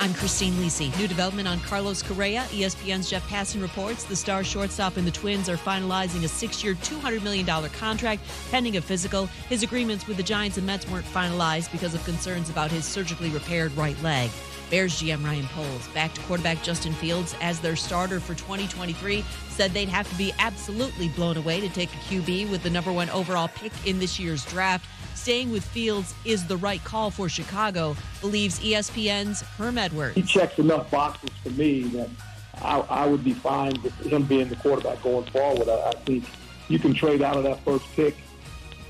I'm Christine Lisi. New development on Carlos Correa. ESPN's Jeff Passan reports the star shortstop and the Twins are finalizing a 6-year, $200 million contract pending a physical. His agreements with the Giants and Mets weren't finalized because of concerns about his surgically repaired right leg. Bears GM Ryan Poles backed quarterback Justin Fields as their starter for 2023, said they'd have to be absolutely blown away to take a QB with the number 1 overall pick in this year's draft. Staying with Fields is the right call for Chicago, believes ESPN's Herm Edwards. He checks enough boxes for me that I would be fine with him being the quarterback going forward. I think you can trade out of that first pick,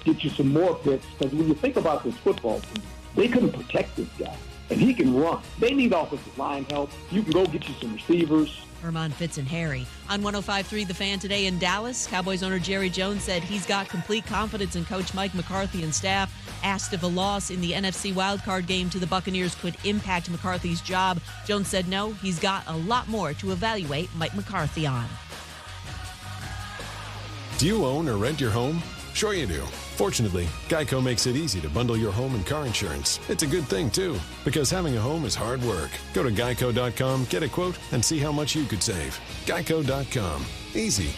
get you some more picks, because when you think about this football team, they couldn't protect this guy, and he can run. They need offensive line help. You can go get you some receivers. Herman Fitz and Harry. On 105.3 The Fan today in Dallas, Cowboys owner Jerry Jones said he's got complete confidence in Coach Mike McCarthy and staff. Asked if a loss in the NFC wildcard game to the Buccaneers could impact McCarthy's job, Jones said no, he's got a lot more to evaluate Mike McCarthy on. Do you own or rent your home? Sure you do. Fortunately, Geico makes it easy to bundle your home and car insurance. It's a good thing, too, because having a home is hard work. Go to geico.com, get a quote, and see how much you could save. Geico.com. Easy.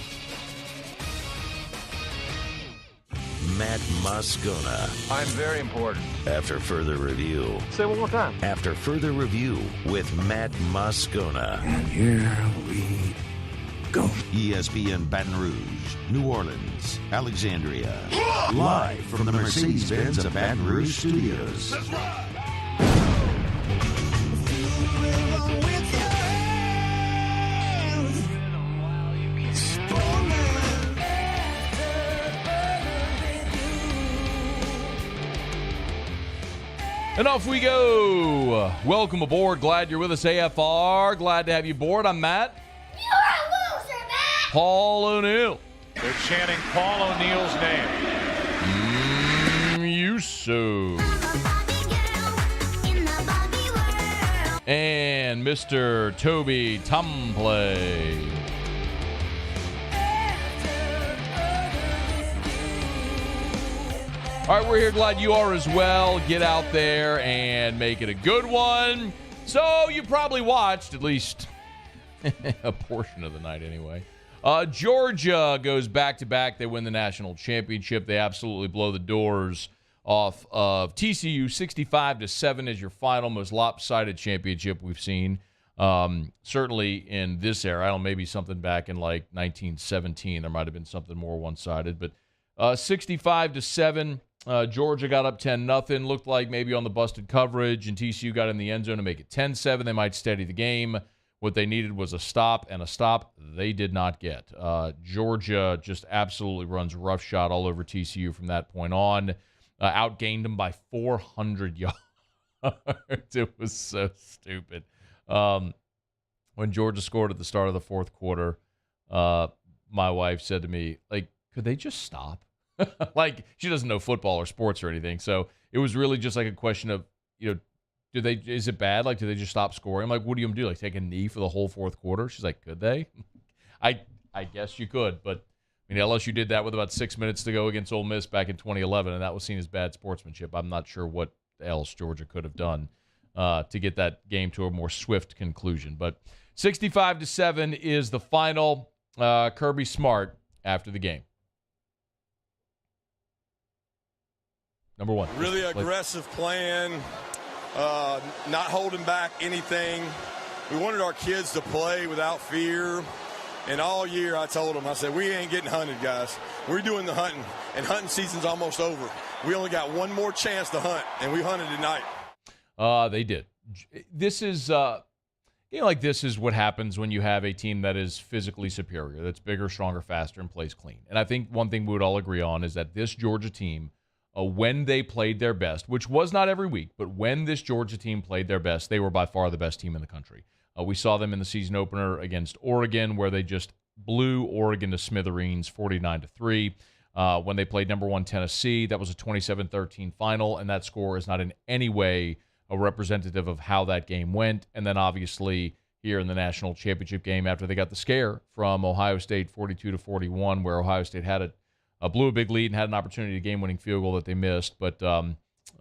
Matt Moscona. I'm very important. After further review. Say it one more time. After further review with Matt Moscona. And here we go. ESPN Baton Rouge, New Orleans, Alexandria. Live from the Mercedes-Benz of Baton Rouge studios. That's right. And off we go. Welcome aboard. Glad you're with us, AFR. Glad to have you aboard. I'm Matt. You're a loser, Matt! Paul O'Neill. They're chanting Paul O'Neill's name. You so. And Mr. Toby Tumplay. All right, we're here. Glad you are as well. Get out there and make it a good one. So you probably watched at least a portion of the night anyway. Georgia goes back-to-back. They win the national championship. They absolutely blow the doors off of TCU. 65-7 is your final, most lopsided championship we've seen. Certainly in this era. I don't know, maybe something back in like 1917. There might have been something more one-sided. But 65-7. Georgia got up 10-0. Looked like maybe on the busted coverage, and TCU got in the end zone to make it 10-7. They might steady the game. What they needed was a stop, and a stop they did not get. Georgia just absolutely runs roughshod all over TCU from that point on. Outgained them by 400 yards. It was so stupid. When Georgia scored at the start of the fourth quarter, my wife said to me, like, could they just stop? Like, she doesn't know football or sports or anything. So it was really just like a question of, is it bad? Like, do they just stop scoring? I'm like, what do you do? Like, take a knee for the whole fourth quarter? She's like, could they? I guess you could, but I mean, LSU did that with about 6 minutes to go against Ole Miss back in 2011, and that was seen as bad sportsmanship. I'm not sure what else Georgia could have done to get that game to a more swift conclusion. But 65-7 is the final. Kirby Smart after the game. Number one. Really aggressive plan, not holding back anything. We wanted our kids to play without fear. And all year I told them, I said, we ain't getting hunted, guys. We're doing the hunting, and hunting season's almost over. We only got one more chance to hunt, and we hunted tonight. They did. This is, like this is what happens when you have a team that is physically superior, that's bigger, stronger, faster, and plays clean. And I think one thing we would all agree on is that this Georgia team, when they played their best, which was not every week, but when this Georgia team played their best, they were by far the best team in the country. We saw them in the season opener against Oregon, where they just blew Oregon to smithereens, 49-3. When they played number one Tennessee, that was a 27-13 final, and that score is not in any way a representative of how that game went. And then obviously here in the national championship game, after they got the scare from Ohio State 42-41, where Ohio State had blew a big lead and had an opportunity to game-winning field goal that they missed. But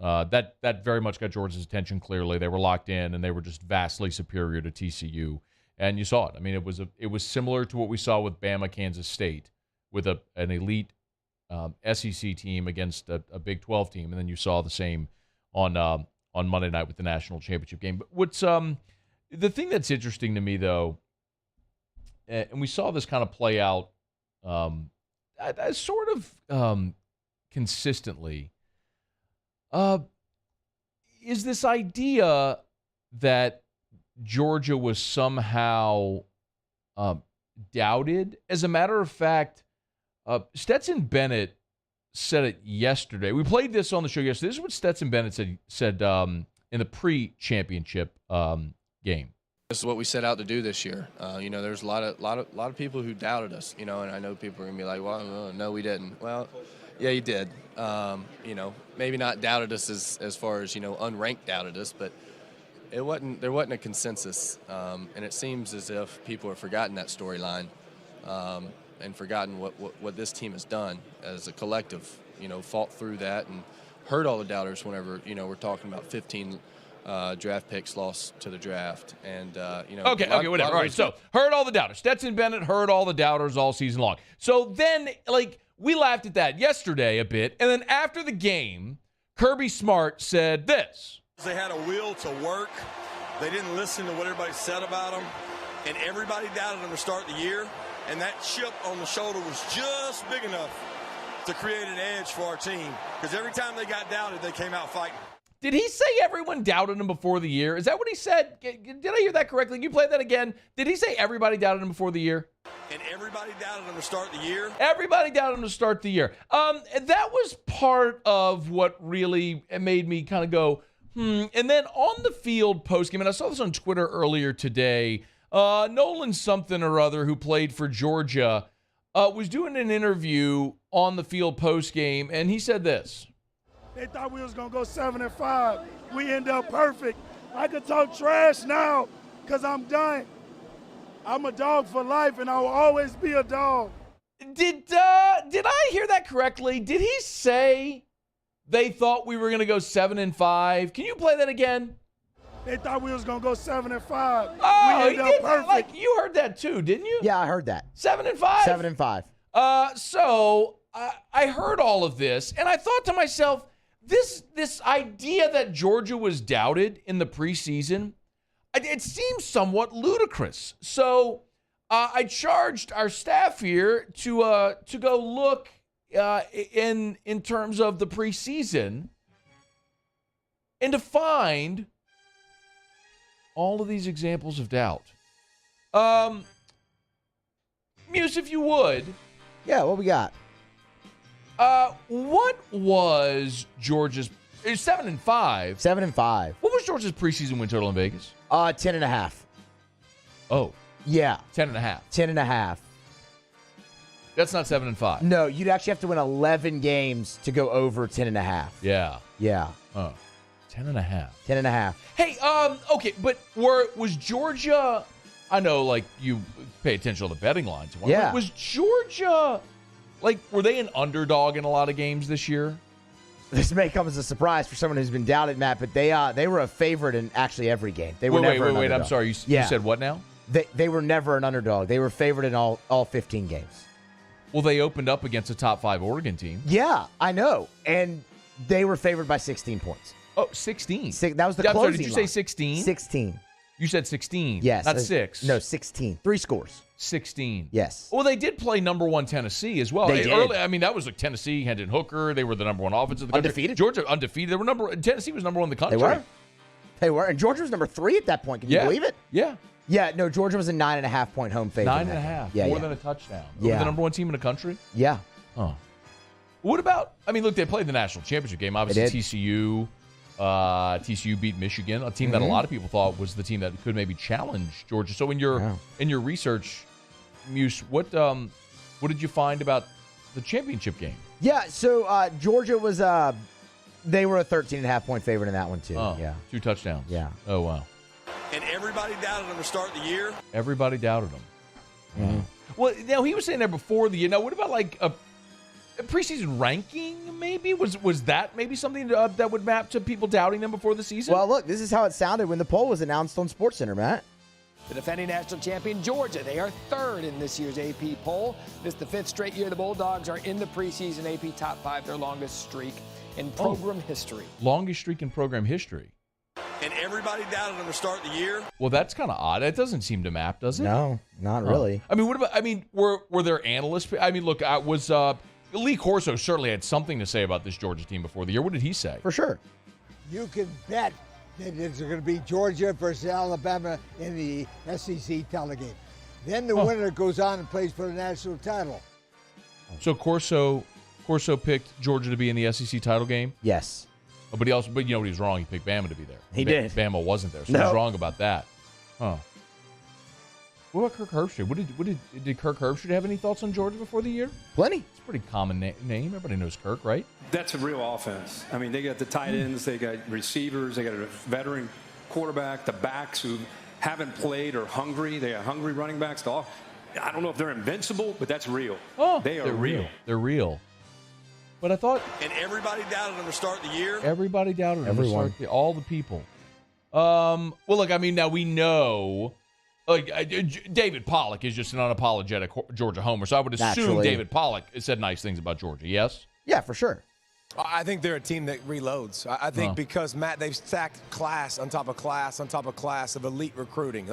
that very much got Georgia's attention. Clearly, they were locked in and they were just vastly superior to TCU, and you saw it. I mean, it was similar to what we saw with Bama, Kansas State, with an elite SEC team against a Big 12 team, and then you saw the same on Monday night with the national championship game. But what's the thing that's interesting to me, though, and we saw this kind of play out sort of consistently, is this idea that Georgia was somehow doubted. As a matter of fact, Stetson Bennett said it yesterday. We played this on the show yesterday. This is what Stetson Bennett said in the pre-championship game. This is what we set out to do this year. There's a lot of people who doubted us. And I know people are gonna be like, "Well, no, we didn't." Well, yeah, you did. Maybe not doubted us as far as unranked doubted us, but there wasn't a consensus, and it seems as if people have forgotten that storyline. And forgotten what this team has done as a collective, fought through that and heard all the doubters whenever, we're talking about 15 draft picks lost to the draft. And, Okay, whatever. All right, so heard all the doubters. Stetson Bennett heard all the doubters all season long. So then, we laughed at that yesterday a bit. And then after the game, Kirby Smart said this. They had a will to work. They didn't listen to what everybody said about them. And everybody doubted them to start the year. And that chip on the shoulder was just big enough to create an edge for our team. Because every time they got doubted, they came out fighting. Did he say everyone doubted him before the year? Is that what he said? Did I hear that correctly? Can you play that again? Did he say everybody doubted him before the year? And everybody doubted him to start the year? Everybody doubted him to start the year. That was part of what really made me kind of go, And then on the field postgame, and I saw this on Twitter earlier today, Nolan something or other, who played for Georgia, was doing an interview on the field postgame, and he said this. They thought we was going to go 7-5. We end up perfect. I could talk trash now because I'm done. I'm a dog for life, and I will always be a dog. Did I hear that correctly? Did he say they thought we were going to go 7-5? Can you play that again? They thought we was going to go 7-5. Oh, we ended up perfect. You heard that too, didn't you? Yeah, I heard that. 7-5? 7-5. So I heard all of this, and I thought to myself, this idea that Georgia was doubted in the preseason, it seems somewhat ludicrous. So I charged our staff here to go look in terms of the preseason and to find all of these examples of doubt. Muse, if you would. Yeah, what we got? What was Georgia's 7-5? 7-5. What was Georgia's preseason win total in Vegas? 10.5. Oh. Yeah. 10.5. 10.5. That's not 7-5. No, you'd actually have to win 11 games to go over 10.5. Yeah. Yeah. Oh. 10.5. 10.5. Hey, okay, but was Georgia, I know, you pay attention to the betting lines. Yeah. Was Georgia, were they an underdog in a lot of games this year? This may come as a surprise for someone who's been doubted, Matt, but they were a favorite in actually every game. They were never an underdog. I'm sorry. You said what now? They were never an underdog. They were favored in all 15 games. Well, they opened up against a top 5 Oregon team. Yeah, I know. And they were favored by 16 points. Oh, 16. That was the closing line. Did you say 16? 16. You said 16. Yes. Not 6. No, 16. 3 scores. 16. Yes. Well, they did play number 1 Tennessee as well. They did. That was Tennessee, Hendon Hooker. They were the number 1 offense of the country. Undefeated. Georgia, undefeated. Tennessee was number 1 in the country. They were. And Georgia was number 3 at that point. Can you believe it? Yeah. Yeah, no, Georgia was a 9.5-point home favorite. 9.5. Yeah, More than a touchdown. Yeah. They were the number 1 team in the country? Yeah. Oh. What about, look, they played the national championship game. Obviously, TCU. TCU beat Michigan, a team that a lot of people thought was the team that could maybe challenge Georgia. So in your research, Muse, what did you find about the championship game? Yeah, so Georgia was they were a 13.5-point favorite in that one too. Oh, yeah. 2 touchdowns. Yeah. Oh wow. And everybody doubted him to start the year. Everybody doubted him. Mm-hmm. Well, now he was saying there before the year. Now, what about preseason ranking, maybe? Was that maybe something that would map to people doubting them before the season? Well, look, this is how it sounded when the poll was announced on SportsCenter, Matt. The defending national champion, Georgia. They are third in this year's AP poll. This is the fifth straight year the Bulldogs are in the preseason AP top 5, their longest streak in program history. Longest streak in program history. And everybody doubted them to start the year. Well, that's kind of odd. It doesn't seem to map, does it? No, not really. I mean, what about? I mean, were there analysts? I mean, look, Lee Corso certainly had something to say about this Georgia team before the year. What did he say? For sure. You can bet that it's going to be Georgia versus Alabama in the SEC title game. Then the winner goes on and plays for the national title. So Corso picked Georgia to be in the SEC title game? Yes. Oh, but you know what, he was wrong. He picked Bama to be there. He did. Bama wasn't there, so he was wrong about that. Huh. What about Kirk Herbstreit? Did Kirk Herbstreit have any thoughts on Georgia before the year? Plenty. It's a pretty common name. Everybody knows Kirk, right? That's a real offense. I mean, they got the tight ends, they got receivers, they got a veteran quarterback, the backs who haven't played or hungry. They got hungry running backs. I don't know if they're invincible, but that's real. Oh, they're real. They're real. But I thought... And everybody doubted them to start the year. Everybody doubted them to start the year. All the people. Well, look, I mean, now we know... David Pollack is just an unapologetic Georgia homer, so I would assume David Pollack said nice things about Georgia, yes? Yeah, for sure. I think they're a team that reloads. I think because, Matt, they've stacked class on top of class on top of class of elite recruiting.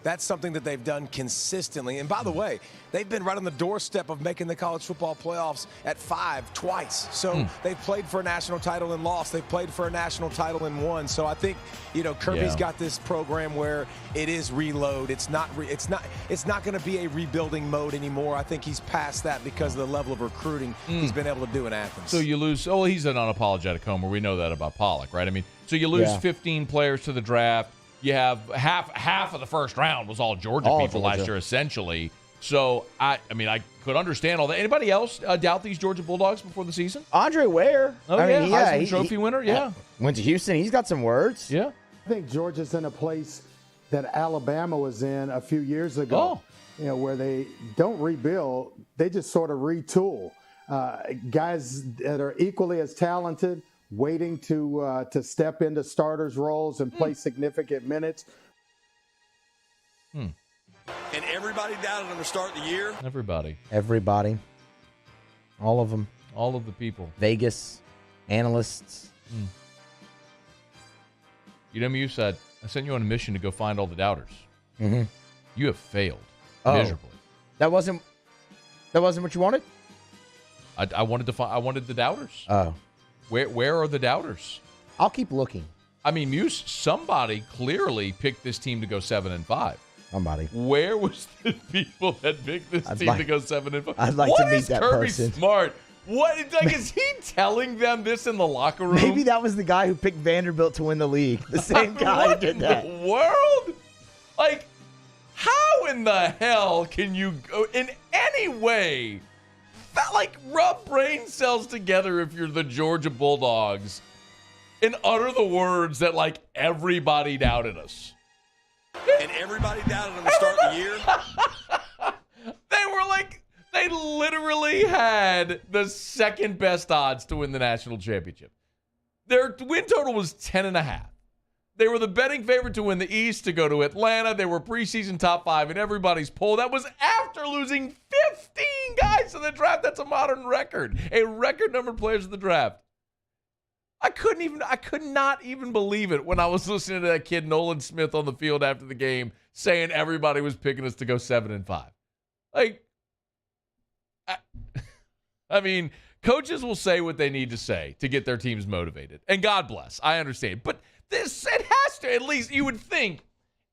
That's something that they've done consistently. And by the way, they've been right on the doorstep of making the college football playoffs at 5 twice. So they've played for a national title and lost. They've played for a national title and won. So I think, Kirby's got this program where it is reload. It's not going to be a rebuilding mode anymore. I think he's past that because of the level of recruiting he's been able to do in Athens. So you lose. Oh, he's an unapologetic homer. We know that about Pollack, right? I mean, so you lose 15 players to the draft. You have half of the first round was all Georgia people last year, essentially. So I could understand all that. Anybody else doubt these Georgia Bulldogs before the season? Andre Ware. Heisman Trophy winner. Yeah, went to Houston. He's got some words. Yeah, I think Georgia's in a place that Alabama was in a few years ago. Where they don't rebuild, they just sort of retool. Guys that are equally as talented, waiting to step into starters' roles and play significant minutes. And everybody doubted them to start the year. Everybody. All of them. All of the people. Vegas, analysts. You said, I sent you on a mission to go find all the doubters. Mm-hmm. You have failed miserably. That wasn't what you wanted? I wanted the doubters. Oh. Where are the doubters? I'll keep looking. I mean, somebody clearly picked this team to go 7-5. Somebody. Where was the people that picked this team to go 7-5? I'd like to meet that Kirby person. Smart? What is he telling them this in the locker room? Maybe that was the guy who picked Vanderbilt to win the league. The same guy who did that. What in the world? How in the hell can you go in any way? Rub brain cells together if you're the Georgia Bulldogs and utter the words that, everybody doubted us. And everybody doubted them to start the year. They literally had the second best odds to win the national championship. Their win total was 10.5. They were the betting favorite to win the East, to go to Atlanta. They were preseason top 5 in everybody's poll. That was after losing 15 guys in the draft. That's a modern record. A record number of players in the draft. I could not even believe it when I was listening to that kid Nolan Smith on the field after the game saying everybody was picking us to go 7-5. I mean, coaches will say what they need to say to get their teams motivated. And God bless. I understand. But it has to, at least, you would think,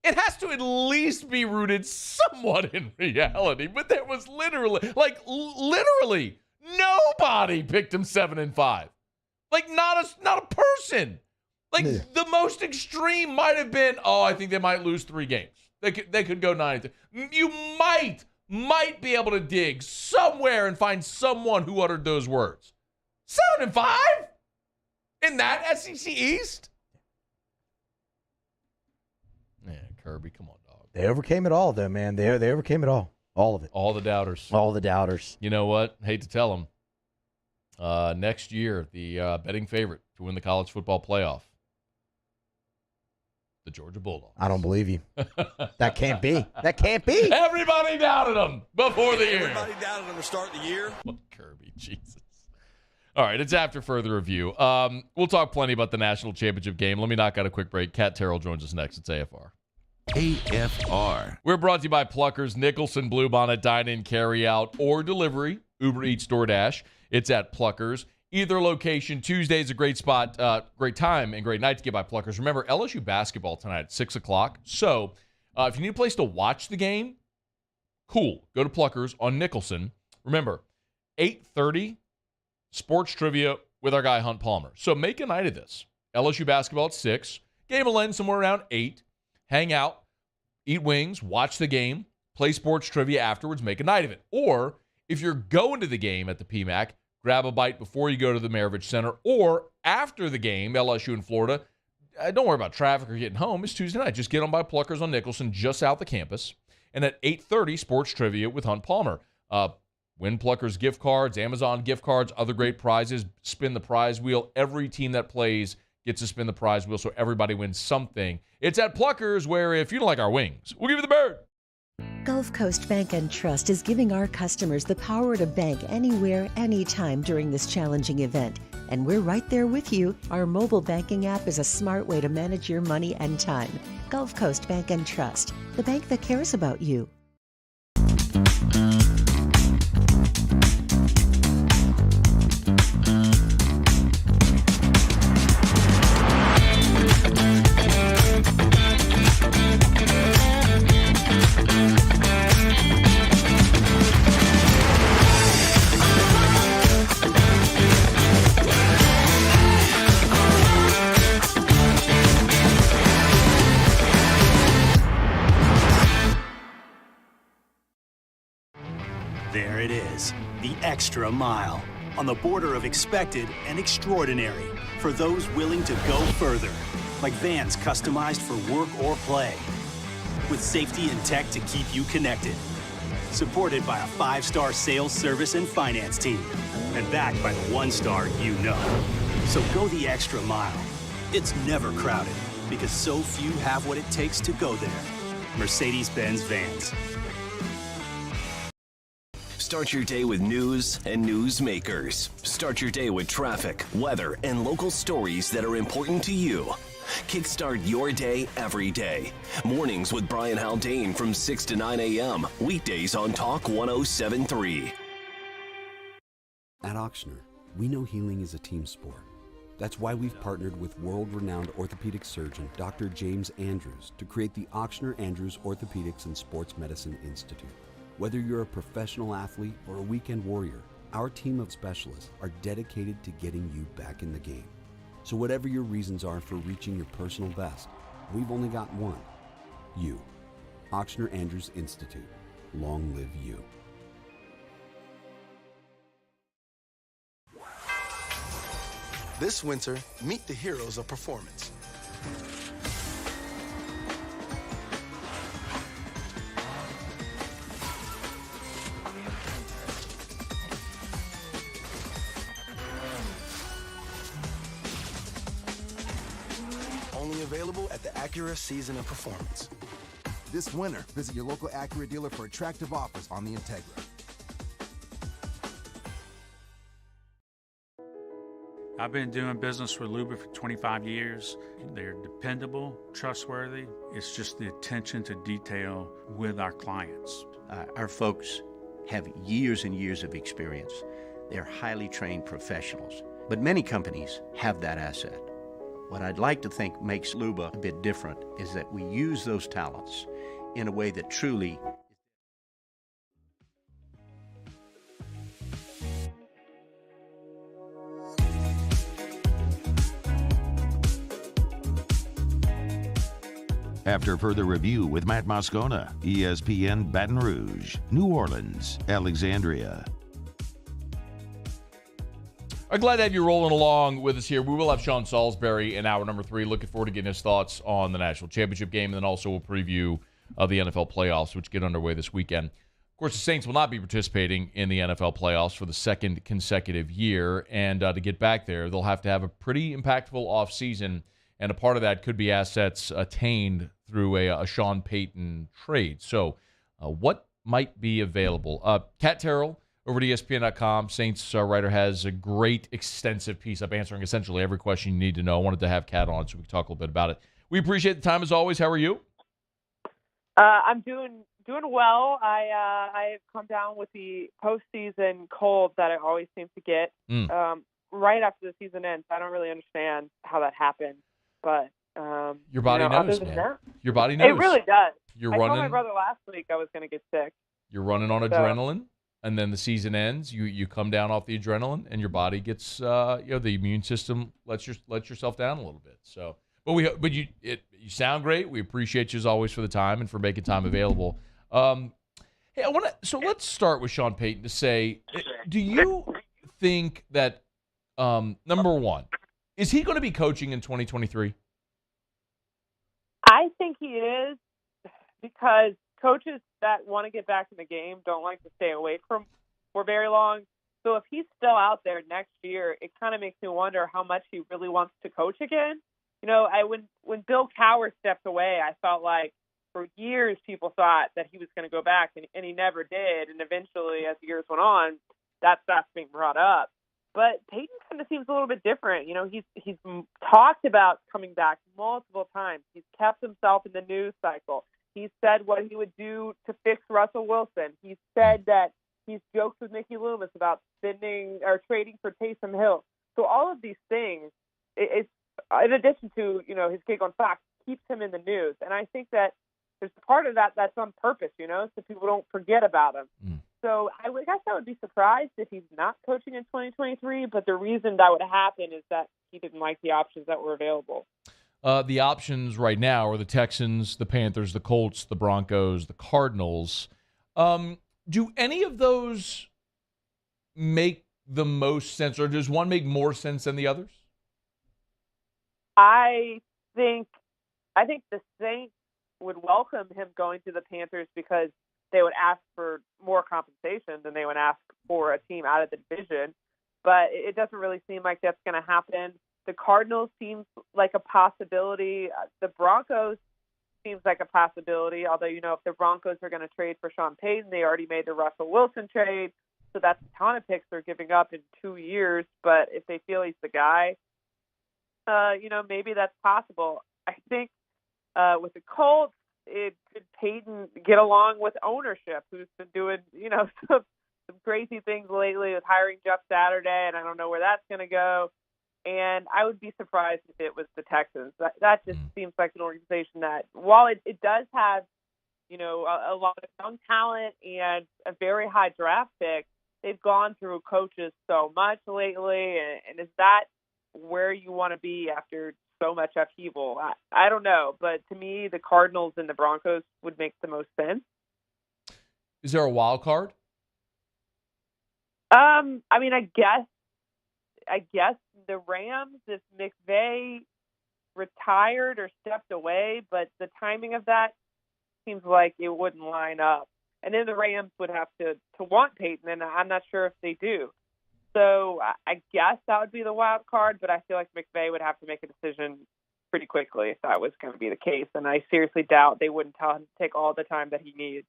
it has to at least be rooted somewhat in reality. But there was literally nobody picked him 7-5. Not a person. The most extreme might have been, I think they might lose 3 games. They could go 9-3. You might be able to dig somewhere and find someone who uttered those words. 7-5 in that SEC East. Yeah, Kirby, come on, dog. They overcame it all, though, man. They overcame it all. All of it. All the doubters. All the doubters. You know what? Hate to tell them. Next year, the betting favorite to win the college football playoff, the Georgia Bulldogs. I don't believe you. That can't be. That can't be. Everybody doubted them before the year. Everybody doubted them to start the year. What, Kirby, Jesus. All right, it's after further review. We'll talk plenty about the national championship game. Let me knock out a quick break. Terrell joins us next. It's AFR. AFR. We're brought to you by Pluckers, Nicholson, Bluebonnet, dine-in, carry-out, or delivery, Uber Eats, DoorDash. It's at Pluckers. Either location. Tuesday's a great spot, great time, and great night to get by Pluckers. Remember, LSU basketball tonight at 6 o'clock. So if you need a place to watch the game, cool. Go to Pluckers on Nicholson. Remember, 8:30, sports trivia with our guy Hunt Palmer. So make a night of this. LSU basketball at 6. Game will end somewhere around 8. Hang out, eat wings, watch the game, play sports trivia afterwards, make a night of it. Or if you're going to the game at the PMAC, grab a bite before you go to the Maravich Center, or after the game, LSU in Florida. Don't worry about traffic or getting home. It's Tuesday night. Just get on by Pluckers on Nicholson, just south of campus. And at 8:30, sports trivia with Hunt Palmer. Win Pluckers gift cards, Amazon gift cards, other great prizes. Spin the prize wheel. Every team that plays gets to spin the prize wheel, so everybody wins something. It's at Pluckers, where if you don't like our wings, we'll give you the bird. Gulf Coast Bank and Trust is giving our customers the power to bank anywhere, anytime during this challenging event. And we're right there with you. Our mobile banking app is a smart way to manage your money and time. Gulf Coast Bank and Trust, the bank that cares about you. There it is, the extra mile, on the border of expected and extraordinary, for those willing to go further, like vans customized for work or play, with safety and tech to keep you connected, supported by a 5-star sales, service, and finance team, and backed by the 1-star you know. So go the extra mile. It's never crowded, because so few have what it takes to go there. Mercedes-Benz Vans. Start your day with news and newsmakers. Start your day with traffic, weather, and local stories that are important to you. Kickstart your day every day. Mornings with Brian Haldane from 6 to 9 a.m. Weekdays on Talk 107.3. At Ochsner, we know healing is a team sport. That's why we've partnered with world-renowned orthopedic surgeon Dr. James Andrews to create the Ochsner Andrews Orthopedics and Sports Medicine Institute. Whether you're a professional athlete or a weekend warrior, our team of specialists are dedicated to getting you back in the game. So whatever your reasons are for reaching your personal best, we've only got one. You. Ochsner Andrews Institute. Long live you. This winter, meet the heroes of performance. Only available at the Acura Season of Performance. This winter, visit your local Acura dealer for attractive offers on the Integra. I've been doing business with Luba for 25 years. They're dependable, trustworthy. It's just the attention to detail with our clients. Our folks have years and years of experience. They're highly trained professionals, but many companies have that asset. What I'd like to think makes Luba a bit different is that we use those talents in a way that truly After further review with Matt Moscona, ESPN Baton Rouge, New Orleans, Alexandria. I'm glad to have you rolling along with us here. We will have Sean Salisbury in hour number 3. Looking forward to getting his thoughts on the national championship game, and then also we'll preview the NFL playoffs, which get underway this weekend. Of course, the Saints will not be participating in the NFL playoffs for the second consecutive year, and to get back there, they'll have to have a pretty impactful offseason, and a part of that could be assets attained through a Sean Payton trade. So what might be available? Kat Terrell over at ESPN.com, Saints writer, has a great, extensive piece up answering essentially every question you need to know. I wanted to have Kat on so we can talk a little bit about it. We appreciate the time as always. How are you? I'm doing well. I have come down with the postseason cold that I always seem to get right after the season ends. I don't really understand how that happens, but your body knows, man. Your body knows. It really does. I told my brother last week I was going to get sick. You're running on adrenaline, and then the season ends. You come down off the adrenaline, and your body gets the immune system lets yourself down a little bit. So. But you sound great. We appreciate you as always for the time and for making time available. Hey, so let's start with Sean Payton to say, do you think that number one, is he going to be coaching in 2023? I think he is, because coaches that want to get back in the game don't like to stay away from for very long. So if he's still out there next year, it kind of makes me wonder how much he really wants to coach again. When Bill Cowher stepped away, I felt like for years people thought that he was going to go back, and he never did. And eventually, as the years went on, that stopped being brought up. But Payton kind of seems a little bit different. He's talked about coming back multiple times. He's kept himself in the news cycle. He said what he would do to fix Russell Wilson. He said that he's joked with Mickey Loomis about trading for Taysom Hill. So all of these things, it's in addition to, his gig on Fox, keeps him in the news. And I think that there's part of that that's on purpose, so people don't forget about him. So I guess I would be surprised if he's not coaching in 2023, but the reason that would happen is that he didn't like the options that were available. The options right now are the Texans, the Panthers, the Colts, the Broncos, the Cardinals. Do any of those make the most sense, or does one make more sense than the others? I think the Saints would welcome him going to the Panthers because they would ask for more compensation than they would ask for a team out of the division. But it doesn't really seem like that's going to happen. The Cardinals seems like a possibility. The Broncos seems like a possibility, although, if the Broncos are going to trade for Sean Payton, they already made the Russell Wilson trade. So that's a ton of picks they're giving up in 2 years. But if they feel he's the guy, maybe that's possible. I think with the Colts, could Payton get along with ownership, who's been doing, some crazy things lately with hiring Jeff Saturday, and I don't know where that's going to go. And I would be surprised if it was the Texans. That just seems like an organization that, while it does have, a lot of young talent and a very high draft pick, they've gone through coaches so much lately, and is that where you want to be after so much upheaval? I don't know, but to me, the Cardinals and the Broncos would make the most sense. Is there a wild card? I guess the Rams, if McVay retired or stepped away, but the timing of that seems like it wouldn't line up. And then the Rams would have to want Payton, and I'm not sure if they do. So I guess that would be the wild card, but I feel like McVay would have to make a decision pretty quickly if that was going to be the case. And I seriously doubt they wouldn't tell him to take all the time that he needs.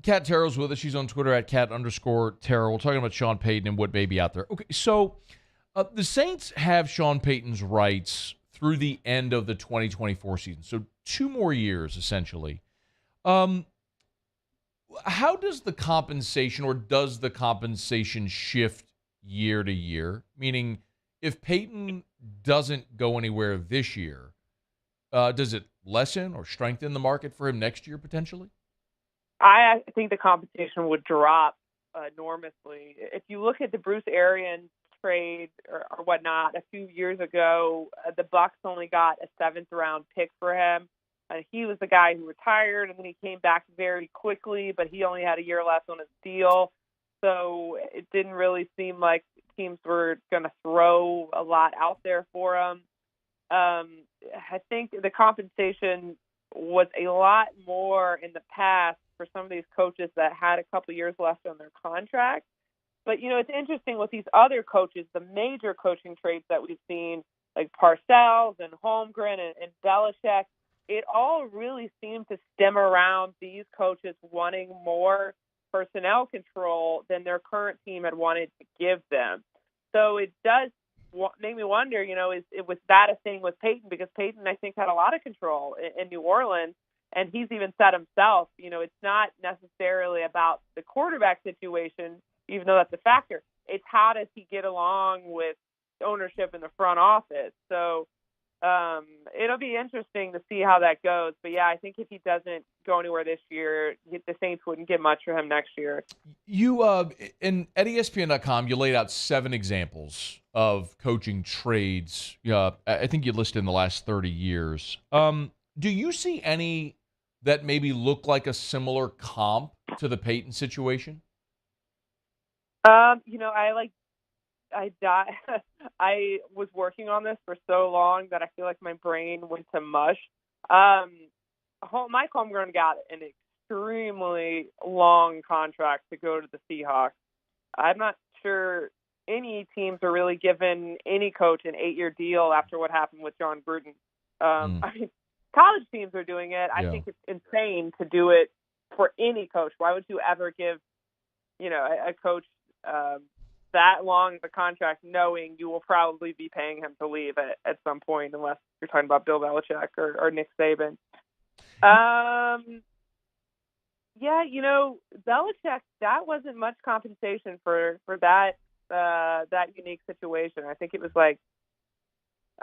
Kat Terrell's with us. She's on Twitter at @Kat_Terrell. We're talking about Sean Payton and what may be out there. Okay, so the Saints have Sean Payton's rights through the end of the 2024 season. So 2 more years, essentially. How does the compensation, or does the compensation shift year to year? Meaning, if Payton doesn't go anywhere this year, does it lessen or strengthen the market for him next year potentially? I think the compensation would drop enormously. If you look at the Bruce Arians trade or whatnot a few years ago, the Bucs only got a 7th-round pick for him. He was the guy who retired, and then he came back very quickly, but he only had a year left on his deal. So it didn't really seem like teams were going to throw a lot out there for him. I think the compensation was a lot more in the past for some of these coaches that had a couple years left on their contract. But, it's interesting with these other coaches, the major coaching trades that we've seen, like Parcells and Holmgren and Belichick, it all really seemed to stem around these coaches wanting more personnel control than their current team had wanted to give them. So it does make me wonder, was that a thing with Payton? Because Payton, I think, had a lot of control in New Orleans, and he's even said himself, it's not necessarily about the quarterback situation, even though that's a factor. It's how does he get along with ownership in the front office. So it'll be interesting to see how that goes. But, yeah, I think if he doesn't go anywhere this year, the Saints wouldn't get much for him next year. You, at ESPN.com, you laid out 7 examples of coaching trades. I think you listed in the last 30 years. Do you see any that maybe look like a similar comp to the Payton situation? I was working on this for so long that I feel like my brain went to mush. Mike Holmgren got an extremely long contract to go to the Seahawks. I'm not sure any teams are really giving any coach an 8-year deal after what happened with John Gruden. I mean, college teams are doing it. I think it's insane to do it for any coach. Why would you ever give, a coach that long of a contract knowing you will probably be paying him to leave at some point, unless you're talking about Bill Belichick or Nick Saban. Belichick, that wasn't much compensation for that unique situation. I think it was like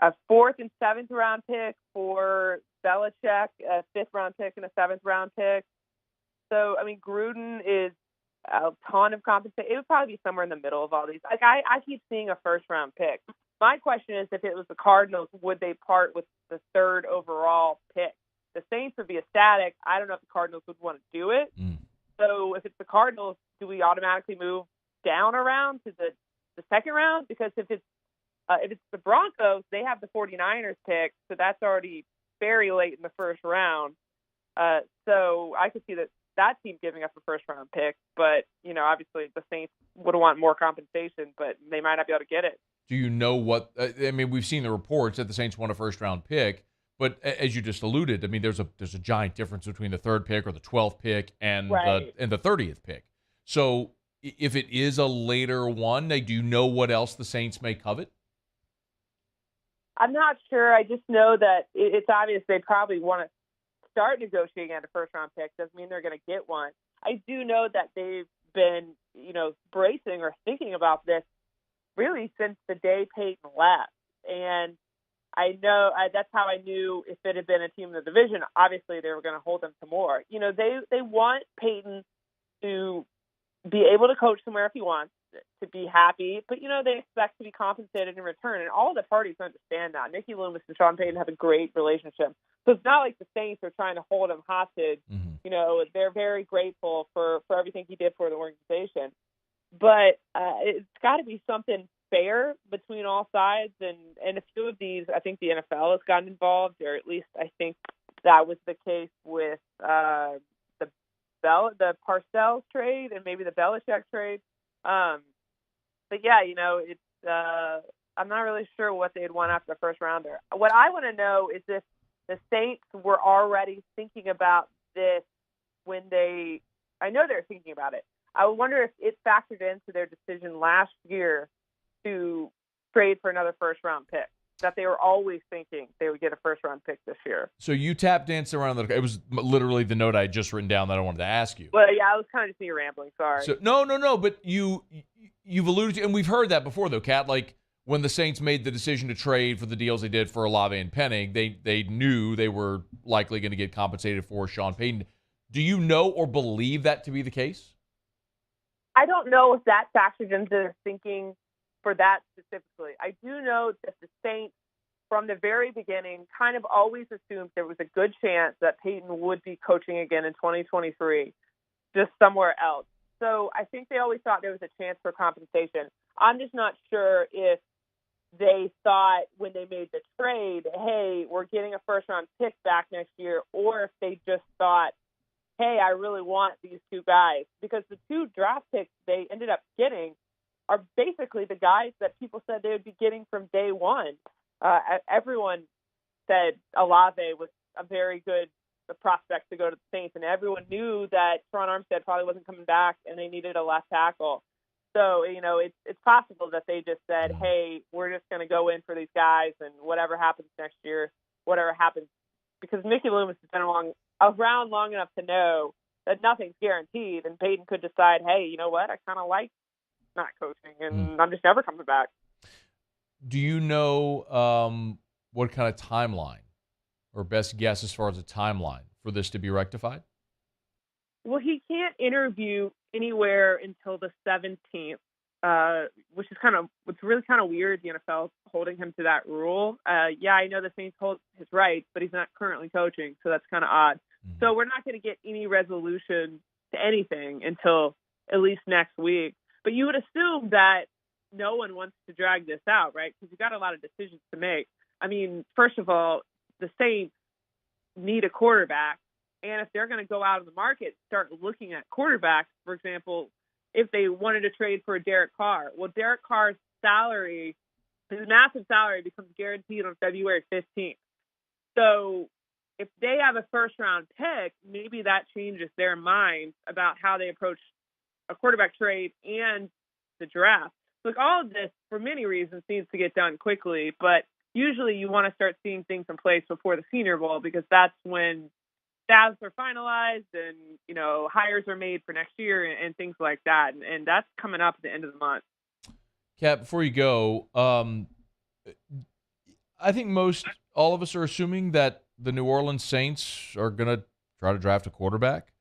a 4th and 7th round pick for Belichick, a 5th round pick and a 7th round pick. So, I mean, Gruden is a ton of compensation. It would probably be somewhere in the middle of all these. Like I keep seeing a 1st round pick. My question is, if it was the Cardinals, would they part with the 3rd overall pick? The Saints would be ecstatic. I don't know if the Cardinals would want to do it. So if it's the Cardinals, do we automatically move down a round to the 2nd round? Because if it's the Broncos, they have the 49ers pick, so that's already very late in the 1st round. So I could see that team giving up a 1st round pick, but obviously the Saints would want more compensation, but they might not be able to get it. Do you know what? We've seen the reports that the Saints want a 1st round pick, but as you just alluded, there's a giant difference between the 3rd pick or the 12th pick and the 30th pick. So if it is a later one, do you know what else the Saints may covet? I'm not sure. I just know that it's obvious they probably want to start negotiating at a 1st round pick. Doesn't mean they're going to get one. I do know that they've been, bracing or thinking about this really since the day Payton left. And I know that's how I knew if it had been a team in the division, obviously they were going to hold them to more. They want Payton to be able to coach somewhere if he wants, to be happy, but they expect to be compensated in return, and all the parties understand that. Mickey Loomis and Sean Payton have a great relationship, so it's not like the Saints are trying to hold him hostage. They're very grateful for everything he did for the organization, but it's got to be something fair between all sides, and a few of these, I think the NFL has gotten involved, or at least I think that was the case with the Parcells trade and maybe the Belichick trade. But yeah, it's I'm not really sure what they'd want after the 1st rounder. What I want to know is if the Saints were already thinking about this when I know they're thinking about it. I wonder if it factored into their decision last year to trade for another 1st round pick, that they were always thinking they would get a 1st round pick this year. So you tap danced around it was literally the note I had just written down that I wanted to ask you. Well, yeah, I was kind of just me rambling. Sorry. So no, but you've alluded to, and we've heard that before though, Kat. Like when the Saints made the decision to trade for the deals they did for Olave and Penning, they knew they were likely going to get compensated for Sean Payton. Do you know or believe that to be the case? I don't know if that factored into their thinking for that specifically. I do know that the Saints, from the very beginning, kind of always assumed there was a good chance that Payton would be coaching again in 2023, just somewhere else. So I think they always thought there was a chance for compensation. I'm just not sure if they thought when they made the trade, hey, we're getting a 1st round pick back next year, or if they just thought hey, I really want these two guys, because the two draft picks they ended up getting are basically the guys that people said they would be getting from day one. Everyone said Olave was a very good prospect to go to the Saints, and everyone knew that Teron Armstead probably wasn't coming back, and they needed a left tackle. So, it's possible that they just said, hey, we're just going to go in for these guys, and whatever happens next year, whatever happens, because Mickey Loomis has been around long enough to know that nothing's guaranteed, and Payton could decide, hey, you know what, I kind of like not coaching, and I'm just never coming back. Do you know what kind of timeline or best guess as far as a timeline for this to be rectified? Well, he can't interview anywhere until the 17th, which is really kind of weird. The NFL holding him to that rule. Yeah, I know the Saints hold his rights, but he's not currently coaching, so that's kind of odd. So we're not going to get any resolution to anything until at least next week. But you would assume that no one wants to drag this out, right? Because you've got a lot of decisions to make. I mean, first of all, the Saints need a quarterback. And if they're going to go out of the market, start looking at quarterbacks, for example, if they wanted to trade for Derek Carr, well, Derek Carr's salary, his massive salary, becomes guaranteed on February 15th. So if they have a first-round pick, maybe that changes their mind about how they approach a quarterback trade and the draft. Look, all of this, for many reasons, needs to get done quickly, but usually you want to start seeing things in place before the Senior Bowl, because that's when staffs are finalized and, hires are made for next year and things like that. And that's coming up at the end of the month. Kat, before you go, I think all of us are assuming that the New Orleans Saints are going to try to draft a quarterback.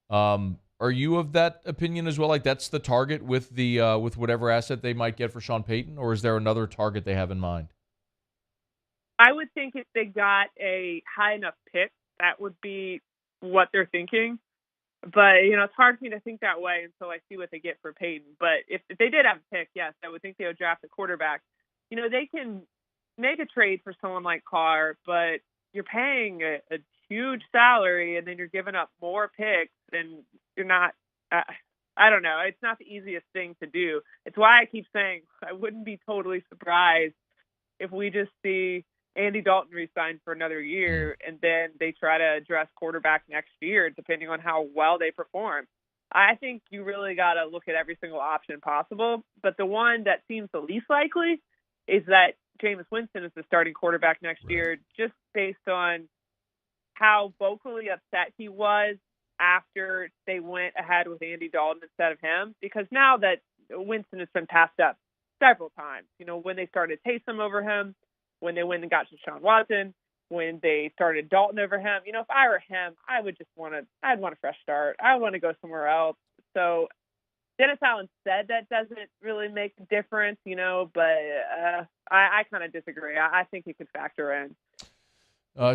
Are you of that opinion as well? Like that's the target with with whatever asset they might get for Sean Payton, or is there another target they have in mind? I would think if they got a high enough pick, that would be what they're thinking. But, it's hard for me to think that way until I see what they get for Payton. But if they did have a pick, yes, I would think they would draft a quarterback. They can make a trade for someone like Carr, but you're paying a huge salary and then you're giving up more picks and you're not I don't know. It's not the easiest thing to do. It's why I keep saying I wouldn't be totally surprised if we just see Andy Dalton re-signed for another year, and then they try to address quarterback next year, depending on how well they perform. I think you really got to look at every single option possible, but the one that seems the least likely is that Jameis Winston is the starting quarterback next year, just based on how vocally upset he was after they went ahead with Andy Dalton instead of him, because now that Winston has been passed up several times, when they started Taysom over him, when they went and got Deshaun Watson, when they started Dalton over him. If I were him, I'd want a fresh start. I want to go somewhere else. So Dennis Allen said that doesn't really make a difference, but I kind of disagree. I think he could factor in.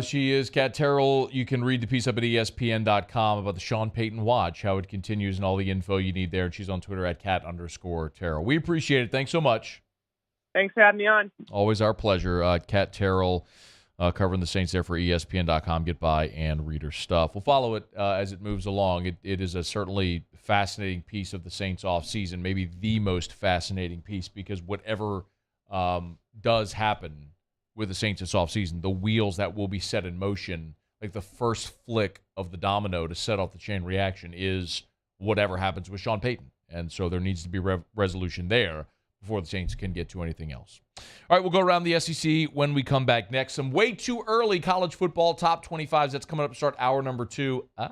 She is Kat Terrell. You can read the piece up at ESPN.com about the Sean Payton watch, how it continues, and all the info you need there. And she's on Twitter at @Kat_Terrell. We appreciate it. Thanks so much. Thanks for having me on. Always our pleasure. Kat Terrell covering the Saints there for ESPN.com. Get by and read her stuff. We'll follow it as it moves along. It is a certainly fascinating piece of the Saints offseason, maybe the most fascinating piece, because whatever does happen with the Saints this offseason, the wheels that will be set in motion, like the first flick of the domino to set off the chain reaction is whatever happens with Sean Payton. And so there needs to be resolution there before the Saints can get to anything else. All right, we'll go around the SEC when we come back next. Some way too early college football top 25s. That's coming up to start hour number 2. A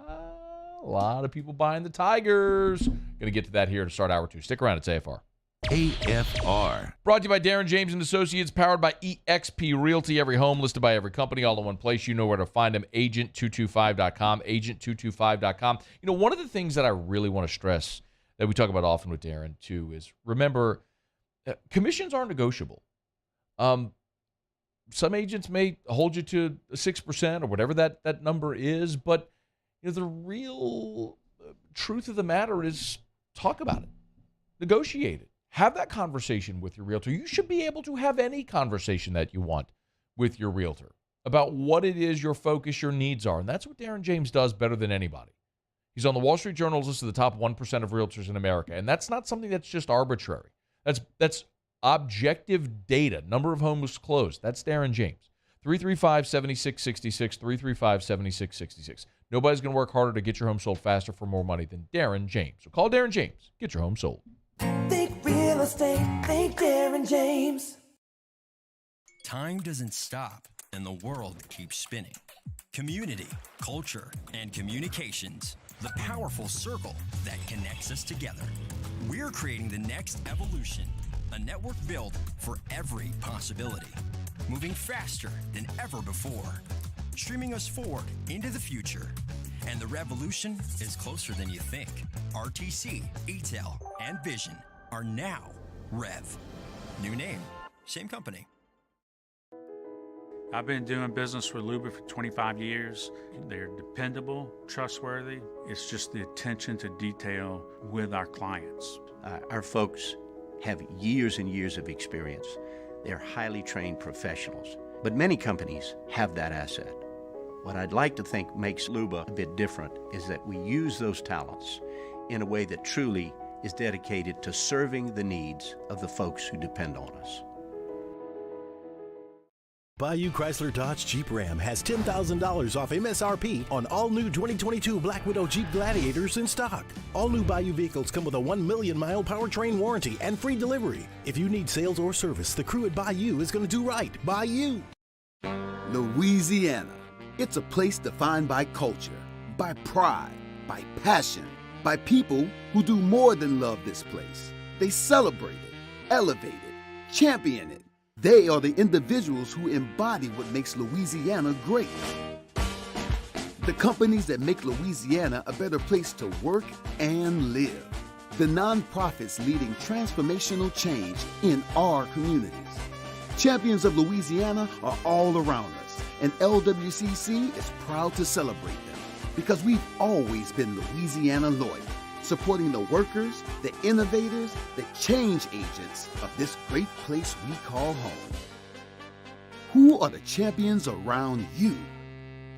lot of people buying the Tigers. Going to get to that here to start hour 2. Stick around. It's AFR. AFR. Brought to you by Darren James and Associates, powered by eXp Realty. Every home listed by every company, all in one place. You know where to find them. Agent225.com. Agent225.com. One of the things that I really want to stress that we talk about often with Darren, too, is remember, commissions are negotiable. Some agents may hold you to 6% or whatever that number is, but the real truth of the matter is talk about it. Negotiate it. Have that conversation with your realtor. You should be able to have any conversation that you want with your realtor about what it is your focus, your needs are. And that's what Darren James does better than anybody. He's on the Wall Street Journal's list of the top 1% of realtors in America. And that's not something that's just arbitrary. That's objective data. Number of homes closed. That's Darren James. 335-7666, 335-7666. Nobody's going to work harder to get your home sold faster for more money than Darren James. So call Darren James. Get your home sold. Think real estate. Think Darren James. Time doesn't stop, and the world keeps spinning. Community, culture, and communications. The powerful circle that connects us together. We're creating the next evolution. A network built for every possibility. Moving faster than ever before. Streaming us forward into the future. And the revolution is closer than you think. RTC, ETEL, and Vision are now Rev. New name, same company. I've been doing business with Luba for 25 years. They're dependable, trustworthy. It's just the attention to detail with our clients. Our folks have years and years of experience. They're highly trained professionals, but many companies have that asset. What I'd like to think makes Luba a bit different is that we use those talents in a way that truly is dedicated to serving the needs of the folks who depend on us. Bayou Chrysler Dodge Jeep Ram has $10,000 off MSRP on all new 2022 Black Widow Jeep Gladiators in stock. All new Bayou vehicles come with a 1 million mile powertrain warranty and free delivery. If you need sales or service, the crew at Bayou is going to do right by you. Louisiana. It's a place defined by culture, by pride, by passion, by people who do more than love this place. They celebrate it, elevate it, champion it. They are the individuals who embody what makes Louisiana great. The companies that make Louisiana a better place to work and live. The nonprofits leading transformational change in our communities. Champions of Louisiana are all around us, and LWCC is proud to celebrate them because we've always been Louisiana loyal, supporting the workers, the innovators, the change agents of this great place we call home. Who are the champions around you?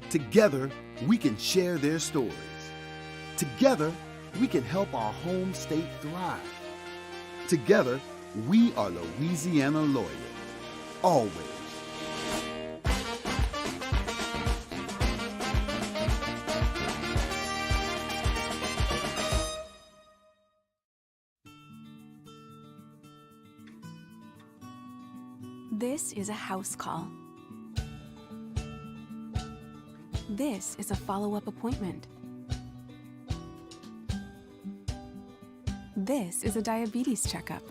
Together, we can share their stories. Together, we can help our home state thrive. Together, we are Louisiana loyal. Always. This is a house call. This is a follow-up appointment. This is a diabetes checkup.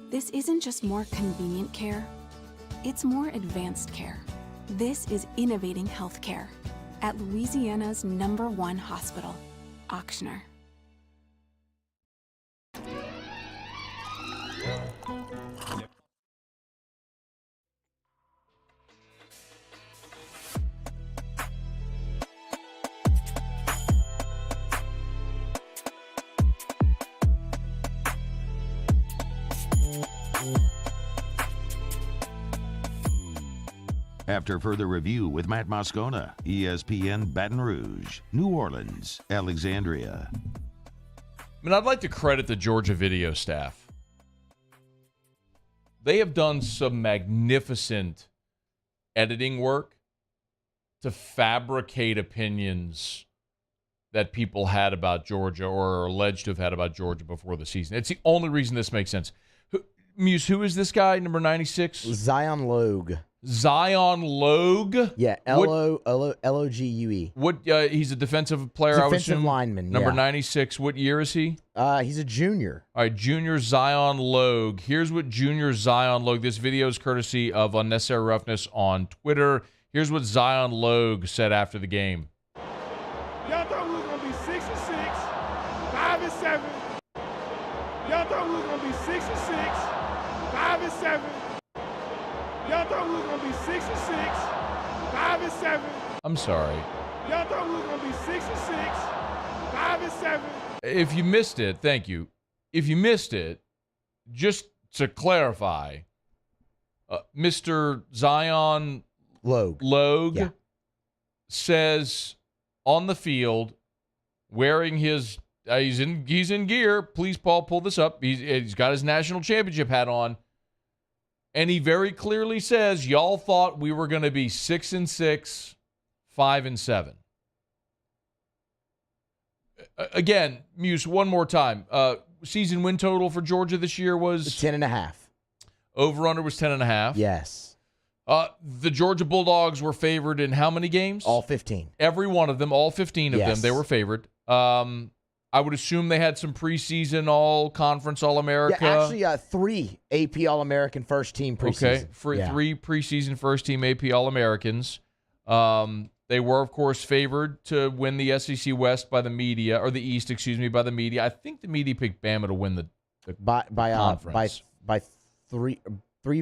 This isn't just more convenient care, it's more advanced care. This is innovating healthcare at Louisiana's #1 hospital, Ochsner. After further review with Matt Moscona, ESPN Baton Rouge, New Orleans, Alexandria. I mean, I'd like to credit the Georgia video staff. They have done some magnificent editing work to fabricate opinions that people had about Georgia or are alleged to have had about Georgia before the season. It's the only reason this makes sense. Muse, who is this guy, number 96? Zion Logue. Zion Logue? Yeah, Logue. What? He's a defensive player, I would Defensive assume. lineman, Number yeah. 96. What year is he? He's a junior. All right, junior Zion Logue. Here's what junior Zion Logue. This video is courtesy of Unnecessary Roughness on Twitter. Here's what Zion Logue said after the game. Y'all thought we was going to be 6-6, 5-7. Y'all thought we was going to be 6-6, 5-7. Y'all thought we was going to be 6-6, 5-7. I'm sorry. Y'all thought we was going to be 6-6, 5-7. If you missed it, thank you. If you missed it, just to clarify, Mr. Zion Logue says on the field, wearing his he's in gear. Please, Paul, pull this up. He's got his national championship hat on. And he very clearly says, y'all thought we were going to be 6-6, 5-7. Again, Muse, one more time. Season win total for Georgia this year was 10.5. Over-under was 10.5. Yes. The Georgia Bulldogs were favored in how many games? All 15. Every one of them, all 15 of them, they were favored. I would assume they had some preseason All-Conference, All-America. Yeah, actually, 3 AP All-American first-team preseason. Okay, 3 preseason first-team AP All-Americans. They were, of course, favored to win the SEC West by the media, or the East, excuse me, by the media. I think the media picked Bama to win the conference. By three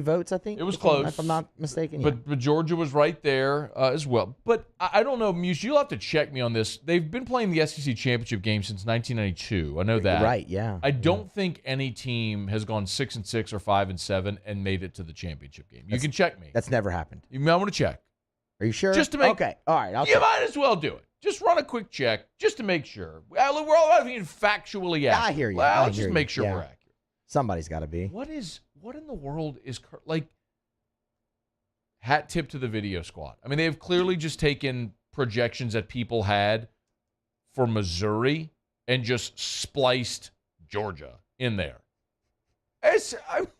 votes, I think. It was close. If I'm not mistaken. But Georgia was right there as well. But I don't know, Muse, you'll have to check me on this. They've been playing the SEC Championship game since 1992. I know that. Right, yeah. I don't think any team has gone 6-6 or 5-7 and made it to the championship game. You can check me. That's never happened. You might want to check. Are you sure? Just to make. Okay, all right. You might as well do it. Just run a quick check just to make sure. We're all about being factually accurate. I hear you. Well, just make sure we're accurate. Somebody's got to be. What in the world is like? Hat tip to the video squad. I mean, they have clearly just taken projections that people had for Missouri and just spliced Georgia in there.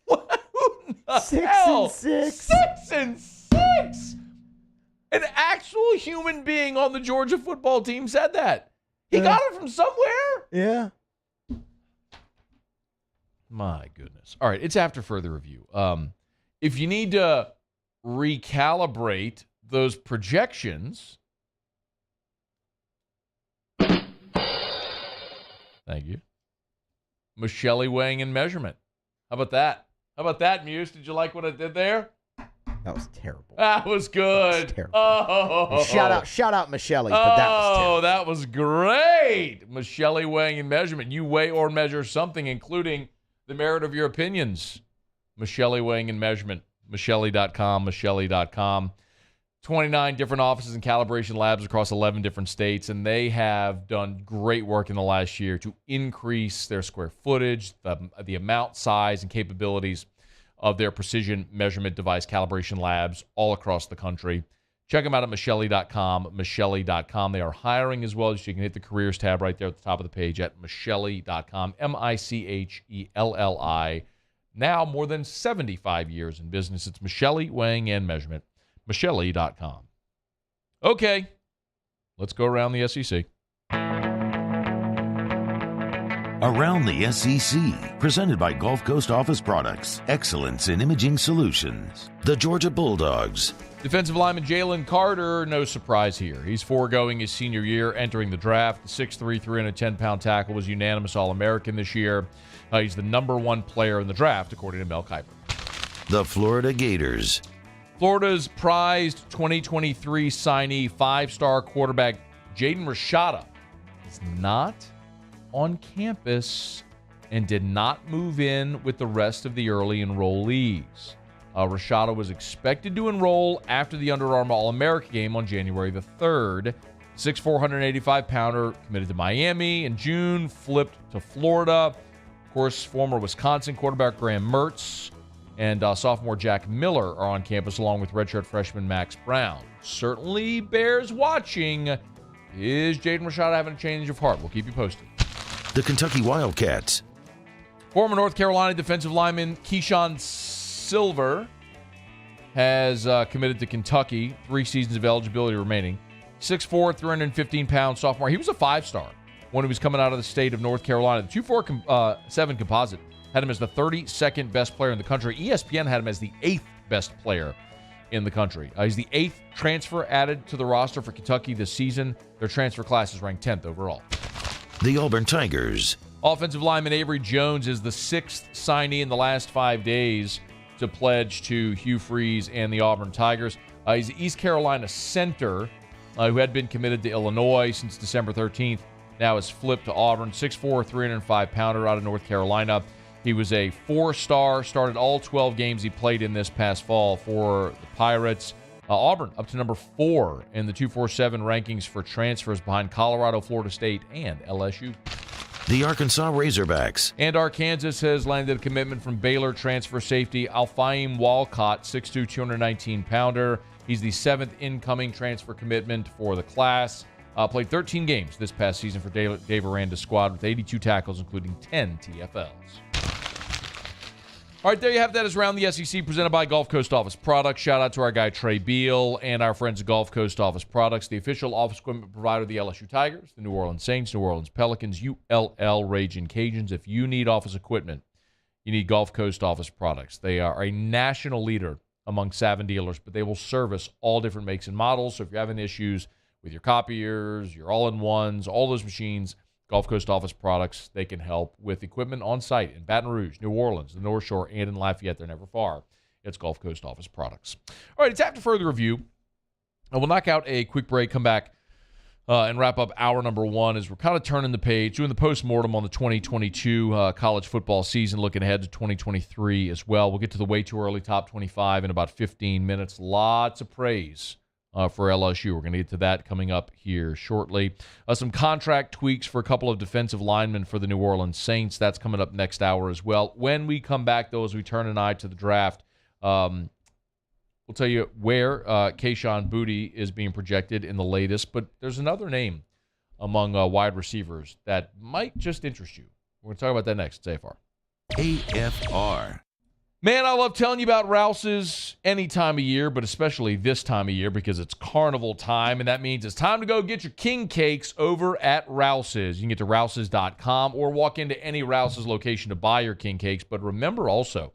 What the hell? 6-6. 6-6. An actual human being on the Georgia football team said that. He got it from somewhere. Yeah. My goodness. All right, it's after further review. If you need to recalibrate those projections, thank you. Michele weighing and measurement. How about that, Muse? Did you like what I did there? That was terrible. That was good. That was terrible. Oh, shout out Michele, but that was terrible. That was great. Michele weighing and measurement. You weigh or measure something, including the merit of your opinions. Michele weighing and measurement. Michele.com. 29 different offices and calibration labs across 11 different states, and they have done great work in the last year to increase their square footage, the amount, size, and capabilities of their precision measurement device calibration labs all across the country. Check them out at Michele.com, Michele.com. They are hiring as well, so you can hit the careers tab right there at the top of the page at Michele.com, Michelli. Now more than 75 years in business. It's Michele weighing and measurement, Michele.com. Okay, let's go around the SEC. Around the SEC, presented by Gulf Coast Office Products, excellence in imaging solutions. The Georgia Bulldogs. Defensive lineman Jalen Carter, no surprise here. He's foregoing his senior year, entering the draft. The 6'3", 310-pound tackle was unanimous All-American this year. He's the number one player in the draft, according to Mel Kiper. The Florida Gators. Florida's prized 2023 signee, five-star quarterback Jaden Rashada, is not on campus and did not move in with the rest of the early enrollees. Rashada was expected to enroll after the Under Armour All-America game on January the 3rd. 6'4", 185-pounder, committed to Miami in June, flipped to Florida. Of course, former Wisconsin quarterback Graham Mertz and sophomore Jack Miller are on campus, along with redshirt freshman Max Brown. Certainly bears watching. Is Jaden Rashada having a change of heart? We'll keep you posted. The Kentucky Wildcats. Former North Carolina defensive lineman Keyshawn Silver has committed to Kentucky. 3 seasons of eligibility remaining. 6'4", 315-pound sophomore. He was a 5-star when he was coming out of the state of North Carolina. The 247 composite had him as the 32nd best player in the country. ESPN had him as the 8th best player in the country. He's the 8th transfer added to the roster for Kentucky this season. Their transfer class is ranked 10th overall. The Auburn Tigers. Offensive lineman Avery Jones is the 6th signee in the last 5 days to pledge to Hugh Freeze and the Auburn Tigers. He's the East Carolina center who had been committed to Illinois since December 13th. Now has flipped to Auburn. 6'4", 305-pounder out of North Carolina. He was a 4-star, started all 12 games he played in this past fall for the Pirates. Auburn up to number 4 in the 247 rankings for transfers behind Colorado, Florida State, and LSU. The Arkansas Razorbacks. And Arkansas has landed a commitment from Baylor transfer safety Alfaim Walcott, 6'2", 219-pounder. He's the 7th incoming transfer commitment for the class. Played 13 games this past season for Dave Aranda's squad with 82 tackles, including 10 TFLs. All right, there you have that. Is Around the SEC presented by Gulf Coast Office Products. Shout out to our guy Trey Beal and our friends at Gulf Coast Office Products, the official office equipment provider of the LSU Tigers, the New Orleans Saints, New Orleans Pelicans, ULL Raging Cajuns. If you need office equipment, you need Gulf Coast Office Products. They are a national leader among Savin dealers, but they will service all different makes and models. So if you're having issues with your copiers, your all-in-ones, all those machines, Gulf Coast Office Products, they can help with equipment on site in Baton Rouge, New Orleans, the North Shore, and in Lafayette. They're never far. It's Gulf Coast Office Products. All right, it's after further review. And we'll knock out a quick break, come back, and wrap up hour number 1 as we're kind of turning the page, doing the postmortem on the 2022 college football season, looking ahead to 2023 as well. We'll get to the way too early top 25 in about 15 minutes. Lots of praise for LSU. We're going to get to that coming up here shortly. Some contract tweaks for a couple of defensive linemen for the New Orleans Saints. That's coming up next hour as well. When we come back, though, as we turn an eye to the draft, we'll tell you where Kayshon Boutte is being projected in the latest. But there's another name among wide receivers that might just interest you. We're going to talk about that next. It's AFR. AFR. Man, I love telling you about Rouse's any time of year, but especially this time of year because it's carnival time, and that means it's time to go get your king cakes over at Rouse's. You can get to rouses.com or walk into any Rouse's location to buy your king cakes. But remember also,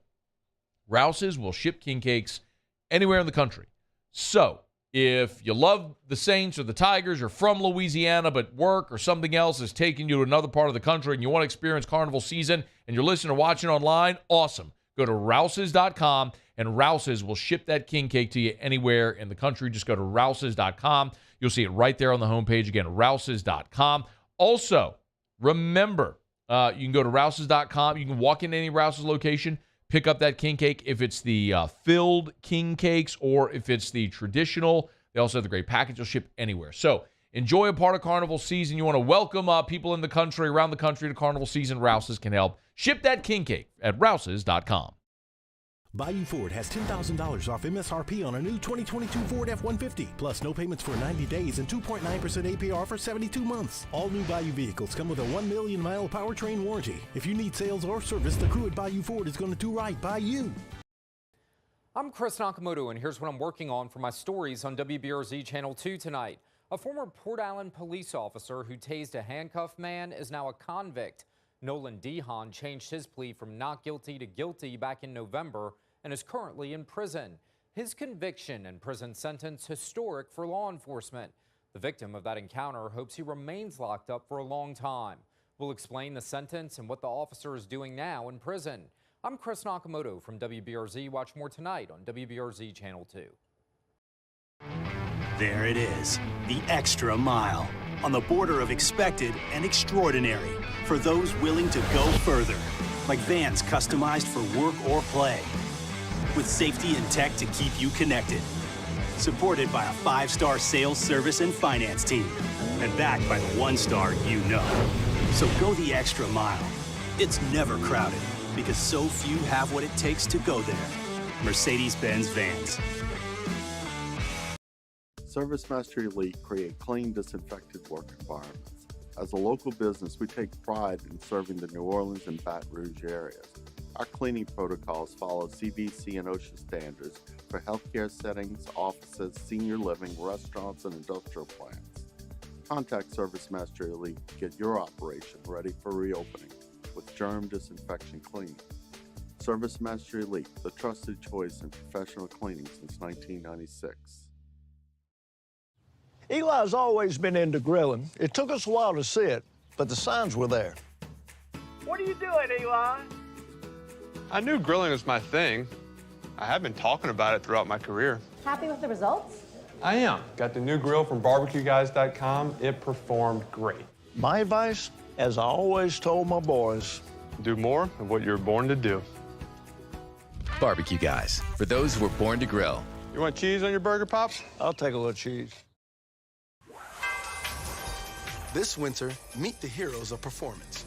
Rouse's will ship king cakes anywhere in the country. So if you love the Saints or the Tigers or from Louisiana, but work or something else is taking you to another part of the country and you want to experience carnival season and you're listening or watching online, awesome. Go to rouses.com, and Rouse's will ship that king cake to you anywhere in the country. Just go to rouses.com. You'll see it right there on the homepage. Again, rouses.com. Also, remember, you can go to rouses.com. You can walk into any Rouse's location, pick up that king cake. If it's the filled king cakes or if it's the traditional, they also have the great package. They'll ship anywhere. So enjoy a part of carnival season. You want to welcome people in the country, around the country to carnival season. Rouse's can help. Ship that king cake at rouses.com. Bayou Ford has $10,000 off MSRP on a new 2022 Ford F-150, plus no payments for 90 days and 2.9% APR for 72 months. All new Bayou vehicles come with a 1 million mile powertrain warranty. If you need sales or service, the crew at Bayou Ford is going to do right by you. I'm Chris Nakamoto, and here's what I'm working on for my stories on WBRZ Channel 2 tonight. A former Port Island police officer who tased a handcuffed man is now a convict. Nolan Dehan changed his plea from not guilty to guilty back in November and is currently in prison. His conviction and prison sentence historic for law enforcement. The victim of that encounter hopes he remains locked up for a long time. We'll explain the sentence and what the officer is doing now in prison. I'm Chris Nakamoto from WBRZ. Watch more tonight on WBRZ Channel 2. There it is, the extra mile, on the border of expected and extraordinary, for those willing to go further, like vans customized for work or play, with safety and tech to keep you connected, supported by a 5-star sales, service, and finance team, and backed by the 1-star you know. So go the extra mile. It's never crowded, because so few have what it takes to go there. Mercedes-Benz Vans. ServiceMaster Elite create clean, disinfected work environments. As a local business, we take pride in serving the New Orleans and Baton Rouge areas. Our cleaning protocols follow CDC and OSHA standards for healthcare settings, offices, senior living, restaurants, and industrial plants. Contact ServiceMaster Elite to get your operation ready for reopening with germ disinfection cleaning. ServiceMaster Elite, the trusted choice in professional cleaning since 1996. Eli's always been into grilling. It took us a while to see it, but the signs were there. What are you doing, Eli? I knew grilling was my thing. I have been talking about it throughout my career. Happy with the results? I am. Got the new grill from barbecueguys.com. It performed great. My advice, as I always told my boys, do more of what you're born to do. Barbecue Guys, for those who were born to grill. You want cheese on your burger, Pops? I'll take a little cheese. This winter, meet the heroes of performance.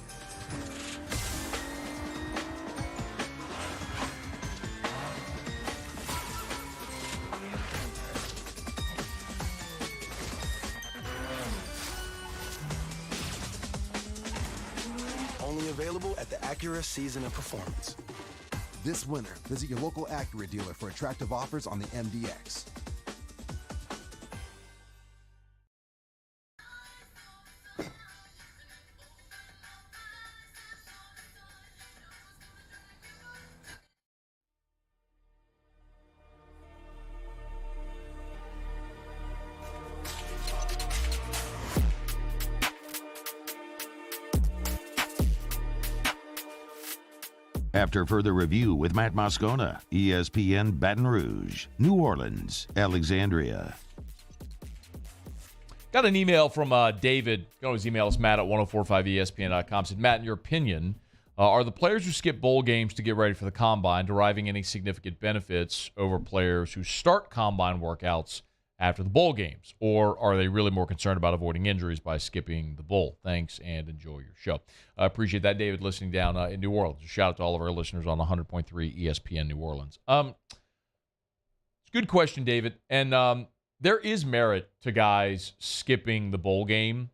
Only available at the Acura Season of Performance. This winter, visit your local Acura dealer for attractive offers on the MDX. After further review with Matt Moscona, ESPN Baton Rouge, New Orleans, Alexandria. Got an email from David. You can always email us, Matt at 1045ESPN.com. Said, Matt, in your opinion, are the players who skip bowl games to get ready for the Combine deriving any significant benefits over players who start Combine workouts after the bowl games? Or are they really more concerned about avoiding injuries by skipping the bowl? Thanks, and enjoy your show. I appreciate that, David, listening down in New Orleans. A shout out to all of our listeners on 100.3 ESPN New Orleans. It's a good question, David. And there is merit to guys skipping the bowl game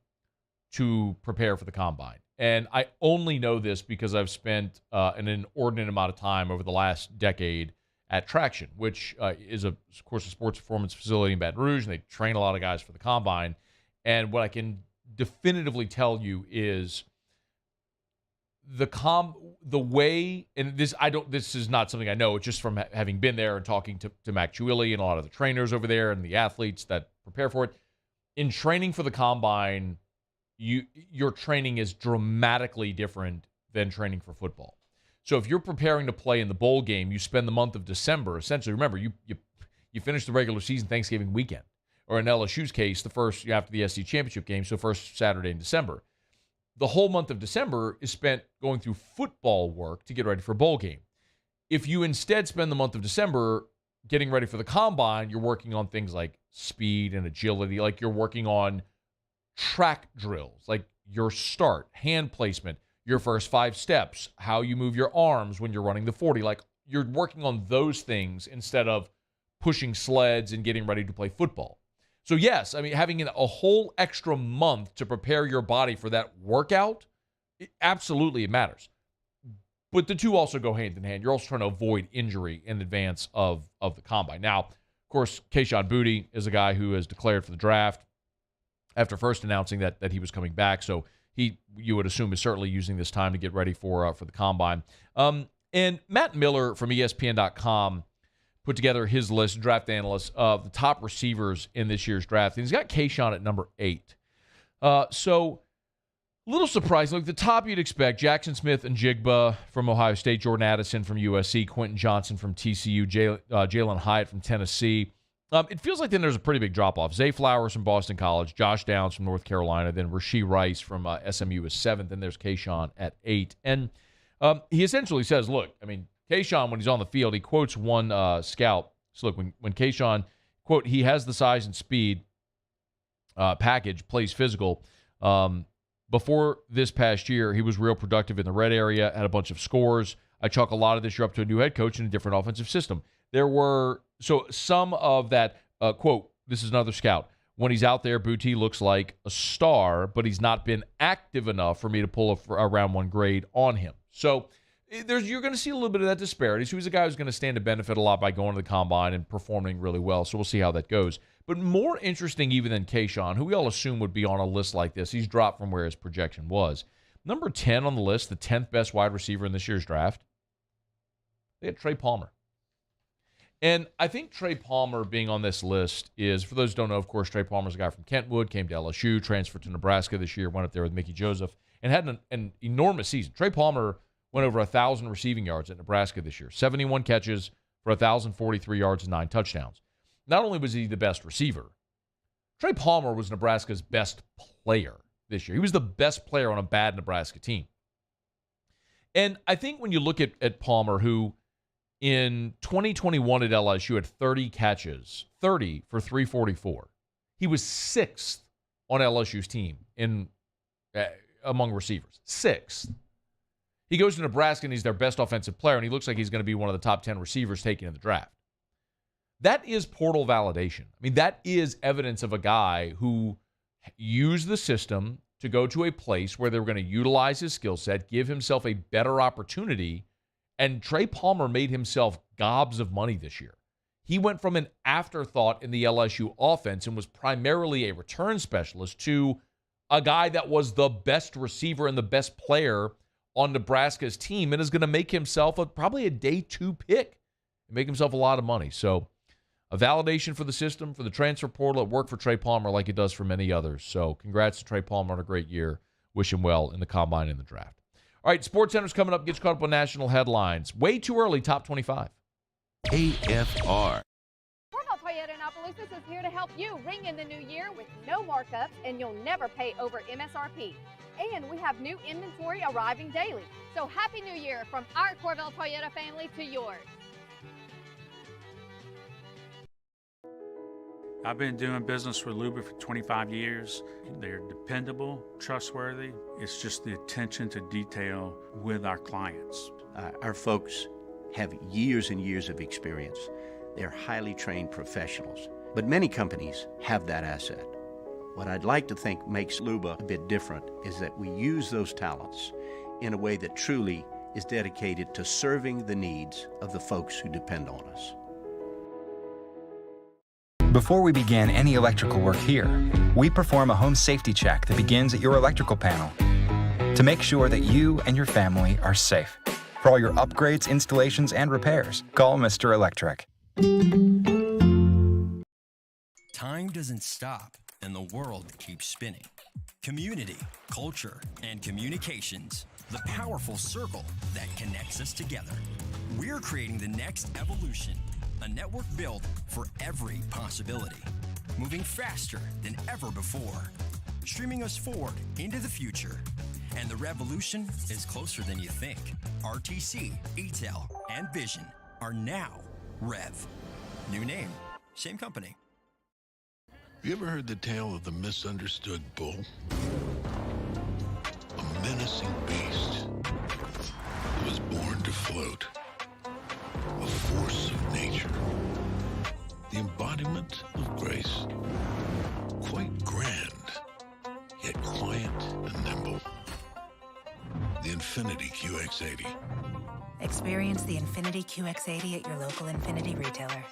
to prepare for the Combine. And I only know this because I've spent an inordinate amount of time over the last decade at Traction, which is, of course, a sports performance facility in Baton Rouge, and they train a lot of guys for the Combine. And what I can definitively tell you is the way, and this is not something I know, it's just from having been there and talking to Mac Chuili and a lot of the trainers over there and the athletes that prepare for it. In training for the Combine, your training is dramatically different than training for football. So if you're preparing to play in the bowl game, you spend the month of December. Essentially, remember, you finish the regular season Thanksgiving weekend, or in LSU's case, the first after the SEC championship game, so first Saturday in December. The whole month of December is spent going through football work to get ready for a bowl game. If you instead spend the month of December getting ready for the Combine, you're working on things like speed and agility, like you're working on track drills, like your start, hand placement, your first 5 steps, how you move your arms when you're running the 40. Like, you're working on those things instead of pushing sleds and getting ready to play football. So, yes, I mean, having a whole extra month to prepare your body for that workout, absolutely it matters. But the two also go hand in hand. You're also trying to avoid injury in advance of the Combine. Now, of course, Kayshon Boutte is a guy who has declared for the draft after first announcing that he was coming back. So you would assume, is certainly using this time to get ready for the Combine. And Matt Miller from ESPN.com put together his list, draft analyst, of the top receivers in this year's draft. And he's got Kayshon at number 8. So a little surprising. Look, the top you'd expect, Jackson Smith and Jigba from Ohio State, Jordan Addison from USC, Quentin Johnson from TCU, Jalen Hyatt from Tennessee. It feels like then there's a pretty big drop-off. Zay Flowers from Boston College, Josh Downs from North Carolina, then Rashee Rice from SMU is 7th, and there's Kayshon at 8. And he essentially says, look, I mean, Kayshon, when he's on the field, he quotes one scout. So, look, when Kayshon, quote, he has the size and speed package, plays physical. Before this past year, he was real productive in the red area, had a bunch of scores. I chalk a lot of this year up to a new head coach and a different offensive system. So some of that, quote, this is another scout. When he's out there, Boutte looks like a star, but he's not been active enough for me to pull a round 1 grade on him. So you're going to see a little bit of that disparity. So he's a guy who's going to stand to benefit a lot by going to the Combine and performing really well. So we'll see how that goes. But more interesting even than Kayshon, who we all assume would be on a list like this, he's dropped from where his projection was. Number 10 on the list, the 10th best wide receiver in this year's draft, they had Trey Palmer. And I think Trey Palmer being on this list is, for those who don't know, of course, Trey Palmer's a guy from Kentwood, came to LSU, transferred to Nebraska this year, went up there with Mickey Joseph, and had an enormous season. Trey Palmer went over 1,000 receiving yards at Nebraska this year, 71 catches for 1,043 yards and 9 touchdowns. Not only was he the best receiver, Trey Palmer was Nebraska's best player this year. He was the best player on a bad Nebraska team. And I think when you look at Palmer, who in 2021 at LSU had 30 catches, 30 for 344. He was 6th on LSU's team among receivers. 6th. He goes to Nebraska and he's their best offensive player, and he looks like he's going to be one of the top 10 receivers taken in the draft. That is portal validation. I mean, that is evidence of a guy who used the system to go to a place where they were going to utilize his skill set, give himself a better opportunity, and Trey Palmer made himself gobs of money this year. He went from an afterthought in the LSU offense and was primarily a return specialist to a guy that was the best receiver and the best player on Nebraska's team and is going to make himself probably a day 2 pick and make himself a lot of money. So a validation for the system, for the transfer portal. It worked for Trey Palmer like it does for many others. So congrats to Trey Palmer on a great year. Wish him well in the combine and the draft. All right, SportsCenter's coming up. Get you caught up on national headlines. Way too early, top 25. AFR. Toyota in Opelousas is here to help you ring in the new year with no markups, and you'll never pay over MSRP. And we have new inventory arriving daily. So Happy New Year from our Corvette Toyota family to yours. I've been doing business with Luba for 25 years. They're dependable, trustworthy. It's just the attention to detail with our clients. Our folks have years and years of experience. They're highly trained professionals, but many companies have that asset. What I'd like to think makes Luba a bit different is that we use those talents in a way that truly is dedicated to serving the needs of the folks who depend on us. Before we begin any electrical work here, we perform a home safety check that begins at your electrical panel to make sure that you and your family are safe. For all your upgrades, installations, and repairs, call Mr. Electric. Time doesn't stop, and the world keeps spinning. Community, culture, and communications, the powerful circle that connects us together. We're creating the next evolution, a network built for every possibility, moving faster than ever before, streaming us forward into the future. And the revolution is closer than you think. RTC, ETEL, and Vision are now Rev. New name, same company. You ever heard the tale of the misunderstood bull? A menacing beast that was born to float. A force of nature. The embodiment of grace. Quite grand, yet quiet and nimble. The Infiniti QX80. Experience the Infiniti QX80 at your local Infiniti retailer.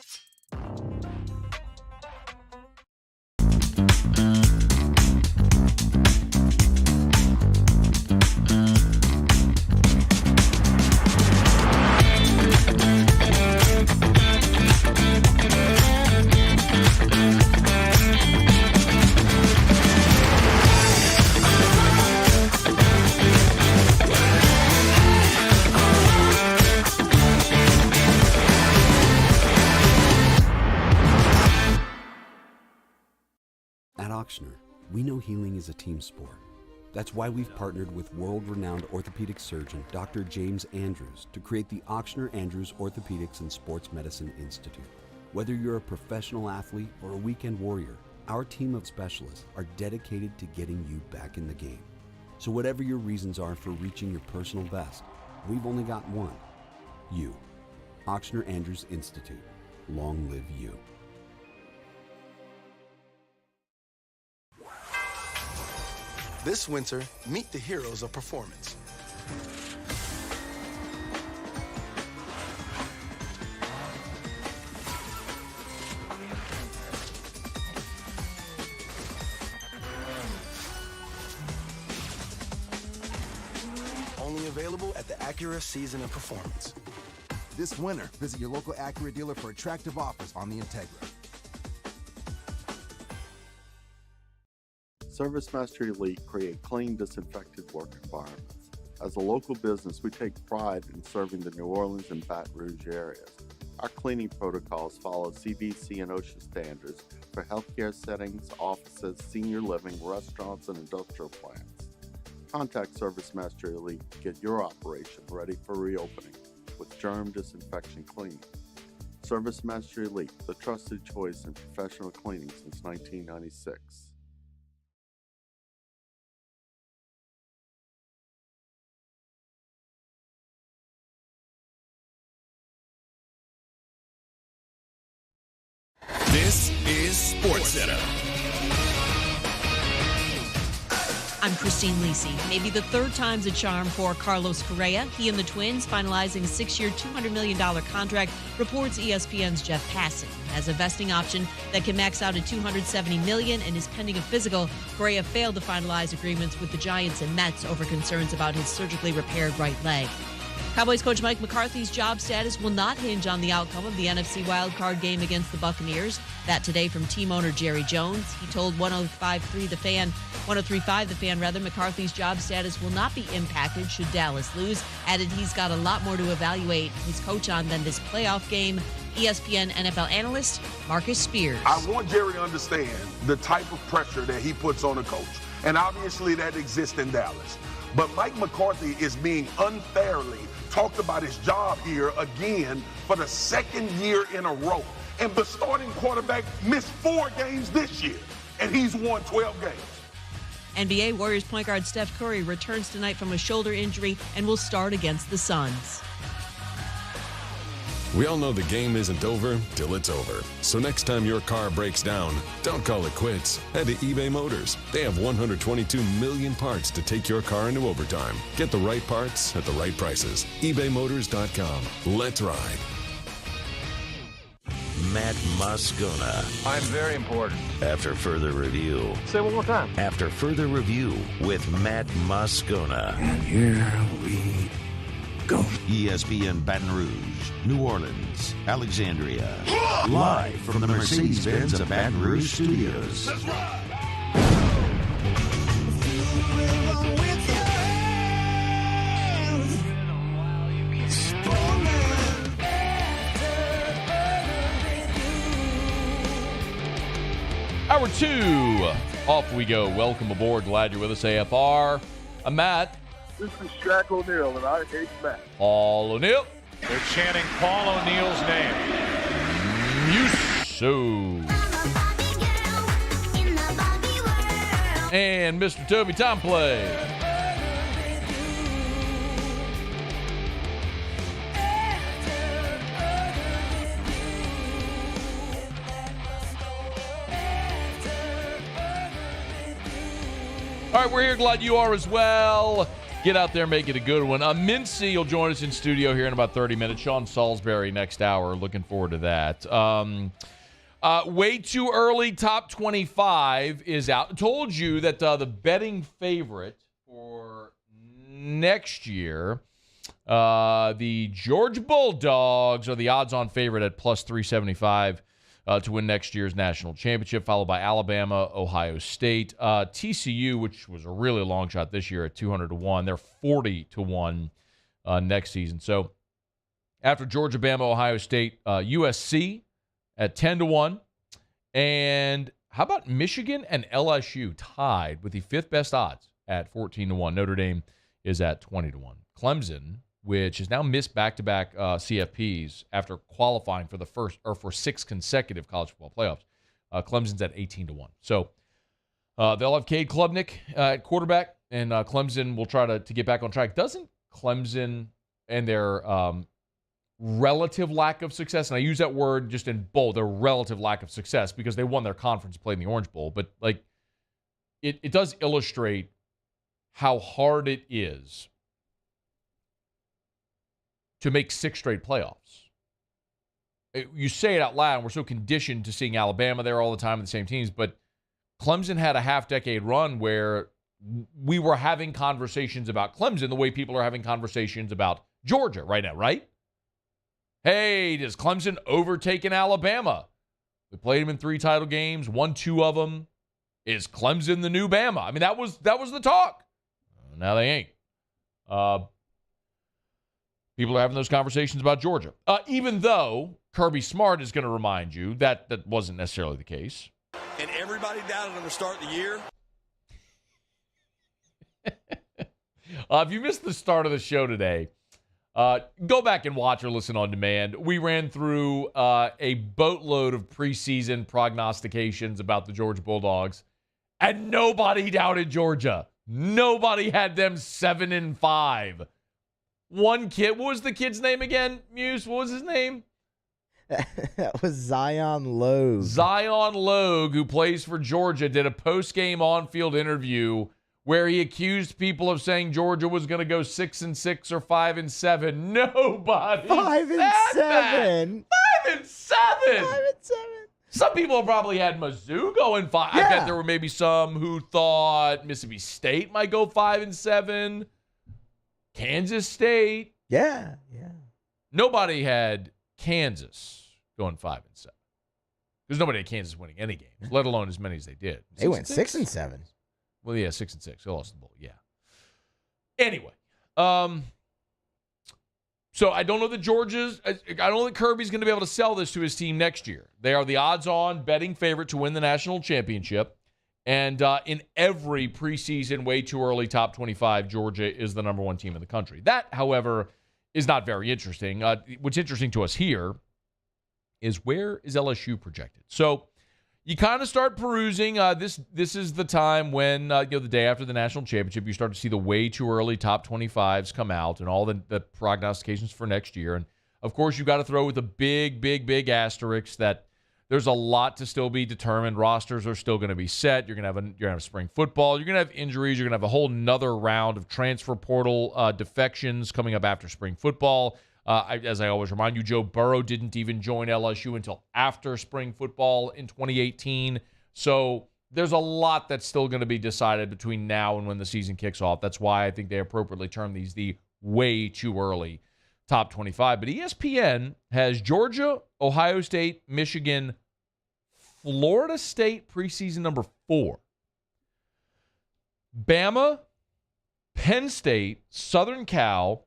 We know healing is a team sport. That's why we've partnered with world-renowned orthopedic surgeon Dr. James Andrews to create the Ochsner Andrews Orthopedics and Sports Medicine Institute. Whether you're a professional athlete or a weekend warrior, our team of specialists are dedicated to getting you back in the game. So whatever your reasons are for reaching your personal best, we've only got one. You. Ochsner Andrews Institute. Long live you. This winter, meet the heroes of performance. Only available at the Acura Season of Performance. This winter, visit your local Acura dealer for attractive offers on the Integra. ServiceMaster Elite create clean, disinfected work environments. As a local business, we take pride in serving the New Orleans and Baton Rouge areas. Our cleaning protocols follow CDC and OSHA standards for healthcare settings, offices, senior living, restaurants, and industrial plants. Contact ServiceMaster Elite to get your operation ready for reopening. with germ disinfection cleaning. Service Master Elite, the trusted choice in professional cleaning since 1996. This is SportsCenter. I'm Christine Lisi. Maybe the third time's a charm for Carlos Correa. He and the Twins finalizing a 6-year, $200 million contract, reports ESPN's Jeff Passan. Has a vesting option that can max out at $270 million and is pending a physical. Correa failed to finalize agreements with the Giants and Mets over concerns about his surgically repaired right leg. Cowboys coach Mike McCarthy's job status will not hinge on the outcome of the NFC wildcard game against the Buccaneers. That today from team owner Jerry Jones. He told 103.5 The Fan, McCarthy's job status will not be impacted should Dallas lose. Added he's got a lot more to evaluate his coach on than this playoff game. ESPN NFL analyst Marcus Spears. I want Jerry to understand the type of pressure that he puts on a coach. And obviously that exists in Dallas. But Mike McCarthy is being unfairly talked about his job here again for the second year in a row. And the starting quarterback missed 4 games this year, and he's won 12 games. NBA Warriors point guard Steph Curry returns tonight from a shoulder injury and will start against the Suns. We all know the game isn't over till it's over. So next time your car breaks down, don't call it quits. Head to eBay Motors. They have 122 million parts to take your car into overtime. Get the right parts at the right prices. ebaymotors.com. Let's ride. Matt Moscona. I'm very important. After further review. Say one more time. After further review with Matt Moscona. And here we go. ESPN Baton Rouge, New Orleans, Alexandria. Live from the Mercedes-Benz of Baton Rouge studios. That's right. Hour 2, off we go. Welcome aboard. Glad you're with us, AFR. I'm Matt. This is Shaq O'Neal, and I hate Matt. Paul O'Neal. They're chanting Paul O'Neal's name. You so. And Mr. Toby Time Play. All right, we're here. Glad you are as well. Get out there, make it a good one. Mintz will join us in studio here in about 30 minutes. Sean Salisbury next hour. Looking forward to that. Way too early. Top 25 is out. Told you that the betting favorite for next year, the Georgia Bulldogs are the odds-on favorite at plus 375. To win next year's national championship, followed by Alabama, Ohio State. TCU, which was a really long shot this year at 200-1. They're 40-1 next season. So after Georgia, Bama, Ohio State, USC at 10-1. And how about Michigan and LSU tied with the 5th best odds at 14-1. Notre Dame is at 20-1. Clemson, which has now missed back-to-back CFPs after qualifying for the first or for 6 consecutive college football playoffs. Clemson's at 18-1. So they'll have Cade Klubnik at quarterback, and Clemson will try to get back on track. Doesn't Clemson and their relative lack of success, and I use that word just in bold, their relative lack of success, because they won their conference, played in the Orange Bowl, but like it does illustrate how hard it is to make 6 straight playoffs. You say it out loud, and we're so conditioned to seeing Alabama there all the time in the same teams, but Clemson had a half-decade run where we were having conversations about Clemson the way people are having conversations about Georgia right now, right? Hey, does Clemson overtake Alabama? We played them in 3 title games, won 2 of them. Is Clemson the new Bama? I mean, that was the talk. Now they ain't. People are having those conversations about Georgia. Even though Kirby Smart is going to remind you that that wasn't necessarily the case. And everybody doubted him to start the year. If you missed the start of the show today, Go back and watch or listen on demand. We ran through a boatload of preseason prognostications about the Georgia Bulldogs, and nobody doubted Georgia. Nobody had them 7-5. One kid, what was the kid's name again, Muse? What was his name? That was Zion Logue. Zion Logue, who plays for Georgia, did a post-game on-field interview where he accused people of saying Georgia was going to go 6-6 or 5-7. Nobody 5-7. 5-7. Some people probably had Mizzou going 5. Yeah. I bet there were maybe some who thought Mississippi State might go 5-7. Kansas State. Yeah. Nobody had Kansas going 5-7. Because nobody had Kansas winning any games, let alone as many as they did. They went 6-7. Well, yeah, 6-6. They lost the bowl. Yeah. Anyway, so I don't know that I don't think Kirby's going to be able to sell this to his team next year. They are the odds-on betting favorite to win the national championship. And in every preseason, way too early top 25, Georgia is the number one team in the country. That, however, is not very interesting. What's interesting to us here is where is LSU projected? So you kind of start perusing. This is the time when, the day after the national championship, you start to see the way too early top 25s come out and all the prognostications for next year. And, of course, you've got to throw with a big, big, big asterisk that there's a lot to still be determined. Rosters are still going to be set. You're going to have spring football. You're going to have injuries. You're going to have a whole nother round of transfer portal defections coming up after spring football. As I always remind you, Joe Burrow didn't even join LSU until after spring football in 2018. So there's a lot that's still going to be decided between now and when the season kicks off. That's why I think they appropriately term these the way too early top 25. But ESPN has Georgia, Ohio State, Michigan, Florida State preseason number 4. Bama, Penn State, Southern Cal,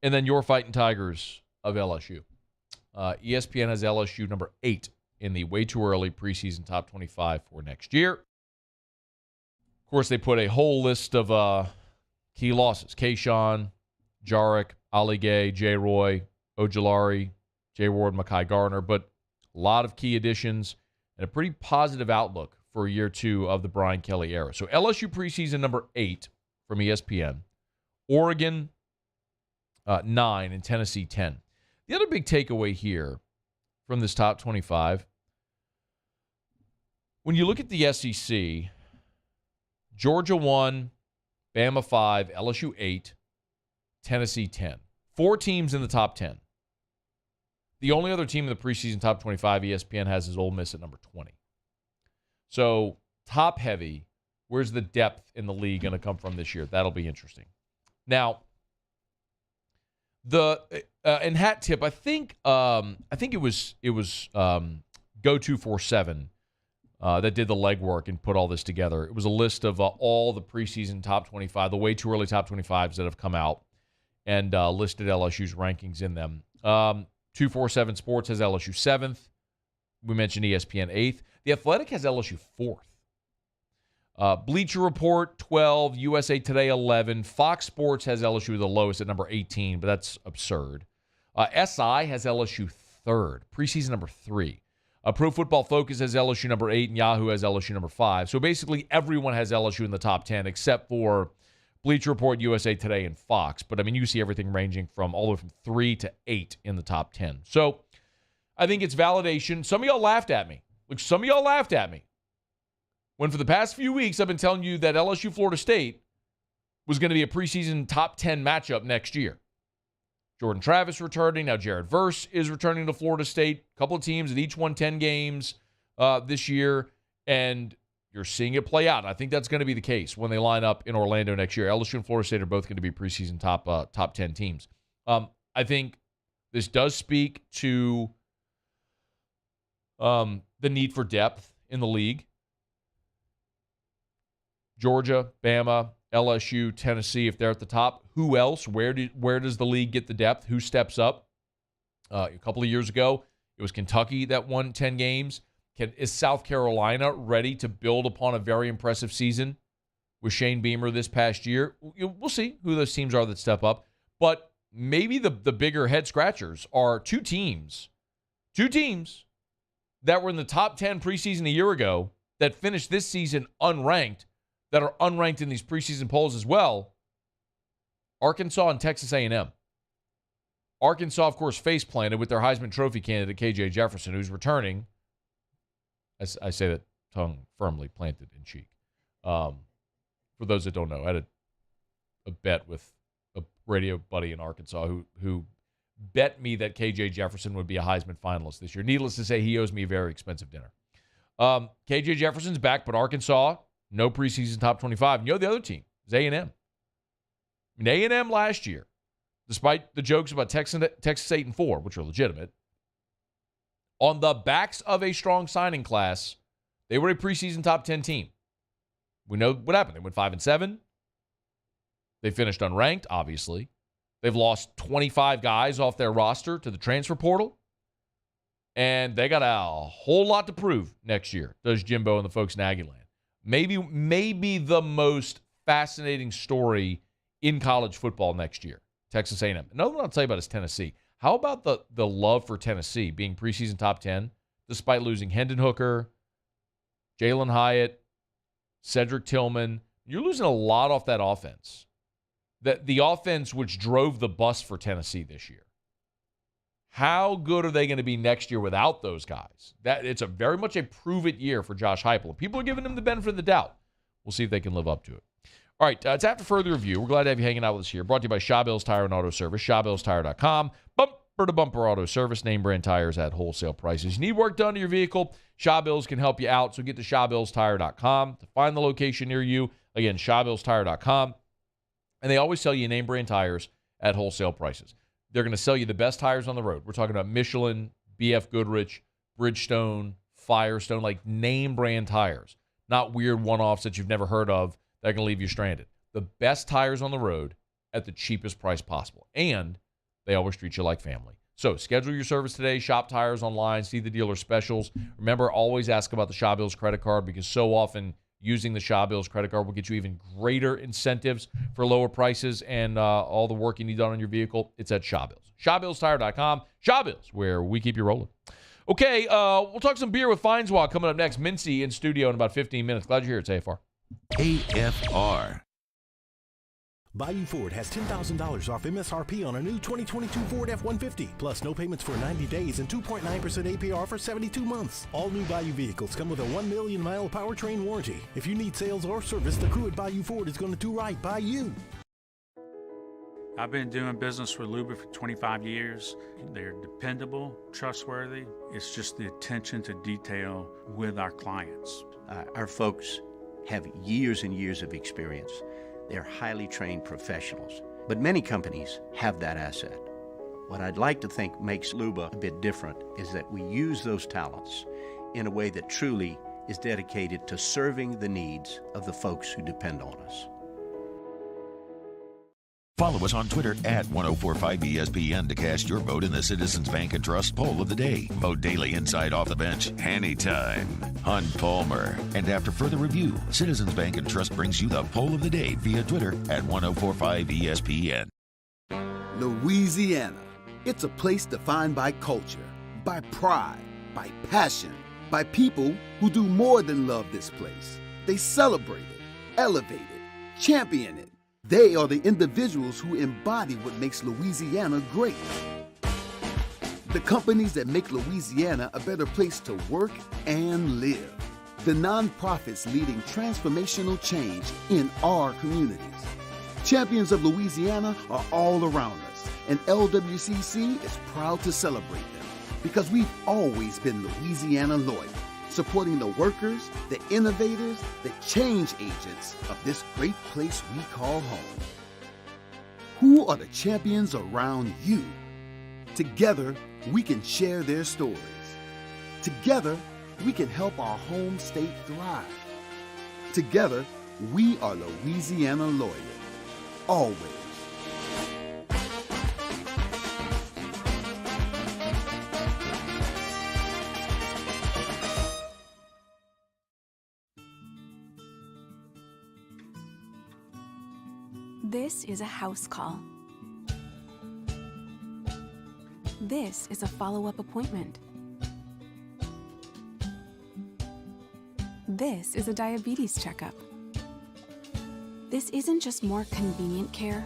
and then your Fighting Tigers of LSU. ESPN has LSU number 8 in the way too early preseason top 25 for next year. Of course, they put a whole list of key losses. Kayshawn, Jarek, Ali Gay, J. Roy, Ojulari, J. Ward, Mekhi Garner, but a lot of key additions and a pretty positive outlook for year 2 of the Brian Kelly era. So LSU preseason number 8 from ESPN, Oregon 9, and Tennessee 10. The other big takeaway here from this top 25, when you look at the SEC, Georgia 1, Bama 5, LSU 8, Tennessee 10. 4 teams in the top 10. The only other team in the preseason top 25 ESPN has is Ole Miss at number 20. So top heavy, where's the depth in the league going to come from this year? That'll be interesting. Now, the and hat tip, I think it was Go247 that did the legwork and put all this together. It was a list of all the preseason top 25, the way too early top 25s that have come out, and listed LSU's rankings in them. 247 Sports has LSU 7th. We mentioned ESPN 8th. The Athletic has LSU 4th. Bleacher Report 12, USA Today 11. Fox Sports has LSU the lowest at number 18, but that's absurd. SI has LSU 3rd, preseason number 3. Pro Football Focus has LSU number 8, and Yahoo has LSU number 5. So basically everyone has LSU in the top 10 except for Bleacher Report, USA Today, and Fox. But, I mean, you see everything ranging from all the way from 3 to 8 in the top 10. So I think it's validation. Some of y'all laughed at me. Look, some of y'all laughed at me when for the past few weeks I've been telling you that LSU Florida State was going to be a preseason top 10 matchup next year. Jordan Travis returning. Now Jared Verse is returning to Florida State. A couple of teams that each won 10 games this year. And you're seeing it play out. I think that's going to be the case when they line up in Orlando next year. LSU and Florida State are both going to be preseason top 10 teams. I think this does speak to the need for depth in the league. Georgia, Bama, LSU, Tennessee, if they're at the top, who else? Where does the league get the depth? Who steps up? A couple of years ago, it was Kentucky that won 10 games. Is South Carolina ready to build upon a very impressive season with Shane Beamer this past year? We'll see who those teams are that step up. But maybe the bigger head scratchers are two teams that were in the top 10 preseason a year ago that finished this season unranked, that are unranked in these preseason polls as well. Arkansas and Texas A&M. Arkansas, of course, face-planted with their Heisman Trophy candidate, KJ Jefferson, who's returning. I say that tongue firmly planted in cheek. For those that don't know, I had a bet with a radio buddy in Arkansas who bet me that KJ Jefferson would be a Heisman finalist this year. Needless to say, he owes me a very expensive dinner. KJ Jefferson's back, but Arkansas, no preseason top 25. And you know the other team is A&M. And A&M last year, despite the jokes about Texas 8-4, which are legitimate, on the backs of a strong signing class, they were a preseason top 10 team. We know what happened. They went 5-7. They finished unranked, obviously. They've lost 25 guys off their roster to the transfer portal. And they got a whole lot to prove next year, does Jimbo and the folks in Aggieland. Maybe the most fascinating story in college football next year, Texas A&M. Another one I'll tell you about is Tennessee. How about the love for Tennessee being preseason top 10, despite losing Hendon Hooker, Jalen Hyatt, Cedric Tillman? You're losing a lot off that offense. The offense which drove the bus for Tennessee this year. How good are they going to be next year without those guys? It's very much a prove-it year for Josh Heupel. People are giving him the benefit of the doubt. We'll see if they can live up to it. All right, it's after further review. We're glad to have you hanging out with us here. Brought to you by Shawbills Tire and Auto Service, shawbillstire.com. Bumper-to-bumper auto service, name brand tires at wholesale prices. You need work done to your vehicle, Shawbills can help you out, so get to shawbillstire.com to find the location near you. Again, shawbillstire.com. And they always sell you name brand tires at wholesale prices. They're going to sell you the best tires on the road. We're talking about Michelin, BF Goodrich, Bridgestone, Firestone, like name brand tires, not weird one-offs that you've never heard of that are going to leave you stranded. The best tires on the road at the cheapest price possible. And they always treat you like family. So schedule your service today. Shop tires online. See the dealer specials. Remember, always ask about the Shawbills credit card because so often using the Shawbills credit card will get you even greater incentives for lower prices and all the work you need done on your vehicle. It's at Shawbills. ShawBillsTire.com. Shawbills, where we keep you rolling. Okay, we'll talk some beer with Feinswog coming up next. Mintz in studio in about 15 minutes. Glad you're here. It's AFR. AFR. Bayou Ford has $10,000 off MSRP on a new 2022 Ford F-150, plus no payments for 90 days and 2.9% APR for 72 months. All new Bayou vehicles come with a 1 million mile powertrain warranty. If you need sales or service, the crew at Bayou Ford is going to do right by you. I've been doing business with Luba for 25 years. They're dependable, trustworthy. It's just the attention to detail with our clients. Our folks have years and years of experience. They're highly trained professionals, but many companies have that asset. What I'd like to think makes Luba a bit different is that we use those talents in a way that truly is dedicated to serving the needs of the folks who depend on us. Follow us on Twitter at 1045ESPN to cast your vote in the Citizens Bank and Trust poll of the day. Vote daily inside Off the Bench, anytime. Hunt Palmer. And after further review, Citizens Bank and Trust brings you the poll of the day via Twitter at 1045ESPN. Louisiana. It's a place defined by culture, by pride, by passion, by people who do more than love this place. They celebrate it, elevate it, champion it. They are the individuals who embody what makes Louisiana great. The companies that make Louisiana a better place to work and live. The nonprofits leading transformational change in our communities. Champions of Louisiana are all around us, and LWCC is proud to celebrate them because we've always been Louisiana loyal, supporting the workers, the innovators, the change agents of this great place we call home. Who are the champions around you? Together, we can share their stories. Together, we can help our home state thrive. Together, we are Louisiana loyal. Always. This is a house call. This is a follow-up appointment. This is a diabetes checkup. This isn't just more convenient care,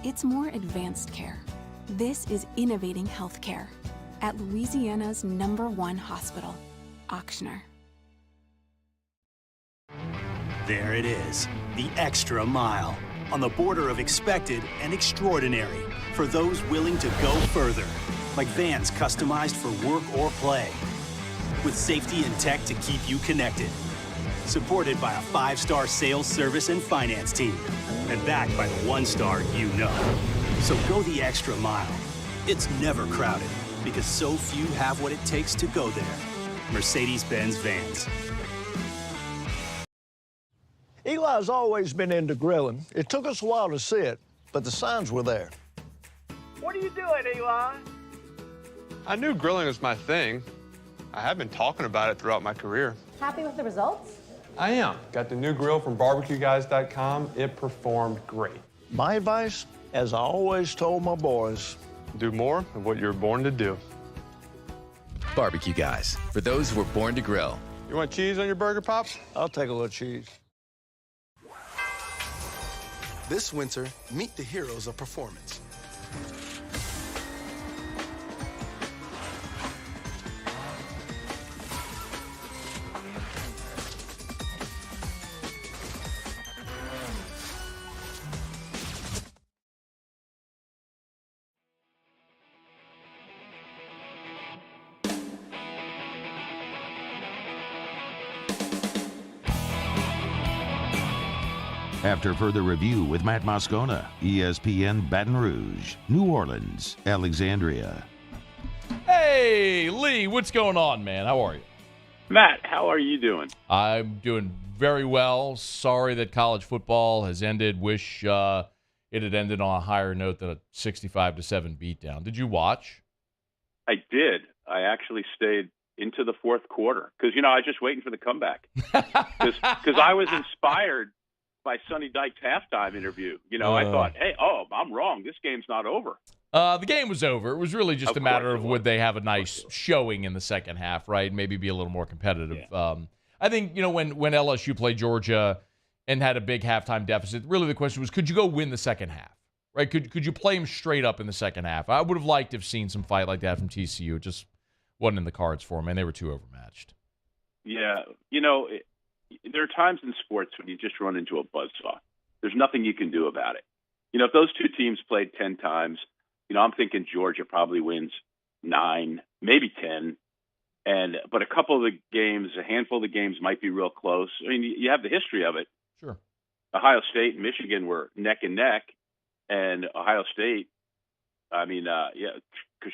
it's more advanced care. This is innovating healthcare at Louisiana's #1 hospital, Ochsner. There it is, the extra mile, on the border of expected and extraordinary for those willing to go further, like vans customized for work or play, with safety and tech to keep you connected. Supported by a 5-star sales, service, and finance team, and backed by the 1-star you know. So go the extra mile. It's never crowded, because so few have what it takes to go there. Mercedes-Benz Vans. Eli's always been into grilling. It took us a while to see it, but the signs were there. What are you doing, Eli? I knew grilling was my thing. I have been talking about it throughout my career. Happy with the results? I am. Got the new grill from barbecueguys.com. It performed great. My advice, as I always told my boys, do more of what you're born to do. Barbecue Guys, for those who were born to grill. You want cheese on your burger, Pops? I'll take a little cheese. This winter, meet the heroes of performance. After further review with Matt Moscona, ESPN Baton Rouge, New Orleans, Alexandria. Hey, Lee, what's going on, man? How are you? Matt, how are you doing? I'm doing very well. Sorry that college football has ended. Wish it had ended on a higher note than a 65-7 beatdown. Did you watch? I did. I actually stayed into the fourth quarter because, I was just waiting for the comeback because I was inspired by Sonny Dykes' halftime interview. I thought, hey, I'm wrong. This game's not over. The game was over. It was really just a matter of would they have a nice showing in the second half, right? Maybe be a little more competitive. Yeah. I think, when LSU played Georgia and had a big halftime deficit, really the question was, could you go win the second half, right? Could you play them straight up in the second half? I would have liked to have seen some fight like that from TCU. It just wasn't in the cards for them, and they were too overmatched. Yeah. There are times in sports when you just run into a buzzsaw. There's nothing you can do about it. If those two teams played 10 times, I'm thinking Georgia probably wins 9, maybe 10. But a couple of the games, a handful of the games might be real close. I mean, you have the history of it. Sure. Ohio State and Michigan were neck and neck, and Ohio State,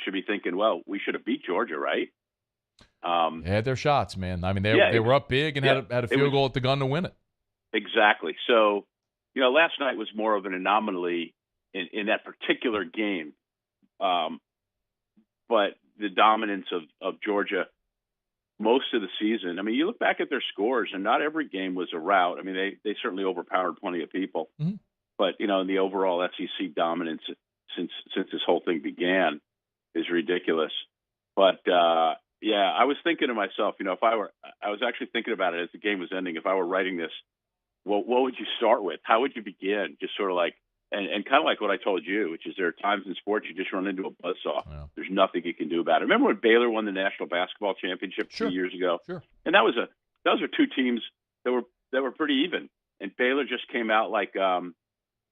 should be thinking, well, we should have beat Georgia, right? They had their shots, man. I mean, they were up big and had a field goal at the gun to win it. Exactly. So, last night was more of an anomaly in that particular game. But the dominance of Georgia most of the season, you look back at their scores, and not every game was a rout. They certainly overpowered plenty of people. Mm-hmm. But, in the overall SEC dominance since this whole thing began is ridiculous. But, yeah, I was thinking to myself, I was actually thinking about it as the game was ending. If I were writing this, what would you start with? How would you begin? Just sort of like, and kind of like what I told you, which is there are times in sports you just run into a buzzsaw. Yeah. There's nothing you can do about it. Remember when Baylor won the national basketball championship 2 years ago? Sure. And those are two teams that were pretty even. And Baylor just came out like a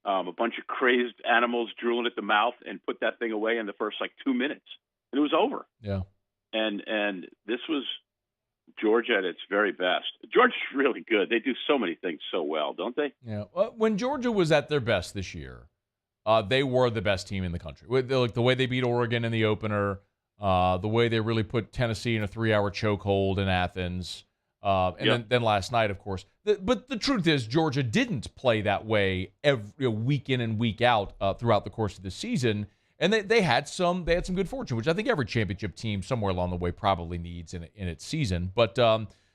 bunch of crazed animals drooling at the mouth and put that thing away in the first 2 minutes, and it was over. Yeah. And this was Georgia at its very best. Georgia's really good. They do so many things so well, don't they? Yeah. When Georgia was at their best this year, they were the best team in the country. The way they beat Oregon in the opener, the way they really put Tennessee in a 3-hour chokehold in Athens, and then last night, of course. But the truth is, Georgia didn't play that way every week in and week out throughout the course of the season. And they had some good fortune, which I think every championship team somewhere along the way probably needs in its season. But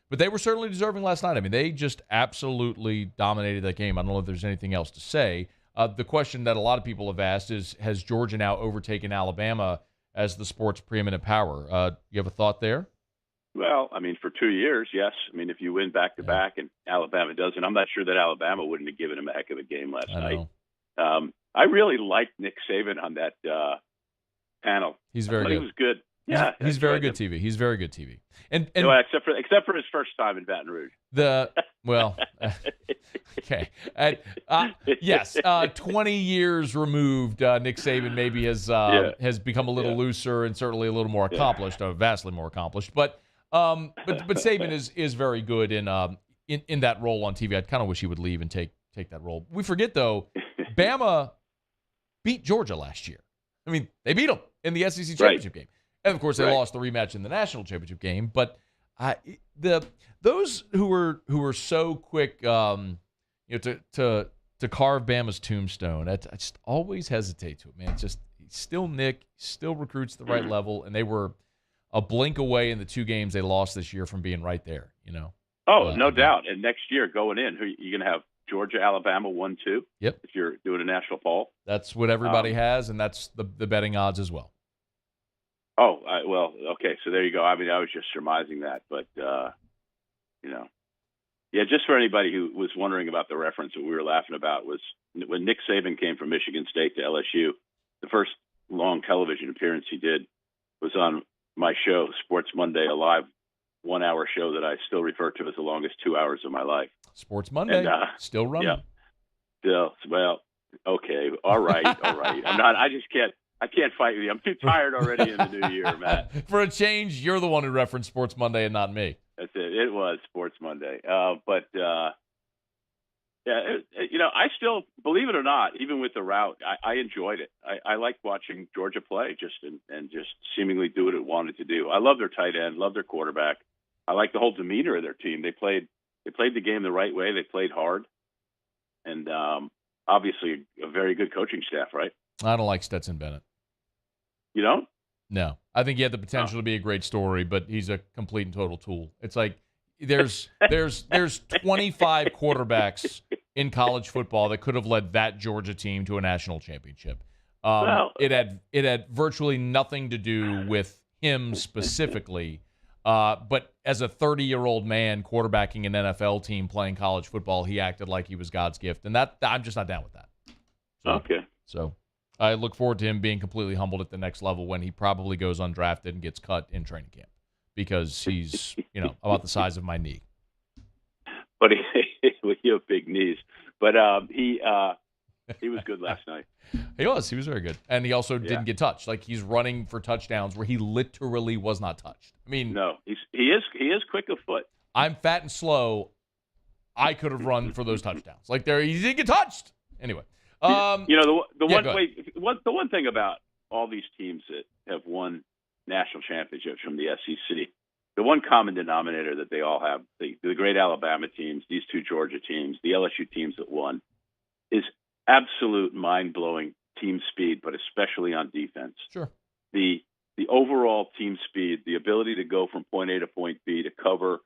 they were certainly deserving last night. They just absolutely dominated that game. I don't know if there's anything else to say. The question that a lot of people have asked is, has Georgia now overtaken Alabama as the sport's preeminent power. You have a thought there? Well, I mean, for 2 years, yes. I mean, if you win back-to-back and Alabama doesn't, I'm not sure that Alabama wouldn't have given him a heck of a game last night. I really liked Nick Saban on that panel. He's very good. He was good. Yeah, he's very good TV. He's very good TV. And well, except for his first time in Baton Rouge. Okay. Yes, 20 years removed, Nick Saban maybe has become a little looser and certainly a little more accomplished, vastly more accomplished. But Saban is very good in that role on TV. I kind of wish he would leave and take that role. We forget though, Bama beat Georgia last year. I mean, they beat them in the SEC championship game, and of course they lost the rematch in the national championship game. But those who were so quick, to carve Bama's tombstone, I just always hesitate to it, man. It's just he's still Nick, still recruits the right level, and they were a blink away in the 2 games they lost this year from being right there. Oh, no doubt. And next year going in, who you going to have? Georgia, Alabama, 1-2. Yep. If you're doing a national poll, that's what everybody has, and that's the betting odds as well. Oh, well, okay. So there you go. I mean, I was just surmising that, but just for anybody who was wondering about the reference that we were laughing about was when Nick Saban came from Michigan State to LSU. The first long television appearance he did was on my show, Sports Monday, a live 1-hour show that I still refer to as the longest 2 hours of my life. Sports Monday, still running. Yeah. Well, okay, all right. I can't fight with you. I'm too tired already in the new year, Matt. For a change, you're the one who referenced Sports Monday and not me. That's it. It was Sports Monday. I still, believe it or not, even with the route, I enjoyed it. I liked watching Georgia play and just seemingly do what it wanted to do. I love their tight end, love their quarterback. I like the whole demeanor of their team. They played the game the right way. They played hard, and obviously a very good coaching staff, right? I don't like Stetson Bennett. You don't? No. I think he had the potential to be a great story, but he's a complete and total tool. It's like there's 25 quarterbacks in college football that could have led that Georgia team to a national championship. It had virtually nothing to do with him specifically. But as a 30-year-old man quarterbacking an NFL team playing college football, he acted like he was God's gift, and that I'm just not down with that. So I look forward to him being completely humbled at the next level when he probably goes undrafted and gets cut in training camp because he's about the size of my knee. But you have big knees. But he was good last night. He was very good, and he also didn't get touched. Like he's running for touchdowns where he literally was not touched. I mean, no, he is quick of foot. I'm fat and slow. I could have run for those touchdowns. Like he didn't get touched. Anyway, the one thing about all these teams that have won national championships from the SEC, the one common denominator that they all have, the great Alabama teams, these 2 Georgia teams, the LSU teams that won, is absolute mind-blowing team speed, but especially on defense. Sure. The overall team speed, the ability to go from point A to point B, to cover,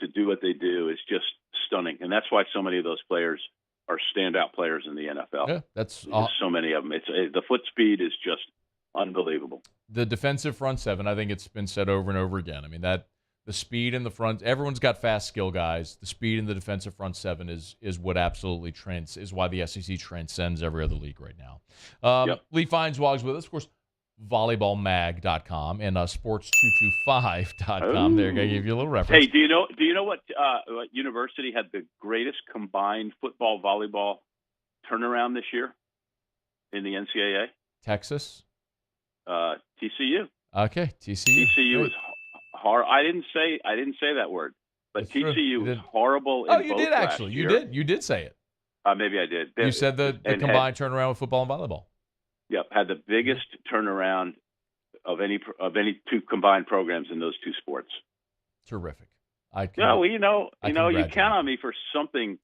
to do what they do is just stunning. And that's why so many of those players are standout players in the NFL. Yeah, that's so many of them. The foot speed is just unbelievable. The defensive front seven, I think it's been said over and over again. I mean, that the speed in the front, everyone's got fast skill guys. The speed in the defensive front seven is what absolutely is why the SEC transcends every other league right now. Lee Feinswog's with us, of course, volleyballmag.com and sports225.com. There, I gave you a little reference. Hey, do you know what university had the greatest combined football volleyball turnaround this year in the NCAA? Texas. TCU. Okay, TCU. TCU is horrible. I didn't say that word, but That's TCU was horrible. Oh, you did actually. You did say it. Maybe I did. You said the combined turnaround with football and volleyball. Yep, had the biggest turnaround of any 2 combined programs in those 2 sports. Terrific. You count on me for something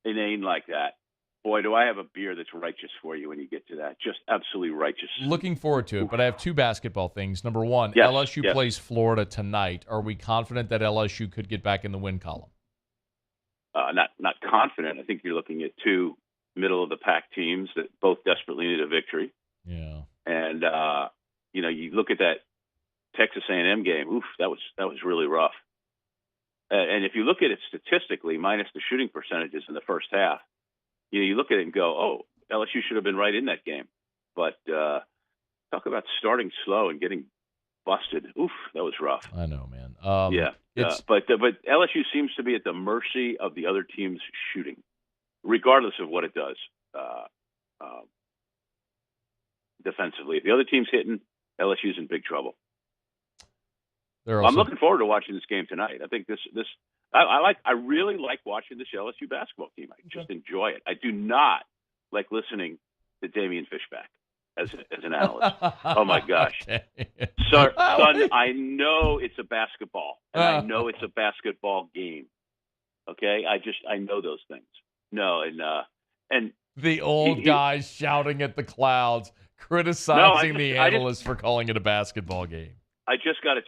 inane like that. Boy, do I have a beer that's righteous for you when you get to that. Just absolutely righteous. Looking forward to it, but I have 2 basketball things. Number 1, LSU plays Florida tonight. Are we confident that LSU could get back in the win column? Not confident. I think you're looking at 2 middle-of-the-pack teams that both desperately need a victory. Yeah. And you look at that Texas A&M game. Oof, that was really rough. And if you look at it statistically, minus the shooting percentages in the first half, you look at it and go, "Oh, LSU should have been right in that game." But talk about starting slow and getting busted. Oof, that was rough. I know, man. But LSU seems to be at the mercy of the other team's shooting, regardless of what it does defensively. If the other team's hitting, LSU's in big trouble. I'm looking forward to watching this game tonight. I think I really like watching this LSU basketball team. I just enjoy it. I do not like listening to Damian Fishback as an analyst. Oh my gosh. Okay. Son, I know it's a basketball and I know it's a basketball game. Okay? I know those things. No, and the old guys shouting at the clouds, criticizing the analysts for calling it a basketball game. I just got to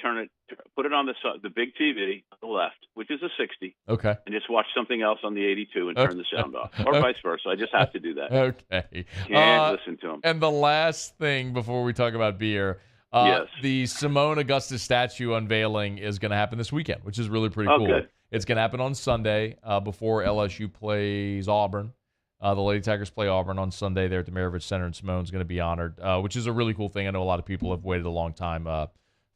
put it on the big TV on the left, which is a 60. Okay. And just watch something else on the 82 and turn the sound off, or vice versa. I just have to do that. Okay. Can't listen to them. And the last thing before we talk about beer, yes. The Simone Augustus statue unveiling is going to happen this weekend, which is really pretty cool. Good. It's going to happen on Sunday before LSU plays Auburn. The Lady Tigers play Auburn on Sunday there at the Maravich Center, and Simone's going to be honored, which is a really cool thing. I know a lot of people have waited a long time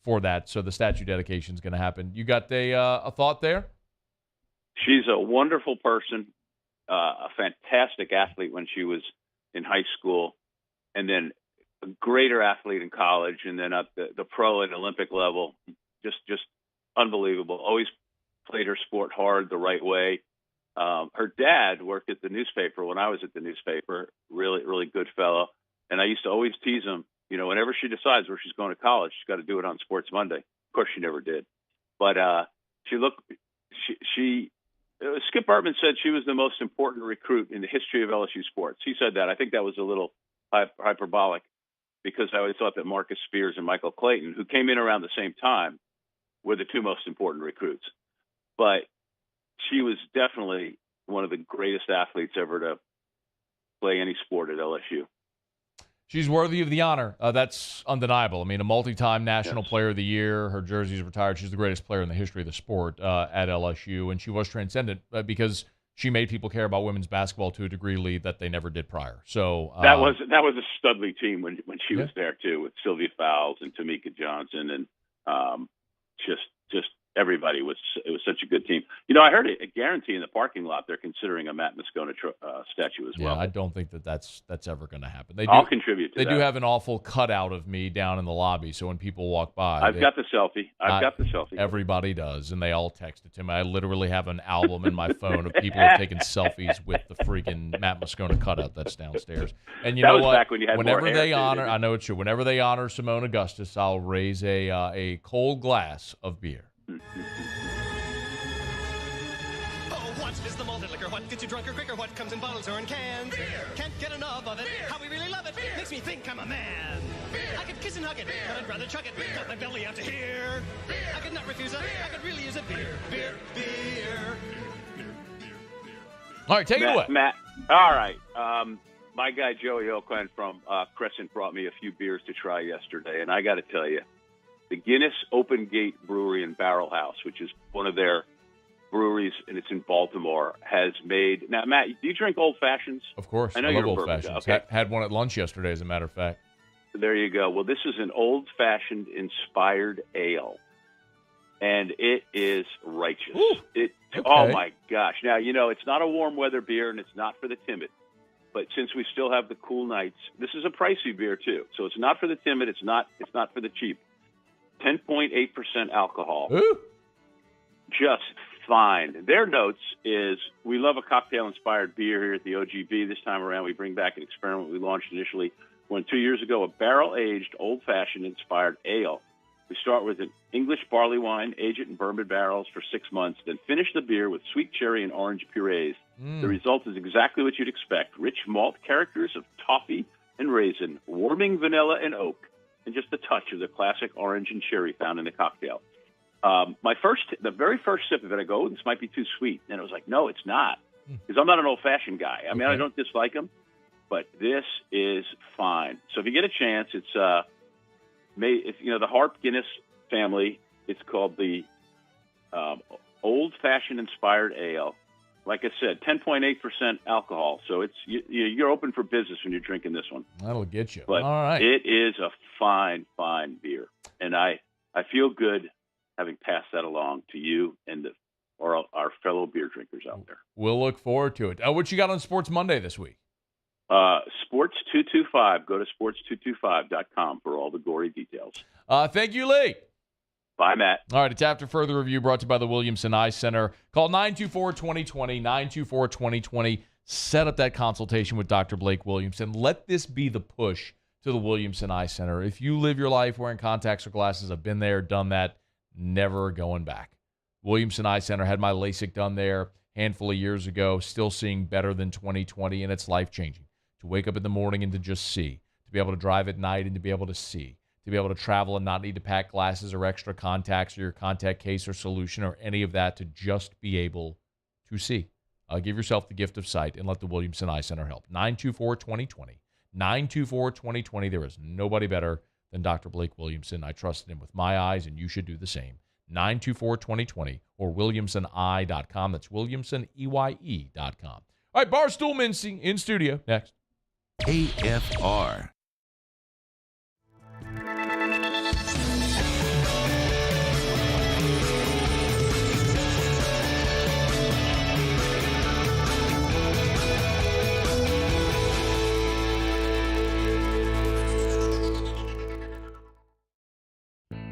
for that, so the statue dedication is going to happen. You got a thought there? She's a wonderful person, a fantastic athlete when she was in high school, and then a greater athlete in college, and then up the pro and Olympic level. Just unbelievable. Always played her sport hard the right way. Her dad worked at the newspaper when I was at the newspaper. Really, really good fellow. And I used to always tease him. Whenever she decides where she's going to college, she's got to do it on Sports Monday. Of course, she never did. But Skip Bartman said she was the most important recruit in the history of LSU sports. He said that. I think that was a little hyperbolic because I always thought that Marcus Spears and Michael Clayton, who came in around the same time, were the two most important recruits. But she was definitely one of the greatest athletes ever to play any sport at LSU. She's worthy of the honor. That's undeniable. I mean, a multi-time National Player of the Year. Her jersey's retired. She's the greatest player in the history of the sport at LSU, and she was transcendent because she made people care about women's basketball to a degree that they never did prior. So that was a studly team when she was there too, with Sylvia Fowles and Tamika Johnson, and just everybody was. It was such a good team. I heard a guarantee in the parking lot. They're considering a Matt Moscona statue as well. Yeah, I don't think that's ever going to happen. I'll contribute to that. They do have an an awful cutout of me down in the lobby, so when people walk by, I've got the selfie. Everybody does, and they all text it to me. I literally have an album in my phone of people who have taken selfies with the freaking Matt Moscona cutout that's downstairs. And you know what? Back when you had whenever they honor, I know it's true. Whenever they honor Simone Augustus, I'll raise a cold glass of beer. What is the malted liquor? What gets you drunker quicker? What comes in bottles or in cans? Beer. Can't get enough of it. Beer. How we really love it. Beer. Makes me think I'm a man. Beer. I could kiss and hug it, beer. But I'd rather chug it. Beer. Got my belly out to here. Beer. I could not refuse it. Beer. I could really use it. Beer. Beer. Beer. All right, take it away. Matt. All right. My guy Joey Oakland from Crescent brought me a few beers to try yesterday, and I got to tell you, the Guinness Open Gate Brewery and Barrel House, which is one of their breweries, and it's in Baltimore, has made... Now, Matt, do you drink Old Fashions? Of course. I know love you're Old Fashions. Okay. Had one at lunch yesterday, as a matter of fact. There you go. Well, this is an old-fashioned inspired ale, and it is righteous. Okay. Oh, my gosh. Now, it's not a warm weather beer, and it's not for the timid. But since we still have the cool nights, this is a pricey beer, too. So it's not for the timid. It's not for the cheap. 10.8% alcohol. Ooh. Just fine. Their notes is, we love a cocktail-inspired beer here at the OGB. This time around, we bring back an experiment we launched initially 2 years ago, a barrel-aged, old-fashioned inspired ale. We start with an English barley wine, age it in bourbon barrels for 6 months, then finish the beer with sweet cherry and orange purees. The result is exactly what you'd expect. Rich malt characters of toffee and raisin, warming vanilla and oak, and just a touch of the classic orange and cherry found in the cocktail. The very first sip of it, I go, this might be too sweet. And I was like, no, it's not. Because I'm not an old-fashioned guy. I mean, I don't dislike them, but this is fine. So if you get a chance, it's if the Harp Guinness family. It's called the Old Fashioned Inspired Ale. Like I said, 10.8% alcohol. So you're open for business when you're drinking this one. That'll get you. But all right. It is a fine, fine beer, and I feel good having passed that along to you and our fellow beer drinkers out there. We'll look forward to it. What you got on Sports Monday this week? Sports 225. Go to sports225.com for all the gory details. Thank you, Lee. Bye, Matt. All right, it's After Further Review brought to you by the Williamson Eye Center. Call 924-2020, 924-2020. Set up that consultation with Dr. Blake Williamson. Let this be the push to the Williamson Eye Center. If you live your life wearing contacts or glasses, I've been there, done that, never going back. Williamson Eye Center had my LASIK done there a handful of years ago, still seeing better than 20/20, and it's life-changing. To wake up in the morning and to just see, to be able to drive at night and to be able to see, to be able to travel and not need to pack glasses or extra contacts or your contact case or solution or any of that, to just be able to see. Give yourself the gift of sight and let the Williamson Eye Center help. 924-2020. 924-2020. There is nobody better than Dr. Blake Williamson. I trusted him with my eyes, and you should do the same. 924-2020 or WilliamsonEye.com. That's WilliamsonEye.com. All right, Barstool Mincing in studio. Next. AFR.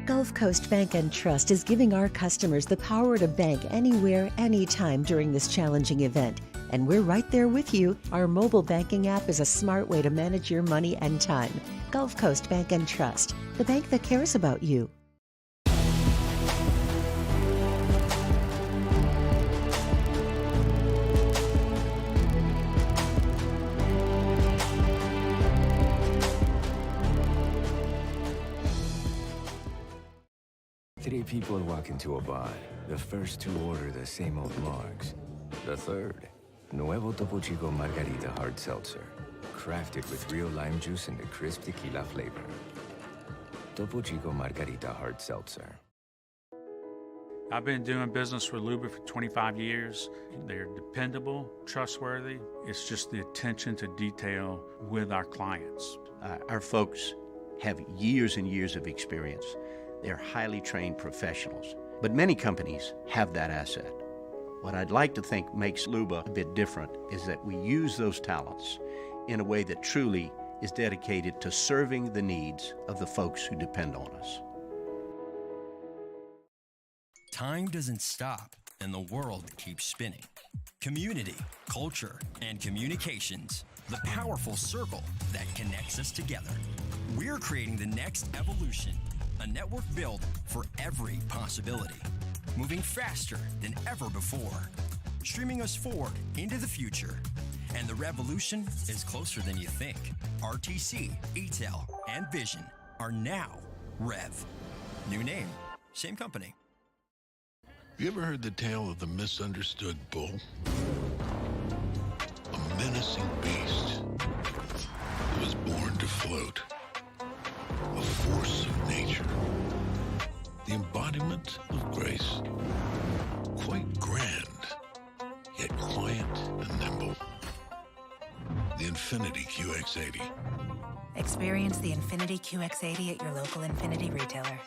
Gulf Coast Bank and Trust is giving our customers the power to bank anywhere, anytime during this challenging event. And we're right there with you. Our mobile banking app is a smart way to manage your money and time. Gulf Coast Bank and Trust, the bank that cares about you. Three people walk into a bar. The first two order the same old margs. The third, Nuevo Topo Chico Margarita Hard Seltzer. Crafted with real lime juice and a crisp tequila flavor. Topo Chico Margarita Hard Seltzer. I've been doing business with Luba for 25 years. They're dependable, trustworthy. It's just the attention to detail with our clients. Our folks have years and years of experience. They're highly trained professionals, but many companies have that asset. What I'd like to think makes Luba a bit different is that we use those talents in a way that truly is dedicated to serving the needs of the folks who depend on us. Time doesn't stop, and the world keeps spinning. Community, culture, and communications, the powerful circle that connects us together. We're creating the next evolution. A network built for every possibility, moving faster than ever before, streaming us forward into the future. And the revolution is closer than you think. RTC, ETEL, and Vision are now Rev. New name, same company. You ever heard the tale of the misunderstood bull? A menacing beast that was born to float. A force of nature. The embodiment of grace. Quite grand, yet quiet and nimble. The Infiniti QX80. Experience the Infiniti QX80 at your local Infiniti retailer.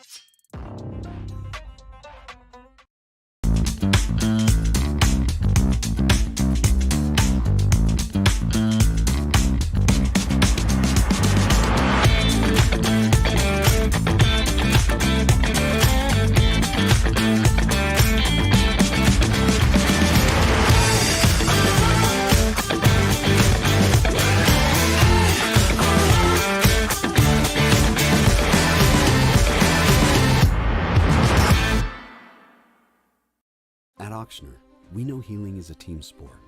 We know healing is a team sport.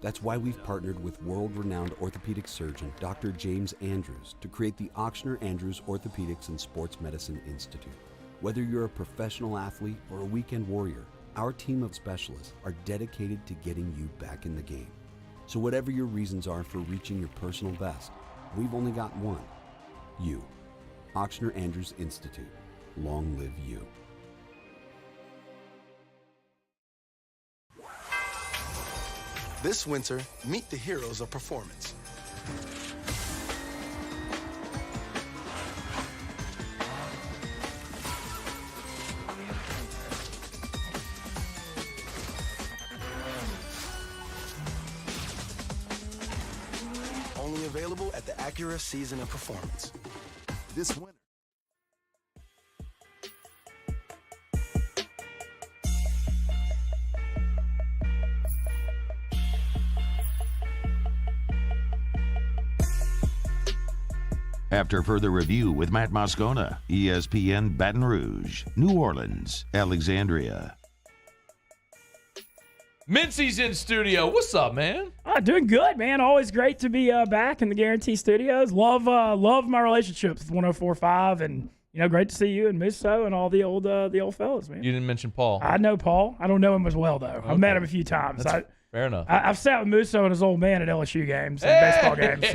That's why we've partnered with world-renowned orthopedic surgeon Dr. James Andrews to create the Ochsner Andrews Orthopedics and Sports Medicine Institute. Whether you're a professional athlete or a weekend warrior, our team of specialists are dedicated to getting you back in the game. So whatever your reasons are for reaching your personal best, we've only got one: you. Auctioneer Andrews Institute. Long live you. This winter, meet the heroes of performance. Only available at the Acura Season of Performance. This winter. After further review with Matt Moscona, ESPN Baton Rouge, New Orleans, Alexandria. Mintzy's in studio. What's up, man? Doing good, man. Always great to be back in the Guarantee Studios. Love my relationships with 104.5, and great to see you and Musso and all the old fellas, man. You didn't mention Paul. I know Paul. I don't know him as well though. Okay. I've met him a few times. Fair enough. I've sat with Musso and his old man at LSU games and baseball games.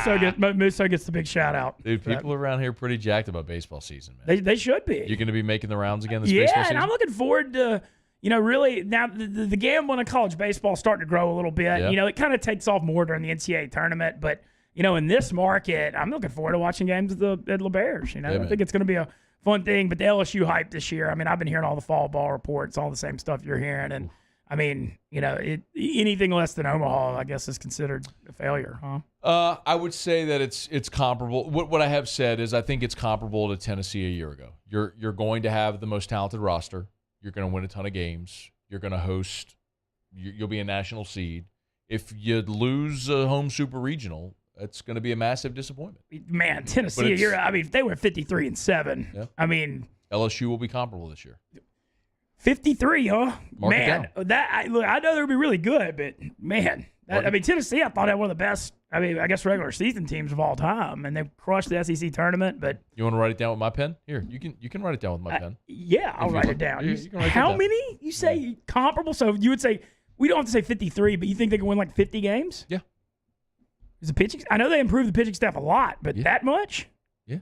So Musso gets the big shout out. Dude, people around here are pretty jacked about baseball season, man. They should be. You're going to be making the rounds again this baseball season? Yeah, and I'm looking forward to, really now the gambling in college baseball is starting to grow a little bit. Yeah. It kind of takes off more during the NCAA tournament, but in this market, I'm looking forward to watching games at the Bears. I think it's going to be a fun thing. But the LSU hype this year, I've been hearing all the fall ball reports, all the same stuff you're hearing, and anything less than Omaha, I guess, is considered a failure, huh? I would say that it's comparable. What I have said is I think it's comparable to Tennessee a year ago. You're going to have the most talented roster. You're going to win a ton of games. You're going to host. You'll be a national seed. If you lose a home super regional, it's going to be a massive disappointment. Man, Tennessee a year. If they went 53-7. Yeah. LSU will be comparable this year. 53, huh? Mark it down. I know they're going to be really good, but man, Tennessee, I thought had one of the best, I guess regular season teams of all time, and they crushed the SEC tournament. But you want to write it down with my pen? Here, you can write it down with my pen. Yeah, I'll write it down. You can write How it down. many? You say comparable? So you would say we don't have to say 53, but you think they can win like 50 games? Yeah. Is the pitching? I know they improved the pitching staff a lot, but that much? Yeah.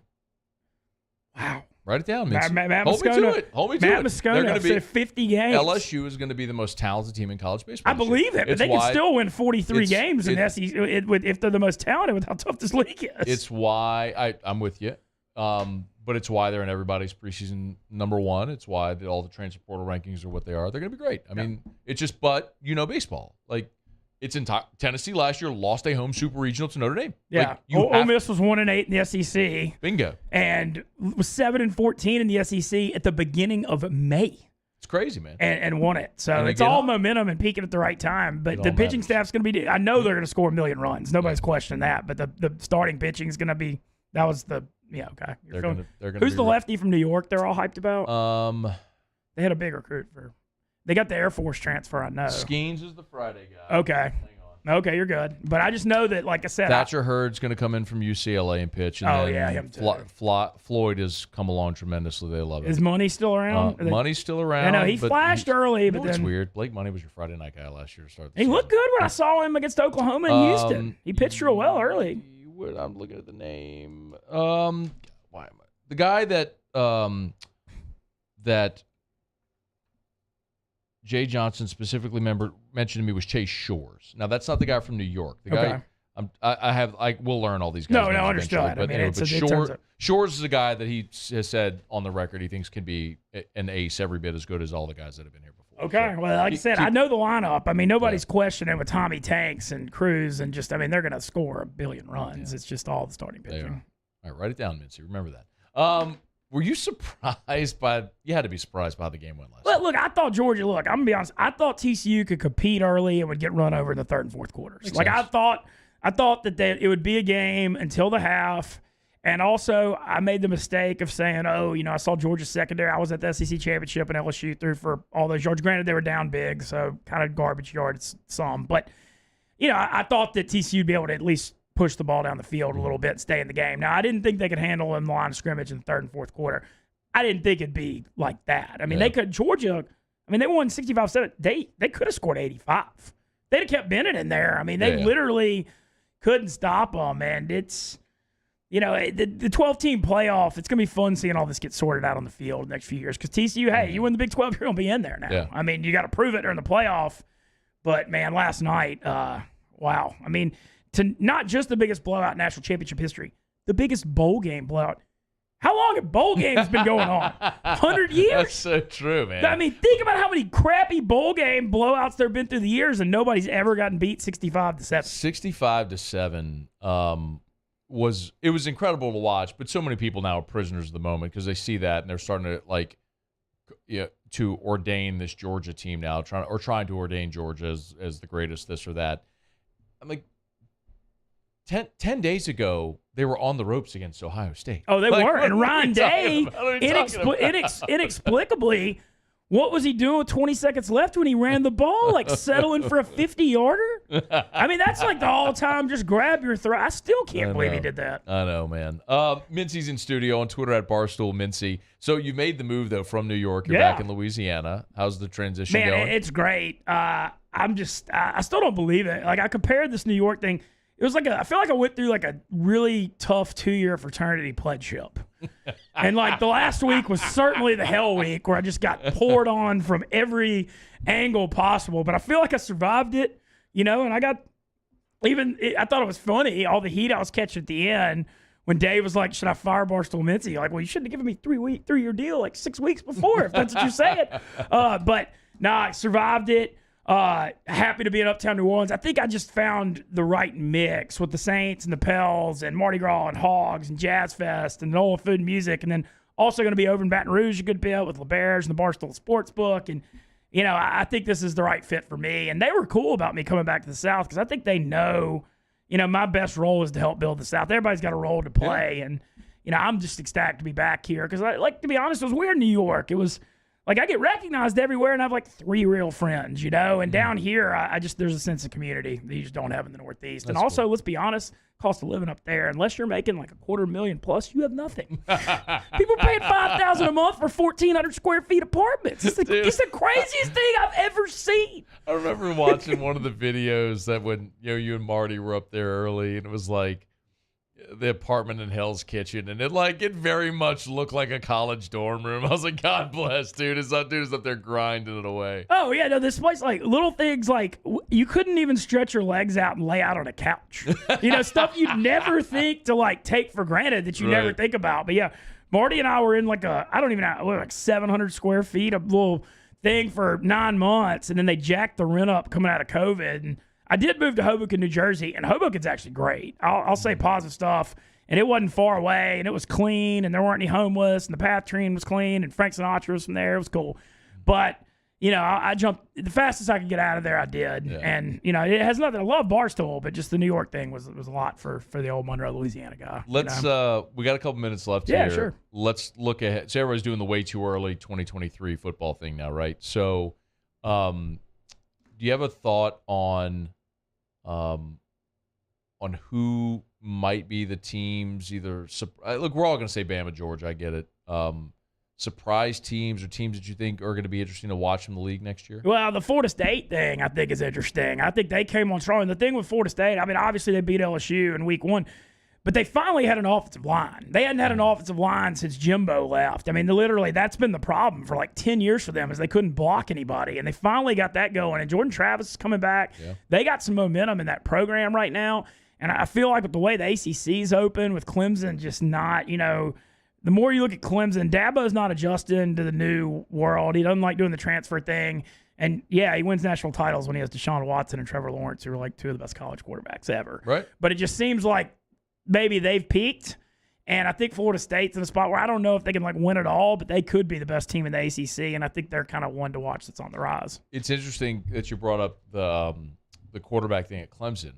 Wow. Write it down, Mintz. Matt Hold me to it. Hold me to Matt it. Moscona said 50 games. LSU is going to be the most talented team in college baseball. I believe it, but they can still win 43 games in SEC if they're the most talented with how tough this league is. It's why I'm with you. But it's why they're in everybody's preseason number one. It's why all the transfer portal rankings are what they are. They're going to be great. It's just, but baseball. It's in Tennessee last year lost a home super regional to Notre Dame. Yeah, Ole Miss was 1-8 in the SEC. Bingo. And was 7-14 in the SEC at the beginning of May. It's crazy, man. And won it. So it's all momentum and peaking at the right time. But the pitching staff's going to be. I know they're going to score 1 million runs. Nobody's questioning that. But the starting pitching is going to be. That was the. Yeah, okay. They're gonna Who's the lefty from New York they're all hyped about? They had a big recruit for. They got the Air Force transfer, I know. Skeens is the Friday guy. Okay. Okay, you're good. But I just know that, like I said, Thatcher Hurd's going to come in from UCLA and pitch. And him too. Floyd has come along tremendously. They love it. Is Money still around? Money's still around. I know he flashed early, but it's then weird. Blake Money was your Friday night guy last year to start. He looked good when I saw him against Oklahoma and Houston. He pitched real well early. I'm looking at the name. The guy that Jay Johnson specifically mentioned to me was Chase Shores. Now that's not the guy from New York. The guy we'll learn all these guys. No, understood. But Shores is a guy that he has said on the record he thinks can be an ace every bit as good as all the guys that have been here before. Okay, well, like I said, I know the lineup. Nobody's questioning with Tommy Tanks and Cruz and just, they're going to score 1 billion runs. Yeah. It's just all the starting pitching. All right, write it down, Mintzy. Remember that. Were you surprised by? You had to be surprised by how the game went last night. Look, I thought Georgia. I'm gonna be honest. I thought TCU could compete early and would get run over in the third and fourth quarters. Makes sense. I thought that it would be a game until the half. And also, I made the mistake of saying, I saw Georgia's secondary. I was at the SEC championship and LSU threw for all those yards. Granted, they were down big, so kind of garbage yards some. But I thought that TCU would be able to at least push the ball down the field a little bit, stay in the game. Now, I didn't think they could handle in the line of scrimmage in the third and fourth quarter. I didn't think it'd be like that. They could. Georgia, they won 65-7. They could have scored 85. They'd have kept Bennett in there. They literally couldn't stop them. And it's, the 12-team playoff, it's going to be fun seeing all this get sorted out on the field the next few years. Because TCU, hey, you win the Big 12, you're going to be in there now. Yeah. I mean, you got to prove it during the playoff. But, man, last night, wow. I mean, to not just the biggest blowout in national championship history, the biggest bowl game blowout. How long have bowl games been going on? 100 years? That's so true, man. I mean, think about how many crappy bowl game blowouts there have been through the years, and nobody's ever gotten beat 65-7. 65-7 was incredible to watch, but so many people now are prisoners of the moment because they see that and they're starting to to ordain this Georgia team now, trying to ordain Georgia as the greatest this or that. I'm like, 10 days ago, they were on the ropes against Ohio State. Oh, they were. And what Ryan Day, inexplicably, what was he doing with 20 seconds left when he ran the ball? Like settling for a 50-yarder? I mean, that's like the all-time just grab your throat. I still can't believe he did that. I know, man. Mincy's in studio on Twitter at Barstool Mincy. So you made the move, though, from New York. You're back in Louisiana. How's the transition going? Man, it's great. I still don't believe it. Like, I compared this New York thing. It was I feel like I went through like a really tough 2-year fraternity pledgeship. And like the last week was certainly the hell week where I just got poured on from every angle possible. But I feel like I survived it, and I got I thought it was funny, all the heat I was catching at the end when Dave was like, should I fire Barstool Mincy? Like, well, you shouldn't have given me 3-year deal like 6 weeks before if that's what you're saying. But I survived it. Happy to be in Uptown New Orleans. I think I just found the right mix with the Saints and the Pels and Mardi Gras and Hogs and Jazz Fest and Nola Food and Music, and then also going to be over in Baton Rouge a good bit with LeBears and the Barstool Sportsbook. And, I think this is the right fit for me. And they were cool about me coming back to the South because I think they know, my best role is to help build the South. Everybody's got a role to play. And, I'm just ecstatic to be back here because, to be honest, it was weird in New York. It was like I get recognized everywhere and I have like 3 real friends, and down here, there's a sense of community that you just don't have in the Northeast. And also, let's be honest, cost of living up there, unless you're making like $250,000 plus, you have nothing. People paying $5,000 a month for 1,400 square feet apartments. It's the craziest thing I've ever seen. I remember watching one of the videos that when you and Marty were up there early, and it was like the apartment in Hell's Kitchen, and it very much looked like a college dorm room. I was like, God bless, dude. Dude is up there grinding it away. Oh, yeah. No, this place, like, little things like you couldn't even stretch your legs out and lay out on a couch. Stuff you'd never think to, like, take for granted that you never think about. But, yeah, Marty and I were in, like, I don't even know, like 700 square feet, a little thing for 9 months, and then they jacked the rent up coming out of COVID. And I did move to Hoboken, New Jersey, and Hoboken's actually great. I'll say positive stuff. And it wasn't far away, and it was clean, and there weren't any homeless, and the path train was clean, and Frank Sinatra was from there. It was cool. But, I jumped the fastest I could get out of there, I did. Yeah. And, it has nothing. I love Barstool, but just the New York thing was a lot for the old Monroe, Louisiana guy. Let's we got a couple minutes left here. Yeah, sure. Let's look ahead. So everybody's doing the way too early 2023 football thing now, right? So do you have a thought on who might be the teams either look, we're all going to say Bama, Georgia, I get it. Surprise teams or teams that you think are going to be interesting to watch in the league next year? Well, the Florida State thing I think is interesting. I think they came on strong. And the thing with Florida State, I mean, obviously they beat LSU in week 1, but they finally had an offensive line. They hadn't had an offensive line since Jimbo left. I mean, literally that's been the problem for like 10 years for them is they couldn't block anybody, and they finally got that going. And Jordan Travis is coming back. Yeah. They got some momentum in that program right now. And I feel like with the way the ACC's open, with Clemson just not, the more you look at Clemson, Dabo's not adjusting to the new world. He doesn't like doing the transfer thing. And, yeah, he wins national titles when he has Deshaun Watson and Trevor Lawrence, who are like 2 of the best college quarterbacks ever. Right. But it just seems like maybe they've peaked. And I think Florida State's in a spot where I don't know if they can like win it all, but they could be the best team in the ACC. And I think they're kind of one to watch that's on the rise. It's interesting that you brought up the quarterback thing at Clemson,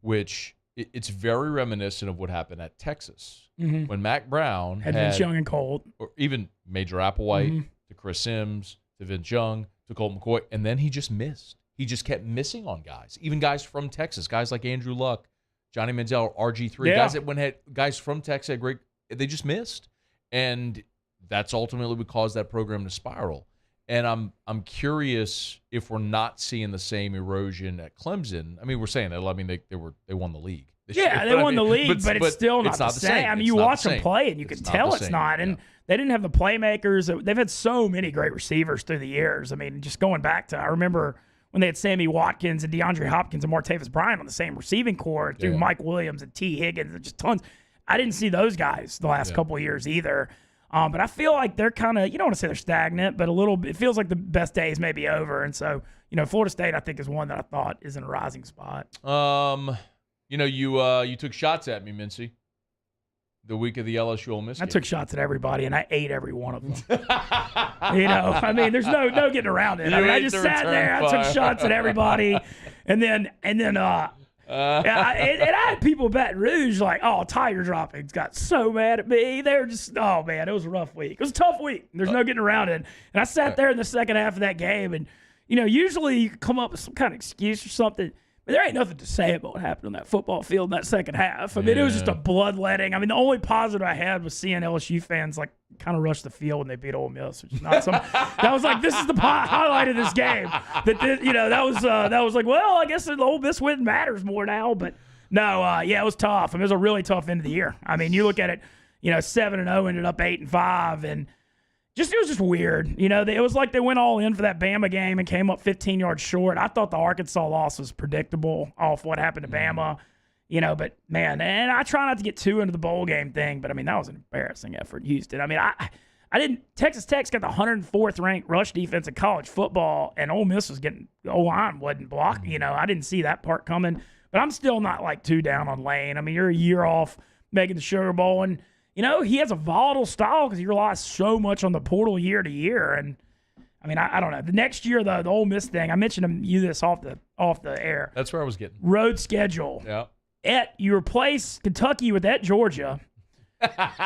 which it's very reminiscent of what happened at Texas when Mac Brown had Vince Young and Colt, or even Major Applewhite to Chris Sims to Vince Young to Colt McCoy, and then he just missed. He just kept missing on guys, even guys from Texas, guys like Andrew Luck, Johnny Manziel, RG3, guys that had guys from Texas had great. They just missed, and that's ultimately what caused that program to spiral. And I'm curious if we're not seeing the same erosion at Clemson. I mean, we're saying that. I mean, they won the league. Yeah, they won the league, but it's still not the same. I mean, you watch them play, and you can tell it's not. And they didn't have the playmakers. They've had so many great receivers through the years. I mean, just going back to, I remember when they had Sammy Watkins and DeAndre Hopkins and Martavis Bryant on the same receiving corps through Mike Williams and T. Higgins and just tons. I didn't see those guys the last couple of years either. But I feel like they're kind of, you don't want to say they're stagnant, but it feels like the best days may be over. And so, Florida State, I think, is one that I thought is in a rising spot. You took shots at me, Mincy, the week of the LSU Ole Miss game. I took shots at everybody, and I ate every one of them. I mean, there's no getting around it. I mean, I just sat there, I took shots at everybody, and then I had people at Baton Rouge like, oh, Tiger Droppings got so mad at me. They were just, oh, man, it was a rough week. It was a tough week. There's no getting around it. And I sat there in the second half of that game, and, usually you come up with some kind of excuse or something, but there ain't nothing to say about what happened on that football field in that second half. I mean, it was just a bloodletting. I mean, the only positive I had was seeing LSU fans, like, kind of rush the field when they beat Ole Miss, which is not some. That was like, this is the highlight of this game. That was like, well, I guess the Ole Miss win matters more now. But no, it was tough. I mean, it was a really tough end of the year. I mean, you look at it, 7-0, ended up 8-5, and it was just weird. It was like they went all in for that Bama game and came up 15 yards short. I thought the Arkansas loss was predictable off what happened to Bama. But man, and I try not to get too into the bowl game thing, but I mean, that was an embarrassing effort in Houston. I mean, I didn't. Texas Tech's got the 104th ranked rush defense in college football, and Ole Miss was getting O-line wasn't blocking. I didn't see that part coming, but I'm still not like too down on Lane. I mean, you're a year off making the Sugar Bowl, and he has a volatile style because he relies so much on the portal year to year, and I mean, I don't know. The next year, the Ole Miss thing, I mentioned you this off the air. That's where I was getting road schedule. Yeah. You replace Kentucky with at Georgia.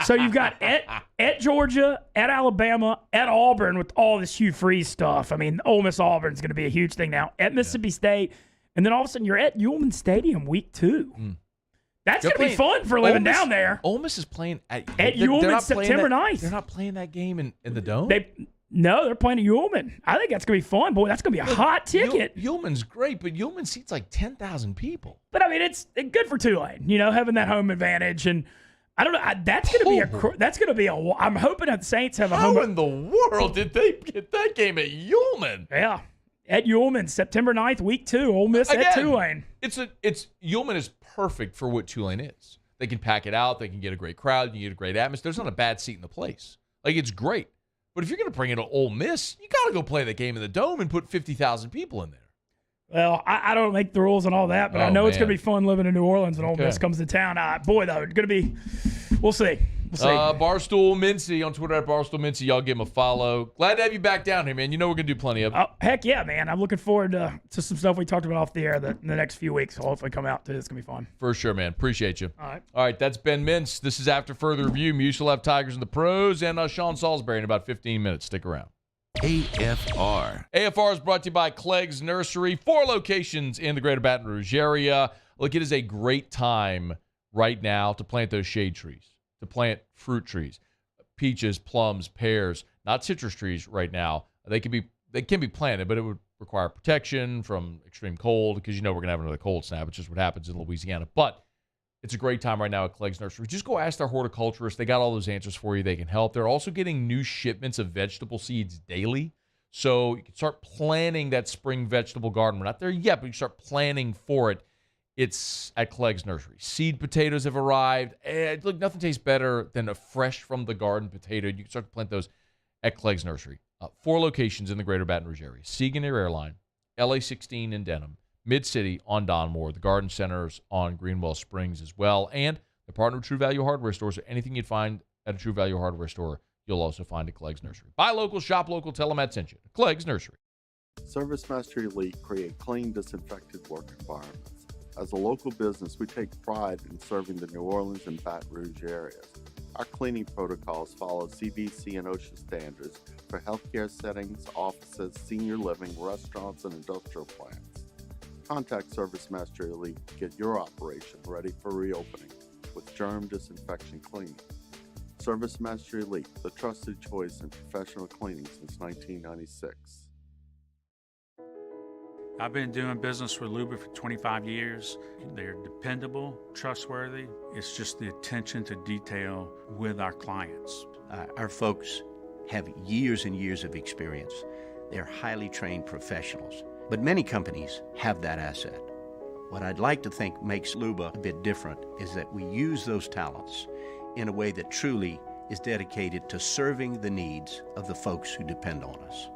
So you've got at Georgia, at Alabama, at Auburn with all this Hugh Freeze stuff. I mean, Ole Miss Auburn's going to be a huge thing now. At Mississippi State, and then all of a sudden you're at Ullman Stadium week 2. That's going to be fun for living down there. Ole Miss is playing at Ullman September 9th. They're not playing that game in the Dome? No, they're playing at Ullman. I think that's going to be fun. Boy, that's going to be a hot ticket. Ullman's great, but Ullman seats like 10,000 people. But, I mean, it's good for Tulane, having that home advantage. And I don't know. That's going to be a – I'm hoping that the Saints have a home – How in the world did they get that game at Ullman? Yeah. At Ullman, September 9th, week 2, Ole Miss at Tulane. Ullman is perfect for what Tulane is. They can pack it out. They can get a great crowd. You can get a great atmosphere. There's not a bad seat in the place. Like, it's great. But if you're going to bring it to Ole Miss, you got to go play the game in the Dome and put 50,000 people in there. Well, I don't make the rules and all that, but I know it's going to be fun living in New Orleans when Ole Miss comes to town. Boy, though, it's going to be – we'll see. Barstool Mincy on Twitter at Barstool Mincy. Y'all give him a follow. Glad to have you back down here, man. We're going to do plenty of it. Heck yeah, man. I'm looking forward to some stuff we talked about off the air in the next few weeks. So hopefully come out too. It's going to be fun. For sure, man. Appreciate you. All right. That's Ben Mintz. This is After Further Review. Mutual F Tigers and the Pros, and Sean Salisbury in about 15 minutes. Stick around. AFR. AFR is brought to you by Clegg's Nursery. 4 locations in the greater Baton Rouge area. Look, it is a great time right now to plant those shade trees, to plant fruit trees, peaches, plums, pears, not citrus trees right now. They can be planted, but it would require protection from extreme cold because we're going to have another cold snap, which is what happens in Louisiana. But it's a great time right now at Clegg's Nursery. Just go ask their horticulturist. They got all those answers for you. They can help. They're also getting new shipments of vegetable seeds daily. So you can start planning that spring vegetable garden. We're not there yet, but you start planning for it. It's at Clegg's Nursery. Seed potatoes have arrived. Look, nothing tastes better than a fresh from the garden potato. You can start to plant those at Clegg's Nursery. 4 locations in the greater Baton Rouge area. Sieg near Airline, LA 16 in Denham, Mid-City on Donmore, the Garden Centers on Greenwell Springs as well. And the partner of True Value Hardware stores. So anything you'd find at a True Value Hardware store, you'll also find at Clegg's Nursery. Buy local, shop local, tell them Matt sent you. Clegg's Nursery. Service Master Elite create clean, disinfected work environments. As a local business, we take pride in serving the New Orleans and Baton Rouge areas. Our cleaning protocols follow CDC and OSHA standards for healthcare settings, offices, senior living, restaurants, and industrial plants. Contact Service Master Elite to get your operation ready for reopening with germ disinfection cleaning. Service Mastery Elite, the trusted choice in professional cleaning since 1996. I've been doing business with Luba for 25 years. They're dependable, trustworthy. It's just the attention to detail with our clients. Our folks have years and years of experience. They're highly trained professionals. But many companies have that asset. What I'd like to think makes Luba a bit different is that we use those talents in a way that truly is dedicated to serving the needs of the folks who depend on us.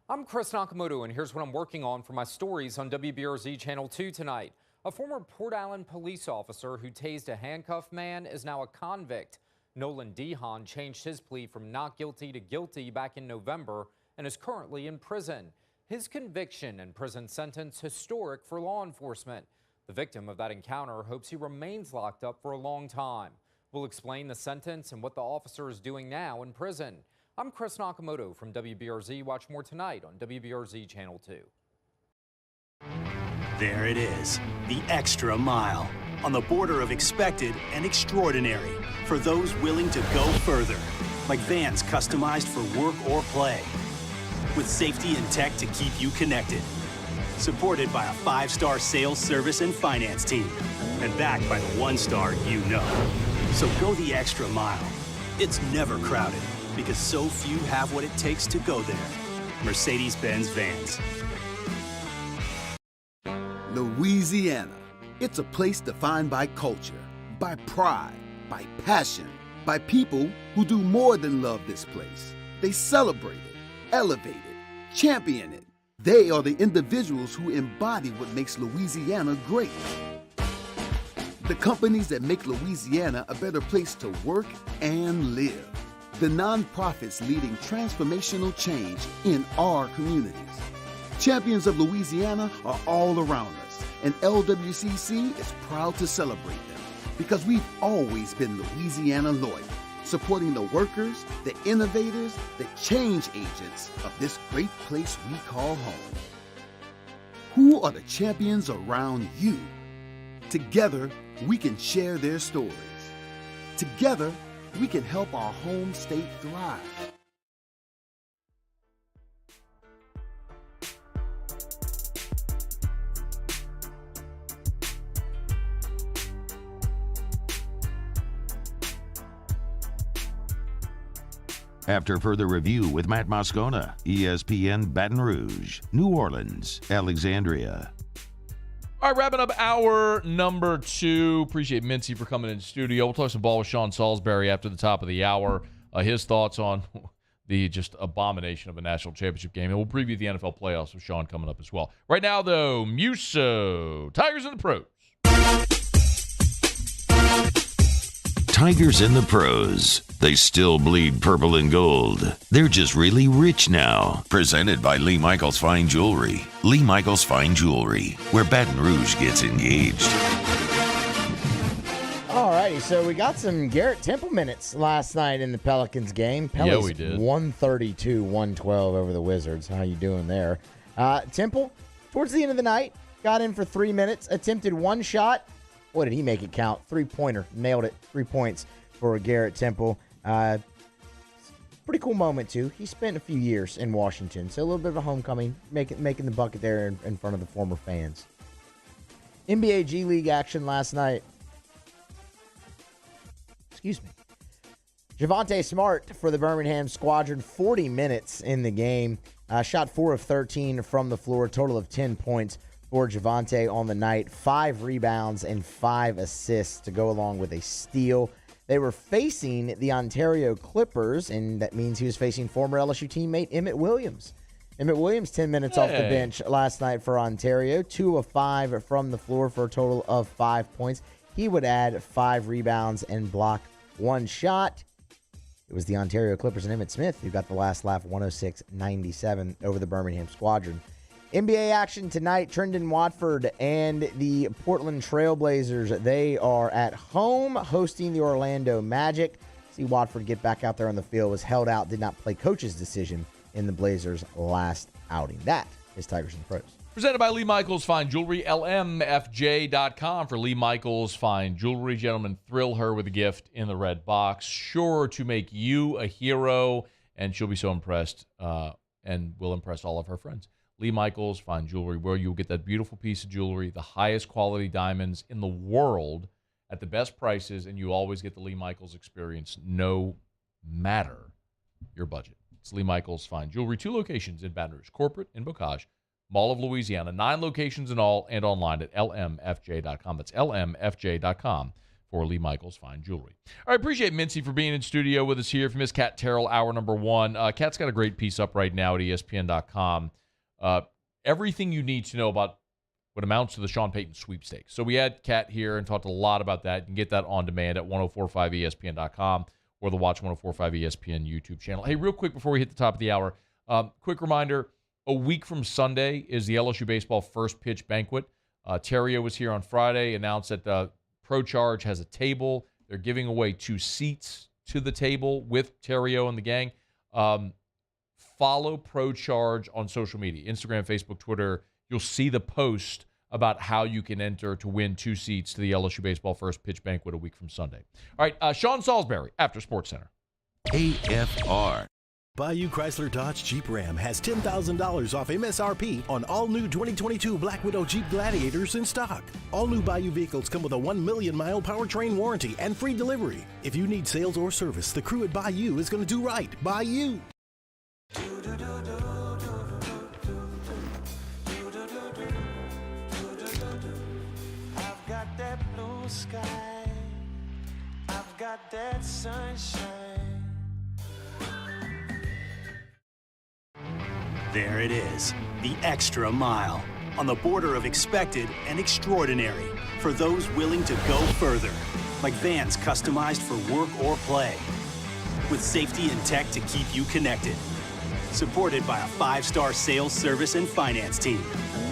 I'm Chris Nakamoto, and here's what I'm working on for my stories on WBRZ Channel 2 tonight. A former Port Allen police officer who tased a handcuffed man is now a convict. Nolan Dehan changed his plea from not guilty to guilty back in November and is currently in prison. His conviction and prison sentence historic for law enforcement. The victim of that encounter hopes he remains locked up for a long time. We'll explain the sentence and what the officer is doing now in prison. I'm Chris Nakamoto from WBRZ. Watch more tonight on WBRZ Channel 2. There it is, the extra mile, on the border of expected and extraordinary for those willing to go further, like vans customized for work or play, with safety and tech to keep you connected, supported by a 5-star sales, service, and finance team, and backed by the 1-star you know. So go the extra mile. It's never crowded, because so few have what it takes to go there. Mercedes-Benz Vans. Louisiana. It's a place defined by culture, by pride, by passion, by people who do more than love this place. They celebrate it, elevate it, champion it. They are the individuals who embody what makes Louisiana great. The companies that make Louisiana a better place to work and live. The nonprofits leading transformational change in our communities. Champions of Louisiana are all around us, and LWCC is proud to celebrate them because we've always been Louisiana loyal, supporting the workers, the innovators, the change agents of this great place we call home. Who are the champions around you? Together, we can share their stories. Together, we can help our home state thrive. After further review with Matt Moscona, ESPN Baton Rouge, New Orleans, Alexandria. All right, wrapping up hour number 2. Appreciate Mintz for coming in the studio. We'll talk some ball with Sean Salisbury after the top of the hour. His thoughts on the just abomination of a national championship game. And we'll preview the NFL playoffs with Sean coming up as well. Right now, though, Musso. Tigers in the pros. Tigers in the pros. They still bleed purple and gold. They're just really rich now. Presented by Lee Michaels Fine Jewelry. Lee Michaels Fine Jewelry, where Baton Rouge gets engaged. All righty, so we got some Garrett Temple minutes last night in the Pelicans game. Yeah, we did. 132-112 over the Wizards. How you doing there? Temple, towards the end of the night, got in for 3 minutes, attempted one shot. Boy, did he make it count. 3-pointer. Nailed it. 3 points for Garrett Temple. Pretty cool moment, too. He spent a few years in Washington, so a little bit of a homecoming, making the bucket there in front of the former fans. NBA G League action last night. Excuse me. Javonte Smart for the Birmingham Squadron, 40 minutes in the game. Shot 4 of 13 from the floor, total of 10 points for Javonte on the night. 5 rebounds and 5 assists to go along with a steal. They were facing the Ontario Clippers, and that means he was facing former LSU teammate Emmett Williams. Emmett Williams, 10 minutes off the bench last night for Ontario. 2 of 5 from the floor for a total of 5 points. He would add 5 rebounds and block 1 shot. It was the Ontario Clippers and Emmitt Smith who got the last laugh, 106-97 over the Birmingham Squadron. NBA action tonight, Trendon Watford and the Portland Trailblazers. They are at home hosting the Orlando Magic. See Watford get back out there on the field, was held out, did not play coach's decision in the Blazers' last outing. That is Tigers and Pros. Presented by Lee Michaels Fine Jewelry, LMFJ.com for Lee Michaels Fine Jewelry. Gentlemen, thrill her with a gift in the red box. Sure to make you a hero, and she'll be so impressed and will impress all of her friends. Lee Michaels Fine Jewelry, where you'll get that beautiful piece of jewelry, the highest quality diamonds in the world at the best prices, and you always get the Lee Michaels experience no matter your budget. It's Lee Michaels Fine Jewelry. 2 locations in Baton Rouge, corporate in Bocage, Mall of Louisiana, 9 locations in all, and online at lmfj.com. That's lmfj.com for Lee Michaels Fine Jewelry. All right, appreciate Mintzy for being in studio with us here. If you missed Cat Terrell, hour number 1, Cat's got a great piece up right now at ESPN.com. Everything you need to know about what amounts to the Sean Payton sweepstakes. So we had Cat here and talked a lot about that. You can get that on demand at 1045ESPN.com or the Watch 1045 ESPN YouTube channel. Hey, real quick before we hit the top of the hour, quick reminder, a week from Sunday is the LSU baseball first pitch banquet. Terrell was here on Friday, announced that Pro Charge has a table. They're giving away 2 seats to the table with Terrell and the gang. Follow Pro Charge on social media, Instagram, Facebook, Twitter. You'll see the post about how you can enter to win 2 seats to the LSU baseball first pitch banquet a week from Sunday. All right, Sean Salisbury after SportsCenter. AFR. Bayou Chrysler Dodge Jeep Ram has $10,000 off MSRP on all new 2022 Black Widow Jeep Gladiators in stock. All new Bayou vehicles come with a 1 million mile powertrain warranty and free delivery. If you need sales or service, the crew at Bayou is going to do right by you. I've got that blue sky, I've got that sunshine. There it is, the extra mile, on the border of expected and extraordinary, for those willing to go further, like vans customized for work or play, with safety and tech to keep you connected, supported by a 5-star sales, service, and finance team,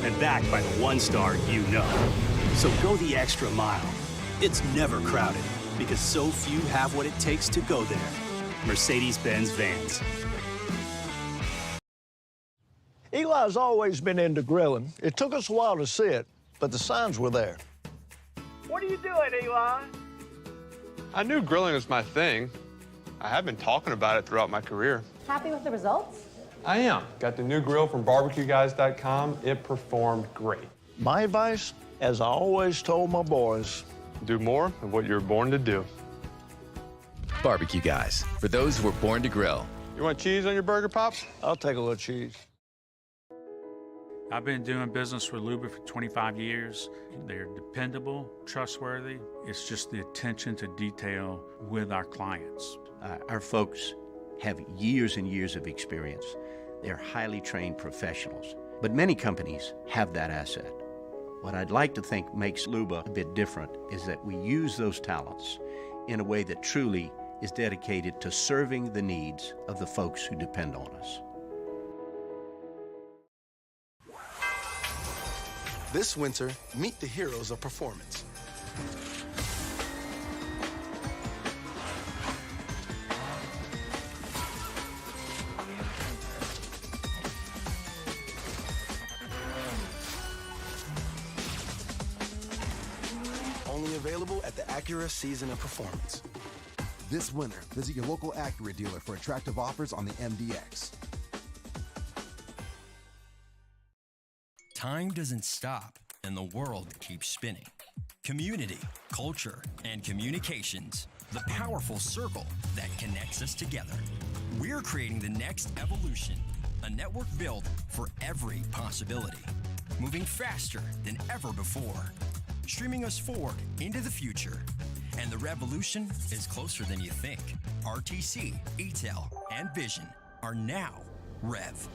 and backed by the 1-star you know. So go the extra mile. It's never crowded, because so few have what it takes to go there. Mercedes-Benz Vans. Eli's always been into grilling. It took us a while to see it, but the signs were there. What are you doing, Eli? I knew grilling was my thing. I have been talking about it throughout my career. Happy with the results? I am. Got the new grill from barbecueguys.com. It performed great. My advice, as I always told my boys, do more of what you're born to do. Barbecue Guys, for those who were born to grill. You want cheese on your burger, Pops? I'll take a little cheese. I've been doing business with Luba for 25 years. They're dependable, trustworthy. It's just the attention to detail with our clients. Our folks have years and years of experience. They're highly trained professionals, but many companies have that asset. What I'd like to think makes Luba a bit different is that we use those talents in a way that truly is dedicated to serving the needs of the folks who depend on us. This winter, meet the heroes of performance. Only available at the Acura Season of Performance. This winter, visit your local Acura dealer for attractive offers on the MDX. Time doesn't stop, and the world keeps spinning. Community, culture, and communications, the powerful circle that connects us together. We're creating the next evolution, a network built for every possibility, moving faster than ever before, streaming us forward into the future. And the revolution is closer than you think. RTC, ETEL, and Vision are now Rev.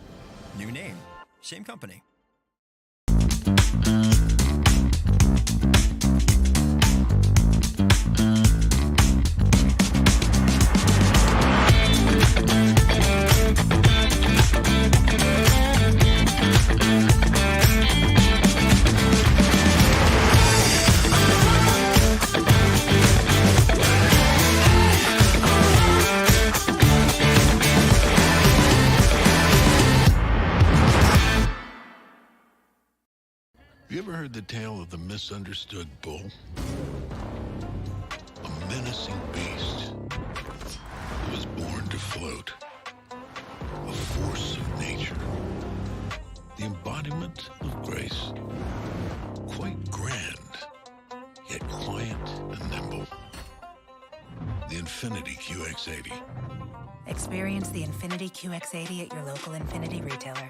New name, same company. You ever heard the tale of the misunderstood bull? A menacing beast who was born to float. A force of nature. The embodiment of grace. Quite grand, yet quiet and nimble. The Infiniti QX80. Experience the Infiniti QX80 at your local Infiniti retailer.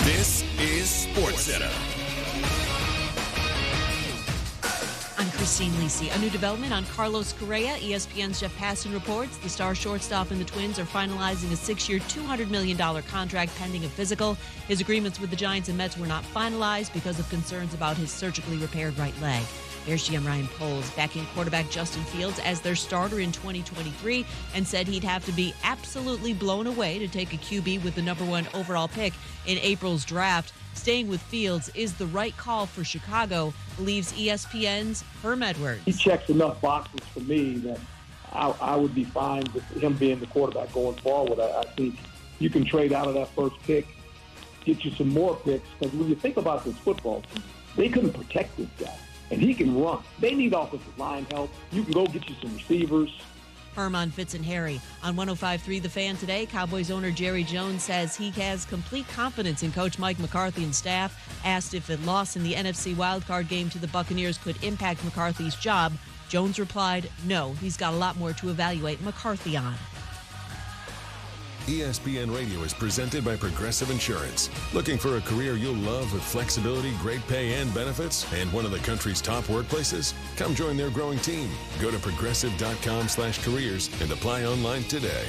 This is SportsCenter. I'm Christine Lisi. A new development on Carlos Correa. ESPN's Jeff Passan reports the star shortstop and the Twins are finalizing a 6-year, $200 million contract pending a physical. His agreements with the Giants and Mets were not finalized because of concerns about his surgically repaired right leg. Here's GM Ryan Poles backing quarterback Justin Fields as their starter in 2023 and said he'd have to be absolutely blown away to take a QB with the #1 overall pick in April's draft. Staying with Fields is the right call for Chicago, believes ESPN's Herm Edwards. He checks enough boxes for me that I would be fine with him being the quarterback going forward. I think you can trade out of that first pick, get you some more picks, because when you think about this football team, they couldn't protect this guy. And he can run. They need offensive line help. You can go get you some receivers. Herman, Fitz, and Harry. On 105.3 The Fan today, Cowboys owner Jerry Jones says he has complete confidence in Coach Mike McCarthy and staff. Asked if a loss in the NFC wildcard game to the Buccaneers could impact McCarthy's job, Jones replied, no, he's got a lot more to evaluate McCarthy on. ESPN Radio is presented by Progressive Insurance. Looking for a career you'll love with flexibility, great pay, and benefits, and one of the country's top workplaces? Come join their growing team. Go to progressive.com/careers and apply online today.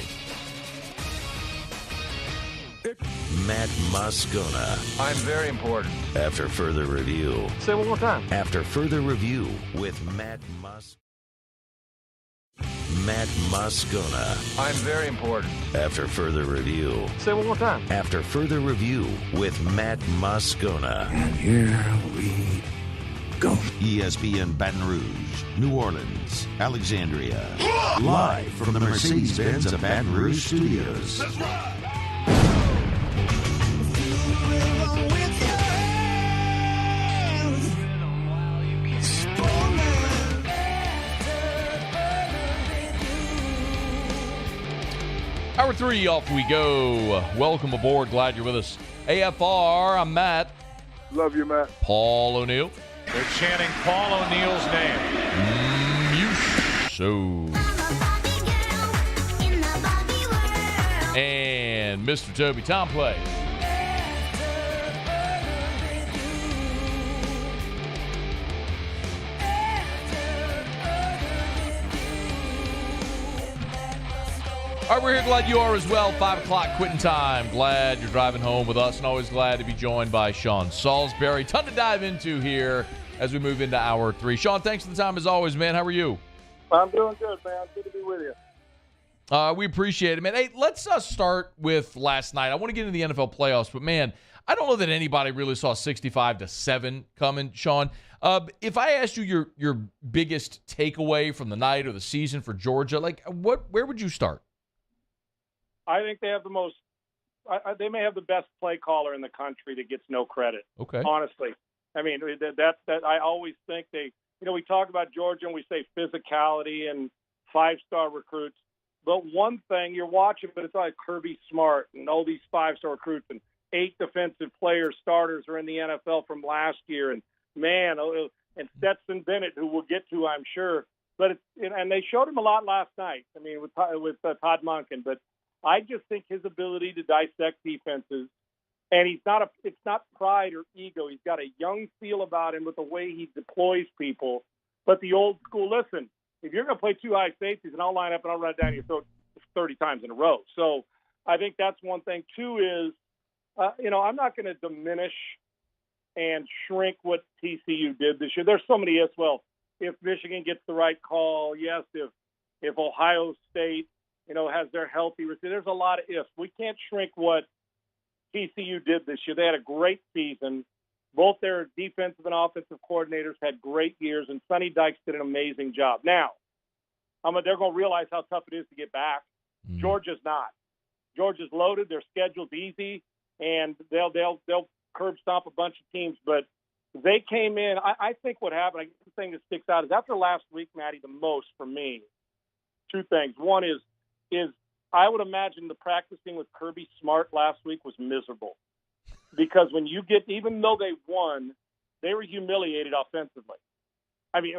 Matt Moscona. I'm very important. After further review. Say it one more time. After further review with Matt Moscona. I'm very important. After further review. Say it one more time. After further review with Matt Moscona. And here we go. ESPN Baton Rouge, New Orleans, Alexandria. Live from the Mercedes-Benz of Baton Rouge studios. That's right. Hour 3, off we go. Welcome aboard. Glad you're with us. AFR, I'm Matt. Love you, Matt. Paul O'Neill. They're chanting Paul O'Neill's name. And Mr. Toby Tomplay. All right, we're here. Glad you are as well. 5 o'clock quitting time. Glad you're driving home with us, and always glad to be joined by Sean Salisbury. Ton to dive into here as we move into hour 3. Sean, thanks for the time as always, man. How are you? I'm doing good, man. Good to be with you. We appreciate it, man. Hey, let's start with last night. I want to get into the NFL playoffs, but, man, I don't know that anybody really saw 65-7 coming, Sean. If I asked you your biggest takeaway from the night or the season for Georgia, where would you start? I think they have the most. They may have the best play caller in the country that gets no credit. Okay. Honestly, I mean that I always think they. We talk about Georgia and we say physicality and 5-star recruits. But one thing you're watching, but it's like Kirby Smart and all these 5-star recruits and 8 defensive players starters are in the NFL from last year, and and Stetson Bennett, who we'll get to, I'm sure. But and they showed him a lot last night. I mean, with Todd Monken, but. I just think his ability to dissect defenses, and it's not pride or ego. He's got a young feel about him with the way he deploys people. But the old school, listen, if you're going to play 2 high safeties and I'll line up and I'll run it down your throat 30 times in a row. So I think that's one thing. 2 is, I'm not going to diminish and shrink what TCU did this year. There's so many ifs. Well, if Michigan gets the right call, yes, if Ohio State, has their healthy receiver. There's a lot of ifs. We can't shrink what TCU did this year. They had a great season. Both their defensive and offensive coordinators had great years, and Sonny Dykes did an amazing job. Now, they're going to realize how tough it is to get back. Georgia's not. Georgia's loaded. Their schedule's easy, and they'll curb stomp a bunch of teams. But they came in. I think what happened, I guess the thing that sticks out is after last week, Matty, the most for me, two things. One is I would imagine the practicing with Kirby Smart last week was miserable because when you get, even though they won, they were humiliated offensively. I mean,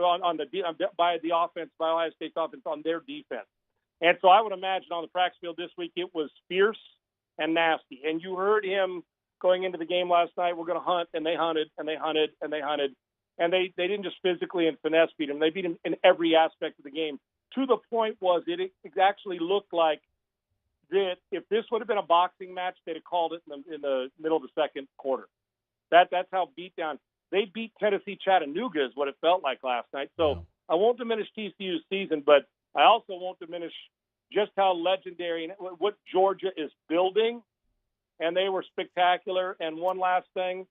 by the offense, by Ohio State's offense, on their defense. And so I would imagine on the practice field this week it was fierce and nasty. And you heard him going into the game last night, we're going to hunt, and they hunted, and they hunted, and they hunted. And they didn't just physically and finesse beat him. They beat him in every aspect of the game. To the point was it actually looked like that if this would have been a boxing match, they'd have called it in the middle of the second quarter. That's how beat down. They beat Tennessee Chattanooga is what it felt like last night. So I won't diminish TCU's season, but I also won't diminish just how legendary and what Georgia is building. And they were spectacular. And one last thing.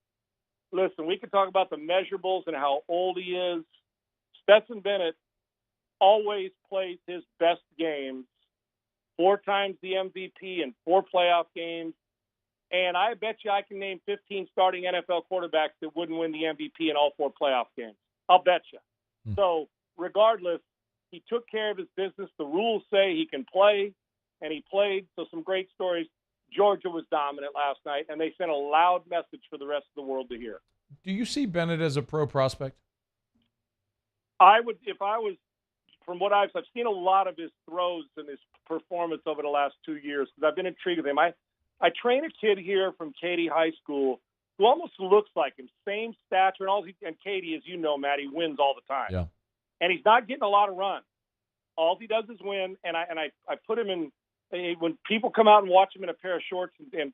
Listen, we can talk about the measurables and how old he is. Stetson Bennett always plays his best games, 4 times the MVP in 4 playoff games. And I bet you I can name 15 starting NFL quarterbacks that wouldn't win the MVP in all 4 playoff games. I'll bet you. So regardless, he took care of his business. The rules say he can play, and he played. So some great stories. Georgia was dominant last night, and they sent a loud message for the rest of the world to hear. Do you see Bennett as a pro prospect? I would, if I was, from what I've seen a lot of his throws and his performance over the last 2 years because I've been intrigued with him. I train a kid here from Katy High School who almost looks like him, same stature, and Katy, as you know, Matt, he wins all the time. Yeah. And he's not getting a lot of runs. All he does is win, and I put him in. When people come out and watch him in a pair of shorts and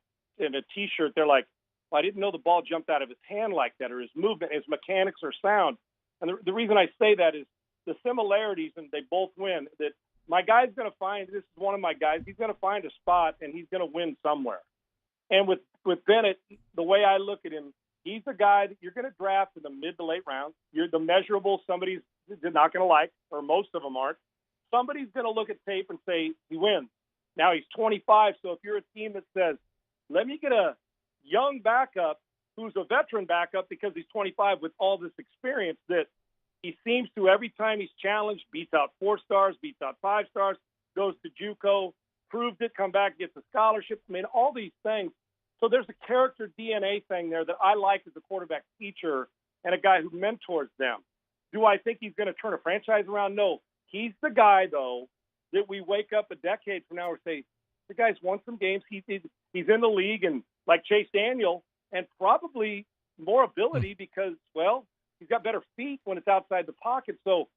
a T-shirt, they're like, well, I didn't know the ball jumped out of his hand like that, or his movement, his mechanics are sound. And the reason I say that is the similarities, and they both win, that my guy's going to find, this is one of my guys, he's going to find a spot, and he's going to win somewhere. And with Bennett, the way I look at him, he's a guy that you're going to draft in the mid to late rounds. You're the measurable somebody's not going to like, or most of them aren't. Somebody's going to look at tape and say he wins. Now he's 25, so if you're a team that says, let me get a young backup who's a veteran backup because he's 25 with all this experience that he seems to, every time he's challenged, beats out 4 stars, beats out 5 stars, goes to JUCO, proves it, come back, gets a scholarship. I mean, all these things. So there's a character DNA thing there that I like as a quarterback teacher and a guy who mentors them. Do I think he's going to turn a franchise around? No. He's the guy, though, that we wake up a decade from now and say, the guy's won some games. He's in the league, and like Chase Daniel, and probably more ability because, well, he's got better feet when it's outside the pocket. So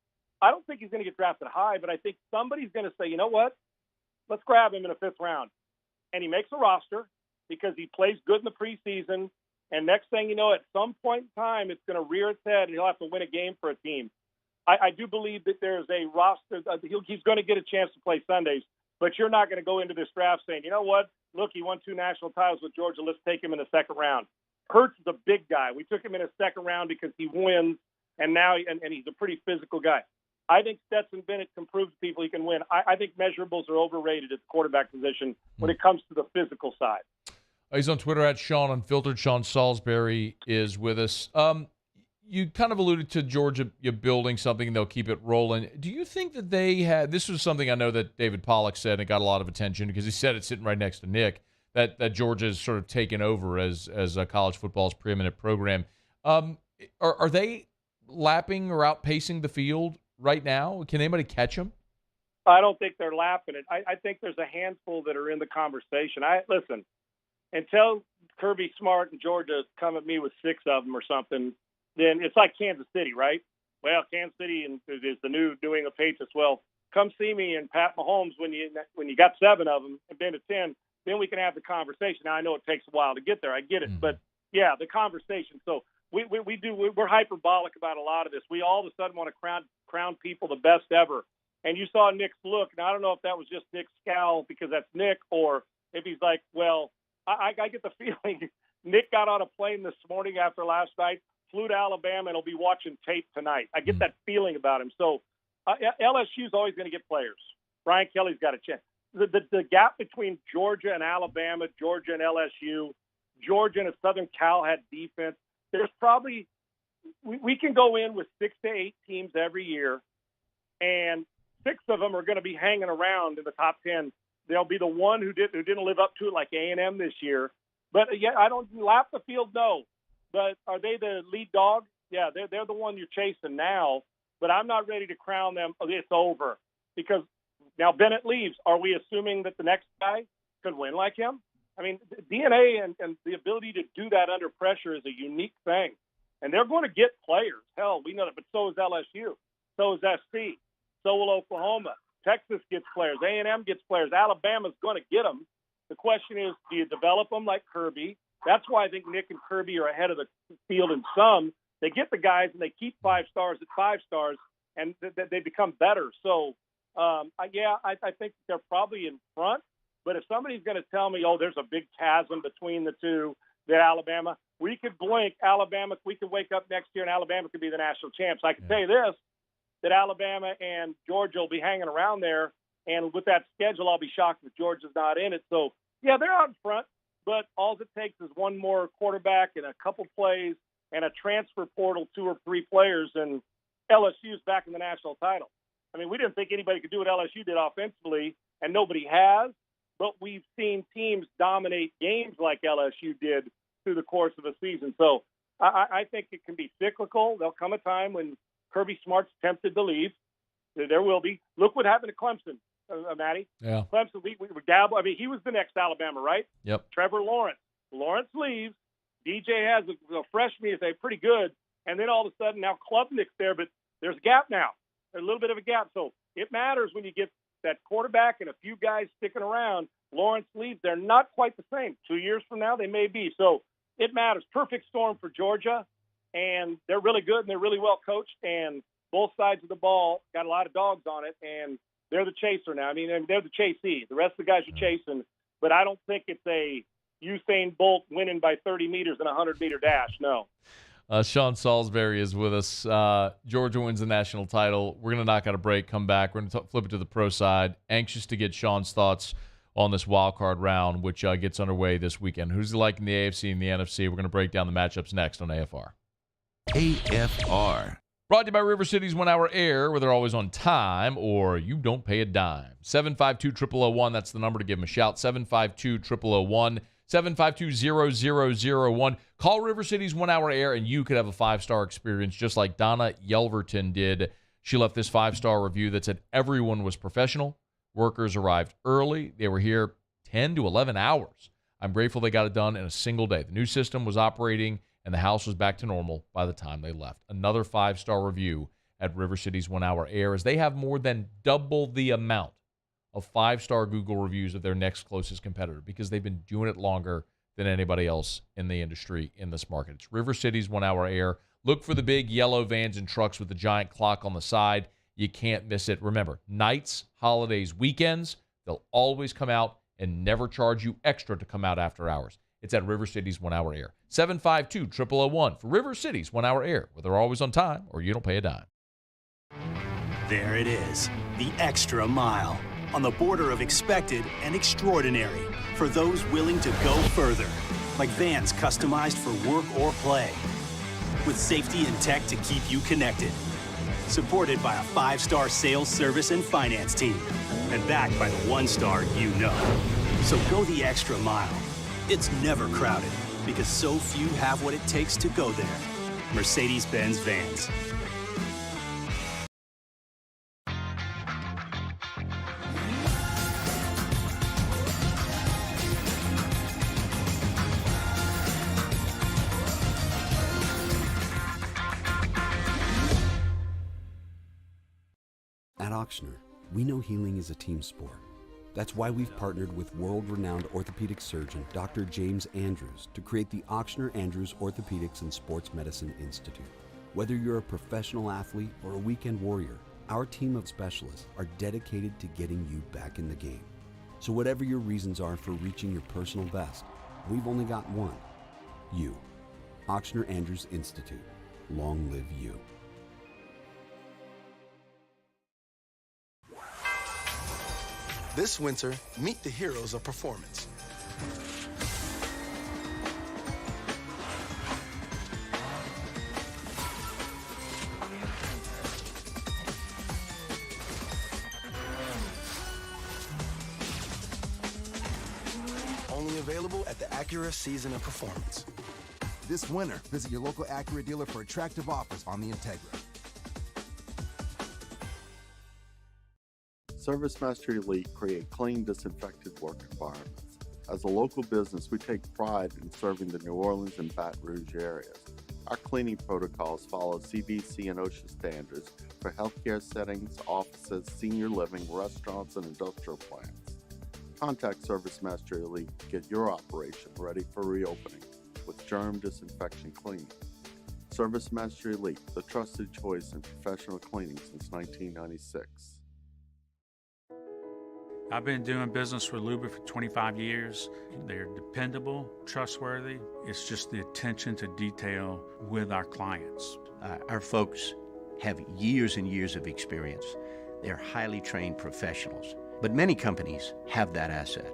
I don't think he's going to get drafted high, but I think somebody's going to say, you know what? Let's grab him in the 5th round. And he makes a roster because he plays good in the preseason. And next thing you know, at some point in time, it's going to rear its head, and he'll have to win a game for a team. I do believe that there's a roster. He's going to get a chance to play Sundays, but you're not going to go into this draft saying, you know what? Look, he won 2 national titles with Georgia. Let's take him in the 2nd round. Hurts is a big guy. We took him in a 2nd round because he wins, and now and he's a pretty physical guy. I think Stetson Bennett can prove to people he can win. I think measurables are overrated at the quarterback position when it comes to the physical side. He's on Twitter at Sean Unfiltered. Sean Salisbury is with us. You kind of alluded to Georgia building something and they'll keep it rolling. Do you think that they had – this was something I know that David Pollack said and it got a lot of attention because he said it sitting right next to Nick, that Georgia is sort of taken over as college football's preeminent program. Are they lapping or outpacing the field right now? Can anybody catch them? I don't think they're lapping it. I think there's a handful that are in the conversation. Listen, until Kirby Smart and Georgia come at me with 6 of them or something – then it's like Kansas City, right? Well, Kansas City is the new New England Patriots. Well, come see me and Pat Mahomes when you got 7 of them and been to 10, then we can have the conversation. Now, I know it takes a while to get there. I get it. But, yeah, the conversation. So we're hyperbolic about a lot of this. We all of a sudden want to crown people the best ever. And you saw Nick's look. Now, I don't know if that was just Nick's scowl because that's Nick or if he's like, well, I get the feeling Nick got on a plane this morning after last night, flew to Alabama, and will be watching tape tonight. I get that feeling about him. So LSU's always going to get players. Brian Kelly's got a chance. The gap between Georgia and Alabama, Georgia and LSU, Georgia and a Southern Cal had defense. There's probably we can go in with 6 to 8 teams every year, and 6 of them are going to be hanging around in the top 10. There'll be the one who didn't live up to it, like A&M this year. But yeah, I don't lap the field. No, but are they the lead dog? Yeah, they're the one you're chasing now. But I'm not ready to crown them. It's over because now Bennett leaves. Are we assuming that the next guy could win like him? I mean, DNA and the ability to do that under pressure is a unique thing. And they're going to get players. Hell, we know that, but so is LSU. So is SC. So will Oklahoma. Texas gets players. A&M gets players. Alabama's going to get them. The question is, do you develop them like Kirby? That's why I think Nick and Kirby are ahead of the field in some. They get the guys and they keep 5 stars at 5 stars, and they become better. So, I think they're probably in front. But if somebody's going to tell me, there's a big chasm between the two, that Alabama, we could blink. Alabama, we could wake up next year and Alabama could be the national champs. I can tell you this, that Alabama and Georgia will be hanging around there. And with that schedule, I'll be shocked if Georgia's not in it. So, yeah, they're out in front, but all it takes is one more quarterback and a couple plays and a transfer portal, 2 or 3 players, and LSU's back in the national title. I mean, we didn't think anybody could do what LSU did offensively, and nobody has, but we've seen teams dominate games like LSU did through the course of a season. So I think it can be cyclical. There'll come a time when Kirby Smart's tempted to leave. There will be. Look what happened to Clemson. Matty. Yeah. Clemson, we dabble. I mean, he was the next Alabama, right? Yep. Trevor Lawrence. Lawrence leaves. DJ has a freshman is pretty good, and then all of a sudden now Klubnik's there, but there's a gap now. There's a little bit of a gap, so it matters when you get that quarterback and a few guys sticking around. Lawrence leaves. They're not quite the same. 2 years from now, they may be. So it matters. Perfect storm for Georgia, and they're really good and they're really well coached, and both sides of the ball got a lot of dogs on it, and they're the chaser now. I mean, they're the chasee. The rest of the guys are chasing, but I don't think it's a Usain Bolt winning by 30 meters in a 100-meter dash. No. Sean Salisbury is with us. Georgia wins the national title. We're going to knock out a break, come back. We're going to flip it to the pro side. Anxious to get Sean's thoughts on this wild card round, which gets underway this weekend. Who's he like in the AFC and the NFC? We're going to break down the matchups next on AFR. AFR. Brought to you by River City's 1 Hour Air, where they're always on time or you don't pay a dime. 752-0001, that's the number to give them a shout. 752-0001. 752-0001. Call River City's 1 Hour Air, and you could have a 5-star experience just like Donna Yelverton did. She left this 5-star review that said everyone was professional. Workers arrived early. They were here 10 to 11 hours. I'm grateful they got it done in a single day. The new system was operating, and the house was back to normal by the time they left. Another 5-star review at River City's 1 Hour Air, as they have more than double the amount of 5-star Google reviews of their next closest competitor because they've been doing it longer than anybody else in the industry in this market. It's River City's 1 Hour Air. Look for the big yellow vans and trucks with the giant clock on the side. You can't miss it. Remember, nights, holidays, weekends, they'll always come out and never charge you extra to come out after hours. It's at River City's 1 Hour Air. 752-0001 for River City's 1 Hour Air, where they're always on time or you don't pay a dime. There it is, the extra mile. On the border of expected and extraordinary for those willing to go further. Like vans customized for work or play. With safety and tech to keep you connected. Supported by a 5-star sales, service, and finance team. And backed by the 1-star you know. So go the extra mile. It's never crowded because so few have what it takes to go there. Mercedes-Benz Vans. At Ochsner, we know healing is a team sport. That's why we've partnered with world-renowned orthopedic surgeon Dr. James Andrews to create the Ochsner Andrews Orthopedics and Sports Medicine Institute. Whether you're a professional athlete or a weekend warrior, our team of specialists are dedicated to getting you back in the game. So whatever your reasons are for reaching your personal best, we've only got one. you. Auctioneer Andrews Institute. Long live you. This winter, meet the heroes of performance. Only available at the Acura Season of Performance. This winter, visit your local Acura dealer for attractive offers on the Integra. ServiceMaster Elite create clean, disinfected work environments. As a local business, we take pride in serving the New Orleans and Baton Rouge areas. Our cleaning protocols follow CDC and OSHA standards for healthcare settings, offices, senior living, restaurants, and industrial plants. Contact ServiceMaster Elite to get your operation ready for reopening with germ disinfection cleaning. ServiceMaster Elite, the trusted choice in professional cleaning since 1996. I've been doing business with Luba for 25 years. They're dependable, trustworthy. It's just the attention to detail with our clients. Our folks have years and years of experience. They're highly trained professionals, but many companies have that asset.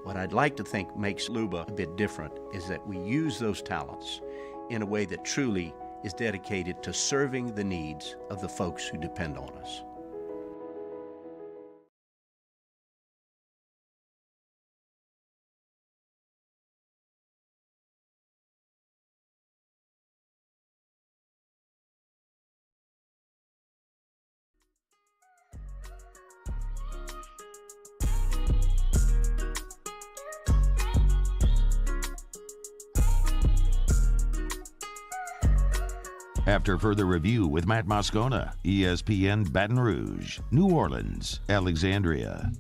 What I'd like to think makes Luba a bit different is that we use those talents in a way that truly is dedicated to serving the needs of the folks who depend on us. After further review with Matt Moscona, ESPN Baton Rouge, New Orleans, Alexandria.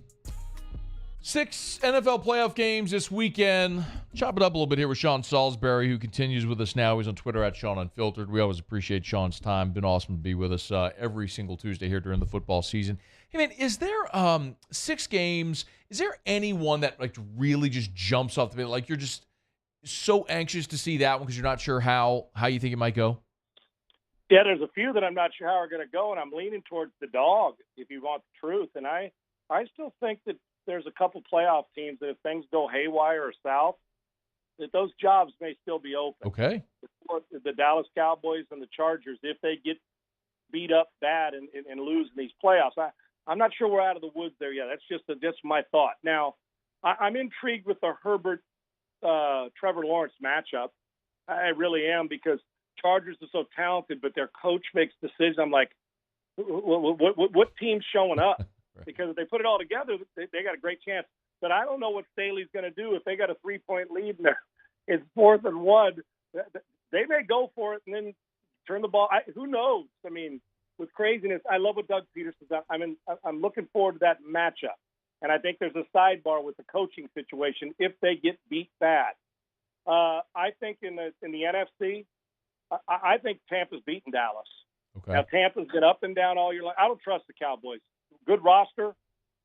6 NFL playoff games this weekend. Chop it up a little bit here with Sean Salisbury, who continues with us now. He's on Twitter at Sean Unfiltered. We always appreciate Sean's time. Been awesome to be with us every single Tuesday here during the football season. Hey, man, is there 6 games? Is there anyone that like really just jumps off the page? Like you're just so anxious to see that one because you're not sure how you think it might go? Yeah, there's a few that I'm not sure how are going to go, and I'm leaning towards the dog, if you want the truth. And I still think that there's a couple playoff teams that if things go haywire or south, that those jobs may still be open. Okay. The Dallas Cowboys and the Chargers, if they get beat up bad and lose in these playoffs. I'm not sure we're out of the woods there yet. That's just my thought. Now, I'm intrigued with the Herbert-Trevor Lawrence matchup. I really am, because Chargers are so talented, but their coach makes decisions. I'm like, what team's showing up? Right. Because if they put it all together, they got a great chance. But I don't know what Staley's going to do if they got a 3-point lead and it's 4th and 1. They may go for it and then turn the ball. Who knows? I mean, with craziness, I love what Doug Peterson's done. I'm looking forward to that matchup. And I think there's a sidebar with the coaching situation if they get beat bad. I think in the NFC, I think Tampa's beaten Dallas. Okay. Now, Tampa's been up and down all year long. I don't trust the Cowboys. Good roster,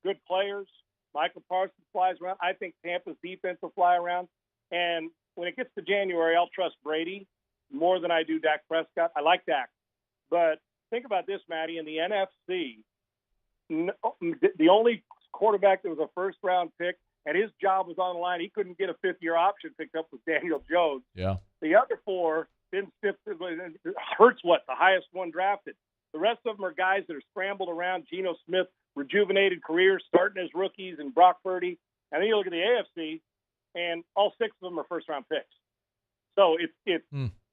good players. Michael Parsons flies around. I think Tampa's defense will fly around. And when it gets to January, I'll trust Brady more than I do Dak Prescott. I like Dak. But think about this, Matty. In the NFC, the only quarterback that was a first-round pick, and his job was on the line, he couldn't get a fifth-year option picked up with Daniel Jones. Yeah. The other 4, Hurts, the highest one drafted. The rest of them are guys that are scrambled around. Geno Smith, rejuvenated careers, starting as rookies, and Brock Purdy. And then you look at the AFC, and all 6 of them are first-round picks. So it's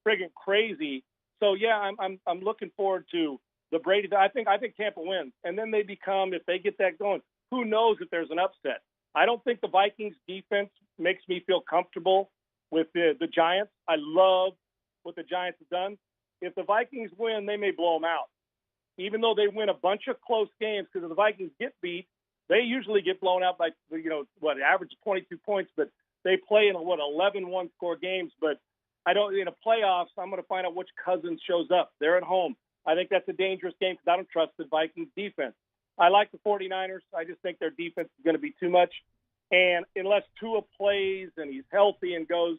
friggin' crazy. So yeah, I'm looking forward to the Brady. I think Tampa wins, and then they become, if they get that going, who knows if there's an upset. I don't think the Vikings defense makes me feel comfortable with the Giants. I love what the Giants have done. If the Vikings win, they may blow them out. Even though they win a bunch of close games, because if the Vikings get beat, they usually get blown out by, average 22 points, but they play in 11 one-score games. But in the playoffs, I'm going to find out which Cousins shows up. They're at home. I think that's a dangerous game because I don't trust the Vikings defense. I like the 49ers. I just think their defense is going to be too much. And unless Tua plays and he's healthy and goes,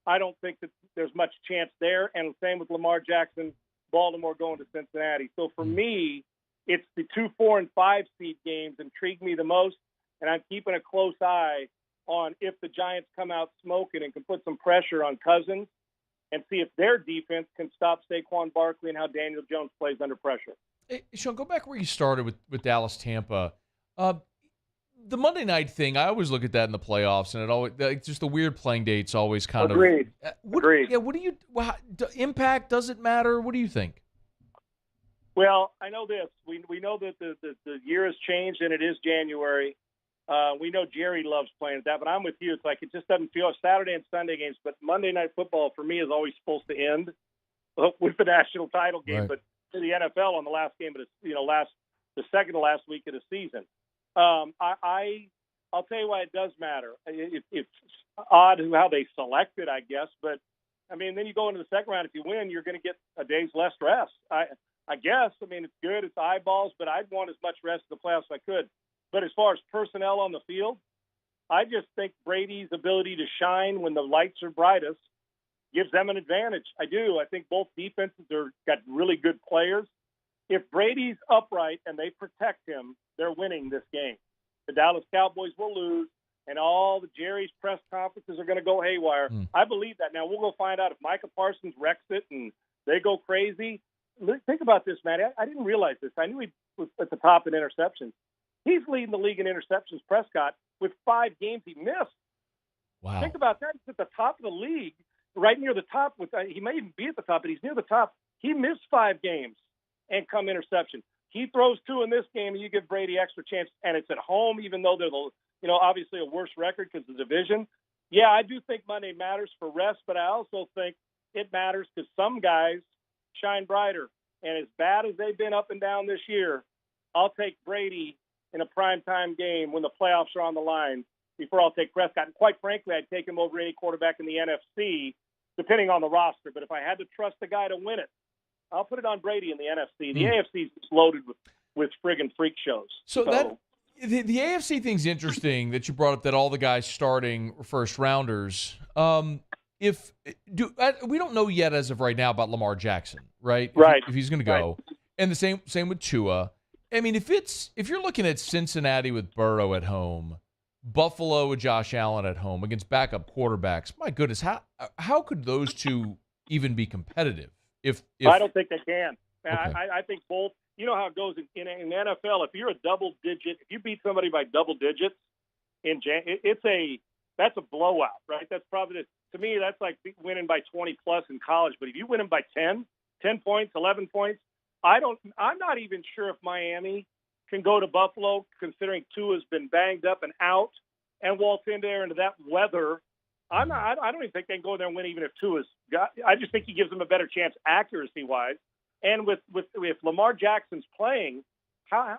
I don't think that there's much chance there. And the same with Lamar Jackson, Baltimore going to Cincinnati. So for me, it's the 2, 4, and 5 seed games intrigue me the most, and I'm keeping a close eye on if the Giants come out smoking and can put some pressure on Cousins and see if their defense can stop Saquon Barkley and how Daniel Jones plays under pressure. Hey, Sean, go back where you started with Dallas-Tampa. The Monday night thing, I always look at that in the playoffs, and it always just the weird playing dates always kind Agreed. of Agreed. Yeah, what do you impact? Does it matter? What do you think? Well, I know this. We know that the year has changed and it is January. We know Jerry loves playing at that, but I'm with you. It's like it just doesn't feel Saturday and Sunday games, but Monday Night Football for me is always supposed to end with the national title game. Right. But for the NFL on the last game of the second to last week of the season. I'll tell you why it does matter. It's odd how they select it, I guess, but I mean, then you go into the second round. If you win, you're going to get a day's less rest. I guess. I mean, it's good. It's eyeballs, but I'd want as much rest in the playoffs as I could. But as far as personnel on the field, I just think Brady's ability to shine when the lights are brightest gives them an advantage. I do. I think both defenses got really good players. If Brady's upright and they protect him, they're winning this game. The Dallas Cowboys will lose, and all the Jerry's press conferences are going to go haywire. I believe that. Now, we'll go find out if Micah Parsons wrecks it and they go crazy. Think about this, man. I didn't realize this. I knew he was at the top in interceptions. He's leading the league in interceptions, Prescott, with 5 games he missed. Wow. Think about that. He's at the top of the league, right near the top. He may even be at the top, but he's near the top. He missed 5 games and come interception. He throws 2 in this game, and you give Brady extra chance, and it's at home, even though they're obviously a worse record because of the division. Yeah, I do think Monday matters for rest, but I also think it matters because some guys shine brighter. And as bad as they've been up and down this year, I'll take Brady in a primetime game when the playoffs are on the line before I'll take Prescott. And quite frankly, I'd take him over any quarterback in the NFC, depending on the roster. But if I had to trust a guy to win it, I'll put it on Brady in the NFC. The AFC is loaded with friggin' freak shows. So that the AFC thing's interesting that you brought up that all the guys starting first rounders. We don't know yet as of right now about Lamar Jackson, right? If he's going to go, and the same with Tua. I mean, if you're looking at Cincinnati with Burrow at home, Buffalo with Josh Allen at home against backup quarterbacks, my goodness, how could those two even be competitive? If I don't think they can. Okay. I think both. You know how it goes in NFL. If you're a double digit, if you beat somebody by double digits, that's a blowout, right? That's probably to me that's like winning by 20 plus in college. But if you win them by 10 points, 11 points, I'm not even sure if Miami can go to Buffalo, considering Tua's been banged up and out, and waltz in there into that weather. I don't even think they can go there and win, even if Tua's got. I just think he gives them a better chance accuracy wise. And if Lamar Jackson's playing,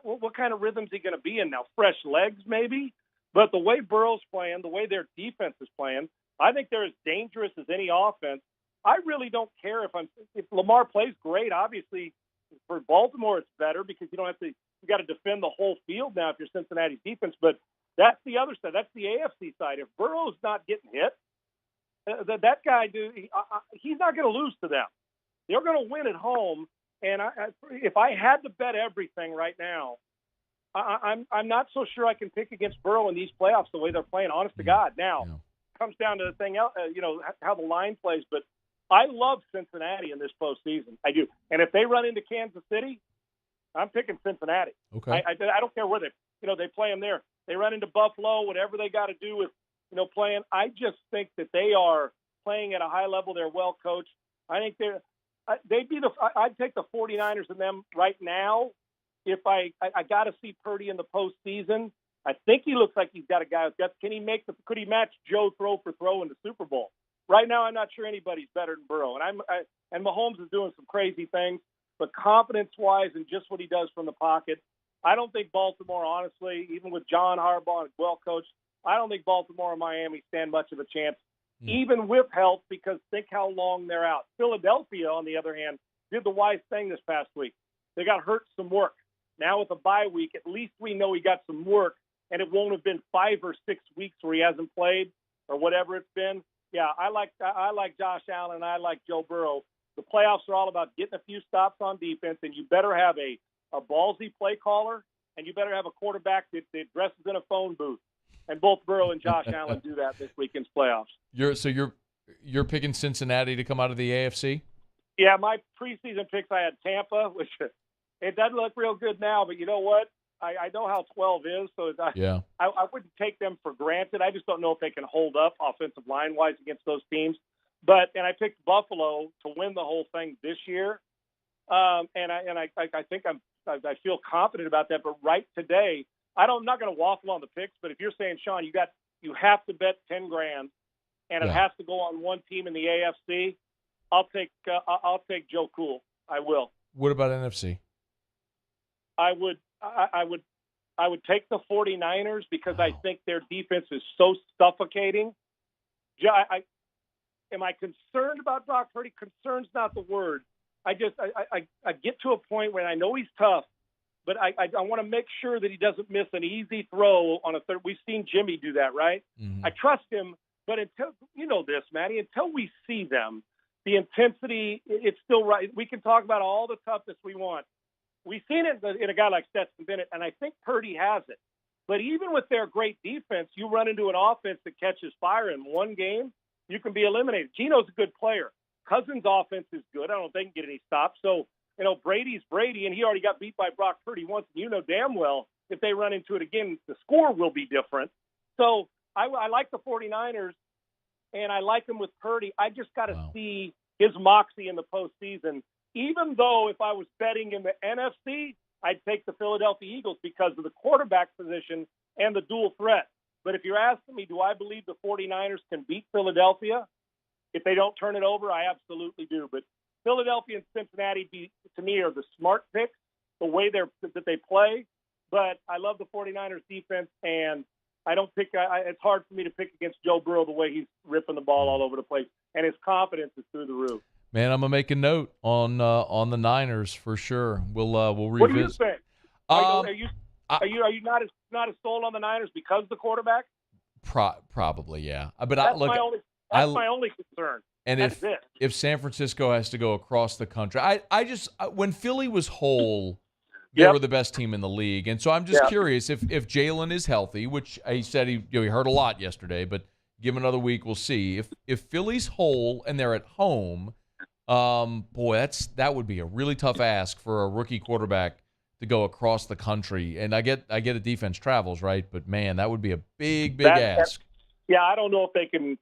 what kind of rhythm's he going to be in now? Fresh legs, maybe. But the way Burrow's playing, the way their defense is playing, I think they're as dangerous as any offense. I really don't care if Lamar plays great. Obviously, for Baltimore, it's better because you got to defend the whole field now if you're Cincinnati's defense. But that's the other side. That's the AFC side. If Burrow's not getting hit, that guy, he's not going to lose to them. They're going to win at home. And if I had to bet everything right now, I'm not so sure I can pick against Burrow in these playoffs the way they're playing. Honest to God. Now, it comes down to the thing, how the line plays. But I love Cincinnati in this postseason. I do. And if they run into Kansas City, I'm picking Cincinnati. Okay. I don't care where they play them there. They run into Buffalo, whatever they got to do with playing. I just think that they are playing at a high level. They're well coached. I think I'd take the 49ers and them right now. If I got to see Purdy in the postseason, I think he looks like he's got a guy with guts. Could he match Joe throw for throw in the Super Bowl? Right now, I'm not sure anybody's better than Burrow, and Mahomes is doing some crazy things, but confidence-wise and just what he does from the pocket, I don't think Baltimore, honestly, even with John Harbaugh and well coached, I don't think Baltimore or Miami stand much of a chance, even with help, because think how long they're out. Philadelphia, on the other hand, did the wise thing this past week. They got hurt some work. Now with a bye week, at least we know he got some work, and it won't have been 5 or 6 weeks where he hasn't played or whatever it's been. Yeah, I like Josh Allen, and I like Joe Burrow. The playoffs are all about getting a few stops on defense, and you better have a ballsy play caller, and you better have a quarterback that dresses in a phone booth. And both Burrow and Josh Allen do that this weekend's playoffs. You're picking Cincinnati to come out of the AFC? Yeah, my preseason picks, I had Tampa, which it doesn't look real good now, but you know what? I know how 12 is, so I wouldn't take them for granted. I just don't know if they can hold up offensive line-wise against those teams. And I picked Buffalo to win the whole thing this year, and I think I feel confident about that. But right today, I'm not going to waffle on the picks. But if you're saying, Sean, you have to bet $10,000, and it has to go on one team in the AFC, I'll take Joe Cool. I will. What about NFC? I would take the 49ers because I think their defense is so suffocating. Am I concerned about Brock Purdy? Concerned's not the word. I get to a point where I know he's tough, but I want to make sure that he doesn't miss an easy throw on a third. We've seen Jimmy do that, right? Mm-hmm. I trust him, but until you know this, Matty, until we see them, the intensity, it's still right. We can talk about all the toughness we want. We've seen it in a guy like Stetson Bennett, and I think Purdy has it. But even with their great defense, you run into an offense that catches fire in one game, you can be eliminated. Geno's a good player. Cousins' offense is good. I don't think he can get any stops. So, Brady's Brady, and he already got beat by Brock Purdy once. And you know damn well if they run into it again, the score will be different. So I like the 49ers, and I like them with Purdy. I just got to see his moxie in the postseason. Even though if I was betting in the NFC, I'd take the Philadelphia Eagles because of the quarterback position and the dual threat. But if you're asking me, do I believe the 49ers can beat Philadelphia if they don't turn it over? I absolutely do. But Philadelphia and Cincinnati, to me, are the smart picks, the way that they play. But I love the 49ers defense, and I don't pick. It's hard for me to pick against Joe Burrow the way he's ripping the ball all over the place, and his confidence is through the roof. Man, I'm gonna make a note on the Niners for sure. We'll revisit. What do you think? Are you not as sold on the Niners because of the quarterback? Probably, yeah. But that's my only concern. And if San Francisco has to go across the country, I just when Philly was whole, they were the best team in the league, and so I'm just curious if Jalen is healthy, which he said he heard a lot yesterday, but give him another week, we'll see. If Philly's whole and they're at home. Boy, that would be a really tough ask for a rookie quarterback to go across the country. And I get a defense travels, right? But man, that would be a big ask. I don't know if they can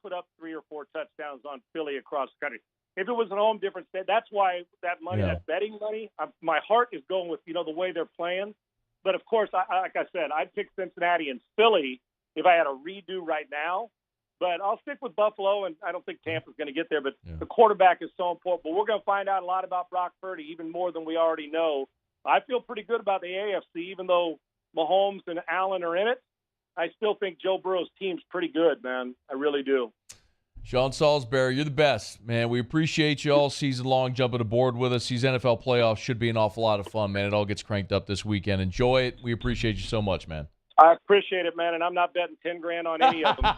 put up 3 or 4 touchdowns on Philly across the country. If it was at home, different state. That's why that money, that betting money, my heart is going with the way they're playing. But of course, like I said, I'd pick Cincinnati and Philly if I had a redo right now. But I'll stick with Buffalo, and I don't think Tampa's going to get there. But the quarterback is so important. But we're going to find out a lot about Brock Purdy, even more than we already know. I feel pretty good about the AFC, even though Mahomes and Allen are in it. I still think Joe Burrow's team's pretty good, man. I really do. Sean Salisbury, you're the best, man. We appreciate you all season long jumping aboard with us. These NFL playoffs should be an awful lot of fun, man. It all gets cranked up this weekend. Enjoy it. We appreciate you so much, man. I appreciate it, man, and I'm not betting $10,000 on any of them.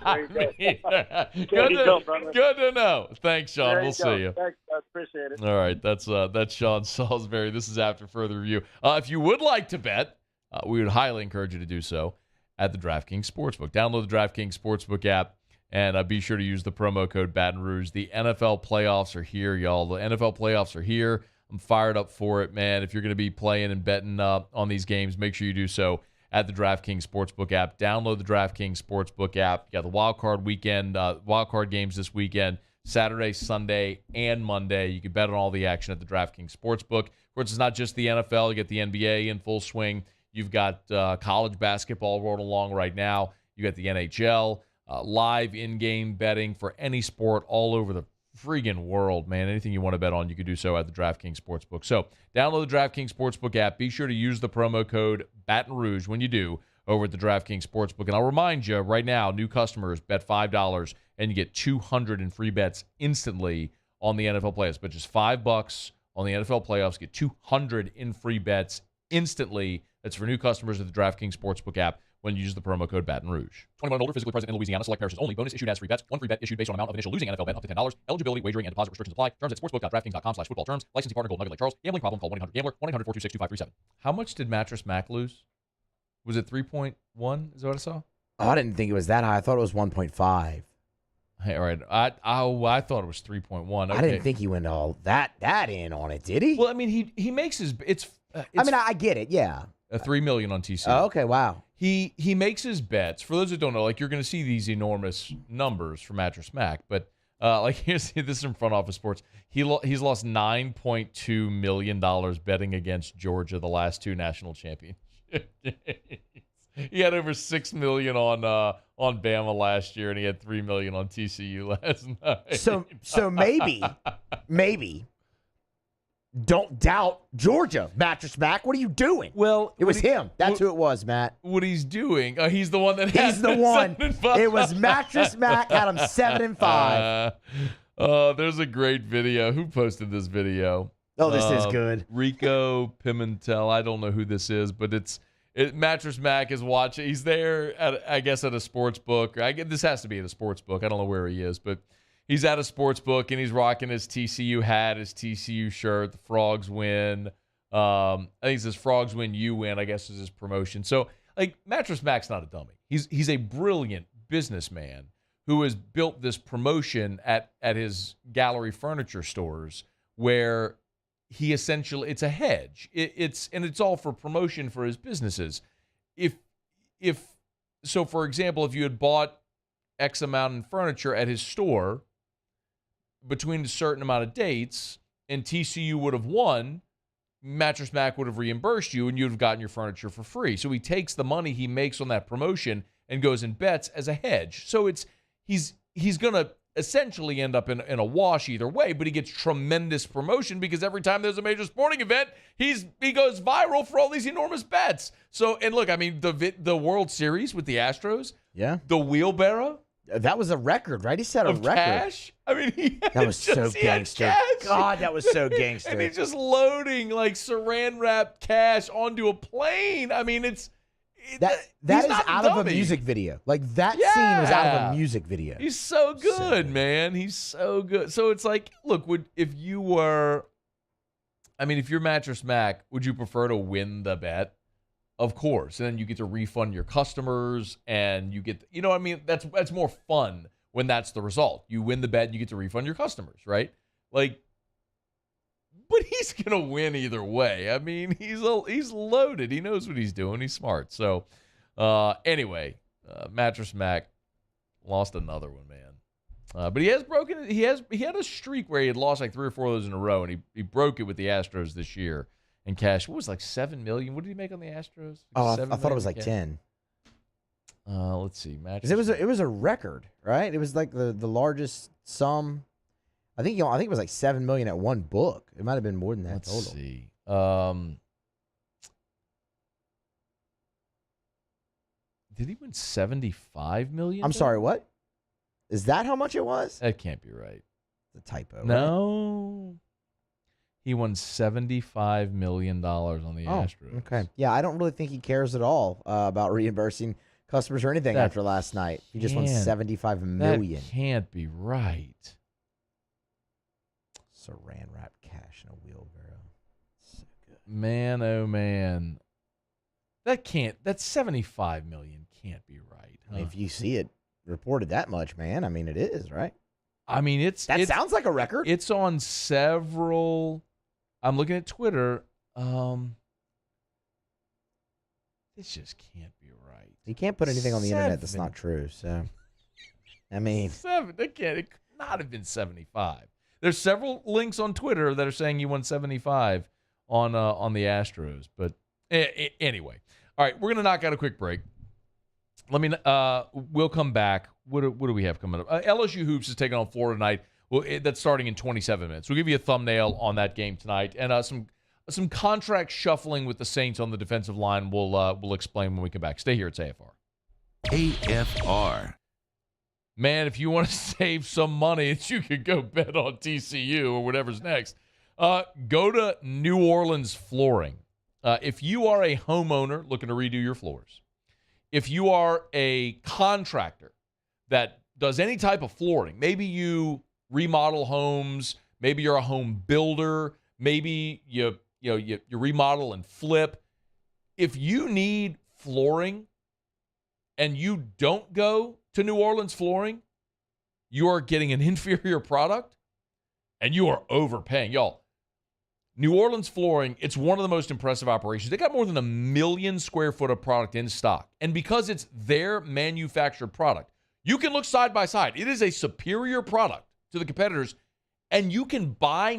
Good to know. Thanks, Sean. We'll see you. Thanks. I appreciate it. All right, that's Sean Salisbury. This is After Further Review. If you would like to bet, we would highly encourage you to do so at the DraftKings Sportsbook. Download the DraftKings Sportsbook app, and be sure to use the promo code Baton Rouge. The NFL playoffs are here, y'all. The NFL playoffs are here. I'm fired up for it, man. If you're going to be playing and betting on these games, make sure you do so at the DraftKings Sportsbook app. Download the DraftKings Sportsbook app. You got the wild card games this weekend, Saturday, Sunday, and Monday. You can bet on all the action at the DraftKings Sportsbook. Of course, it's not just the NFL. You get the NBA in full swing. You've got college basketball rolling along right now. You got the NHL, live in-game betting for any sport all over the friggin' world, man. Anything you want to bet on, you can do so at the DraftKings Sportsbook. So download the DraftKings Sportsbook app. Be sure to use the promo code Baton Rouge when you do over at the DraftKings Sportsbook. And I'll remind you right now, new customers bet $5 and you get 200 in free bets instantly on the NFL playoffs. But just $5 on the NFL playoffs, get 200 in free bets instantly. That's for new customers of the DraftKings Sportsbook app when you use the promo code Baton Rouge. 21 and older, physically present in Louisiana. Select parishes only. Bonus issued as free bets. One free bet issued based on amount of initial losing NFL bet up to $10. Eligibility, wagering, and deposit restrictions apply. Terms at sportsbook.draftkings.com/football terms. Licensing partner Gold Nugget Lake Charles. Gambling problem? Call 1-800-GAMBLER. 1-800-426-2537. How much did Mattress Mack lose? Was it 3.1? Is that what I saw? Oh, I didn't think it was that high. I thought it was 1.5. Hey, all right. I thought it was 3.1. Okay. I didn't think he went all that in on it, did he? Well, I mean, he makes his I get it. Yeah. $3 million on TCU. Oh, okay. Wow. He makes his bets. For those that don't know, like you're going to see these enormous numbers for Mattress Mack, but like here's this is in Front Office Sports. He's lost $9.2 million betting against Georgia the last 2 national championship games. He had over $6 million on Bama last year, and he had $3 million on TCU last night. So maybe. Don't doubt Georgia, Mattress Mack. What are you doing? Well, it was him. That's who it was, Matt. What he's doing? He's the one that. He's the one. It was Mattress Mack. Had him 7-5. There's a great video. Who posted this video? Oh, this is good. Rico Pimentel. I don't know who this is, but Mattress Mack is watching. He's there at a sports book. This has to be at a sports book. I don't know where he is, but he's at a sports book and he's rocking his TCU hat, his TCU shirt. The Frogs win. I think it says Frogs win, you win. I guess is his promotion. So like Mattress Mack's not a dummy. He's a brilliant businessman who has built this promotion at his gallery furniture stores where he essentially, it's a hedge. It's all for promotion for his businesses. So for example, if you had bought X amount in furniture at his store between a certain amount of dates and TCU would have won, Mattress Mack would have reimbursed you and you'd have gotten your furniture for free. So he takes the money he makes on that promotion and goes and bets as a hedge. So he's going to essentially end up in a wash either way, but he gets tremendous promotion because every time there's a major sporting event, he goes viral for all these enormous bets. So, and look, I mean, the World Series with the Astros, yeah, the wheelbarrow, that was a record, right? He set a record. Cash. I mean, that was so gangster. God, that was so gangster. And he's just loading like saran wrap cash onto a plane. I mean, that is out of a music video. Like that scene was out of a music video. He's so good, man. He's so good. So it's like, look, if you're Mattress Mack, would you prefer to win the bet? Of course. And then you get to refund your customers and you get, you know what I mean? That's more fun when that's the result. You win the bet and you get to refund your customers, right? Like, but he's going to win either way. I mean, he's loaded. He knows what he's doing. He's smart. So, anyway, Mattress Mack lost another one, man. But he has broken it. He had a streak where he had lost like 3 or 4 of those in a row, and he broke it with the Astros this year and cashed. What was it, like $7 million? What did he make on the Astros? I thought it was like 10. Let's see. Mattress. It was a record, right? It was like the largest sum. I think it was like $7 million at one book. It might have been more than that. Let's total. see. Did he win $75 million? I'm sorry, what? Is that how much it was? That can't be right. It's a typo. No. Right? He won $75 million on the Astros. Okay. Yeah, I don't really think he cares at all about reimbursing customers or anything after last night. He just won $75 million. That can't be right. Saran wrap cash in a wheelbarrow. So good. Man, oh man. That $75 million can't be right. Huh? I mean, if you see it reported that much, man, I mean, it is, right? I mean, it sounds like a record. It's on several. I'm looking at Twitter. This just can't be right. You can't put anything on the internet that's not true. So, I mean, it could not have been 75. There's several links on Twitter that are saying you won 75 on the Astros. But anyway, all right, we're gonna knock out a quick break. We'll come back. What do we have coming up? LSU Hoops is taking on Florida tonight. Well, that's starting in 27 minutes. We'll give you a thumbnail on that game tonight, and some contract shuffling with the Saints on the defensive line. We'll explain when we come back. Stay here. It's AFR. AFR. Man, if you want to save some money, you could go bet on TCU or whatever's next. Go to New Orleans Flooring. If you are a homeowner looking to redo your floors, if you are a contractor that does any type of flooring, maybe you remodel homes, maybe you're a home builder, maybe you remodel and flip. If you need flooring and you don't go to New Orleans Flooring, you are getting an inferior product and you are overpaying. Y'all, New Orleans Flooring, it's one of the most impressive operations. They got more than 1 million square foot of product in stock. And because it's their manufactured product, you can look side by side. It is a superior product to the competitors. And you can buy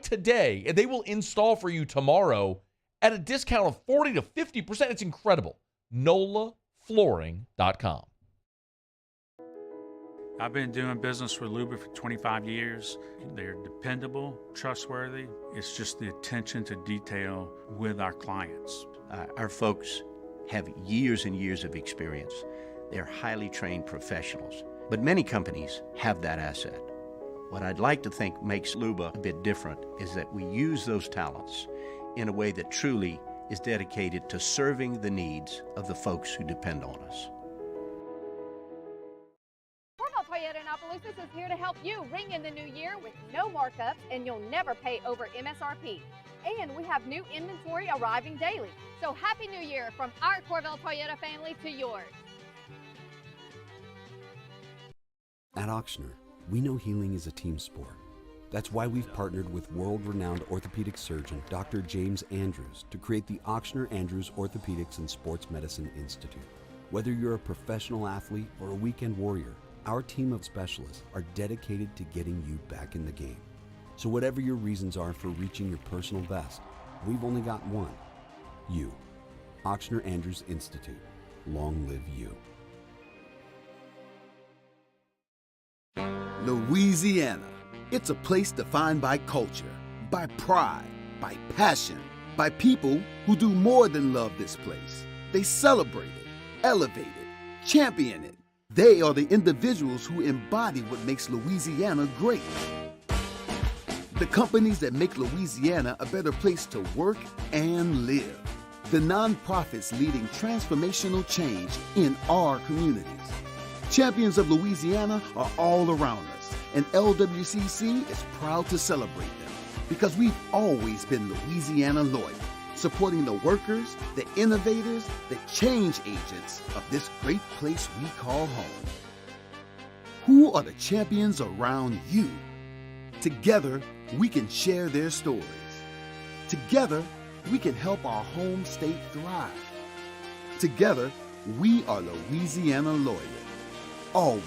today, and they will install for you tomorrow at a discount of 40 to 50%. It's incredible. NOLAflooring.com. I've been doing business with Luba for 25 years. They're dependable, trustworthy. It's just the attention to detail with our clients. Our folks have years and years of experience. They're highly trained professionals. But many companies have that asset. What I'd like to think makes Luba a bit different is that we use those talents in a way that truly is dedicated to serving the needs of the folks who depend on us. Toyota in Opelousas is here to help you ring in the new year with no markups, and you'll never pay over MSRP. And we have new inventory arriving daily. So Happy New Year from our Corvell Toyota family to yours. At Auctioner, we know healing is a team sport. That's why we've partnered with world-renowned orthopedic surgeon Dr. James Andrews to create the Auctioner Andrews Orthopedics and Sports Medicine Institute. Whether you're a professional athlete or a weekend warrior, our team of specialists are dedicated to getting you back in the game. So whatever your reasons are for reaching your personal best, we've only got one. You. Auctioner Andrews Institute. Long live you. Louisiana. It's a place defined by culture, by pride, by passion, by people who do more than love this place. They celebrate it, elevate it, champion it. They are the individuals who embody what makes Louisiana great. The companies that make Louisiana a better place to work and live. The nonprofits leading transformational change in our communities. Champions of Louisiana are all around us, and LWCC is proud to celebrate them because we've always been Louisiana loyal, supporting the workers, the innovators, the change agents of this great place we call home. Who are the champions around you? Together, we can share their stories. Together, we can help our home state thrive. Together, we are Louisiana loyal. Always.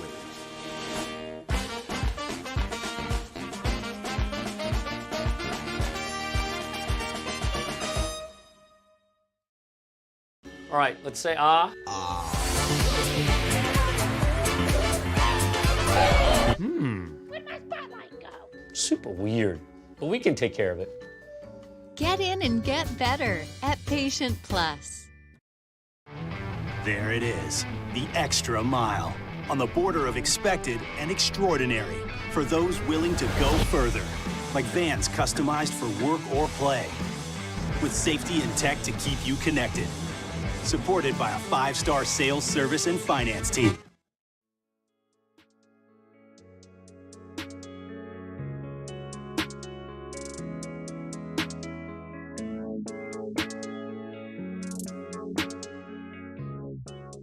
All right, let's say ah. Where'd my spotlight go? Super weird, but we can take care of it. Get in and get better at Patient Plus. There it is, the extra mile. On the border of expected and extraordinary for those willing to go further. Like vans customized for work or play. With safety and tech to keep you connected. Supported by a 5-star sales, service, and finance team.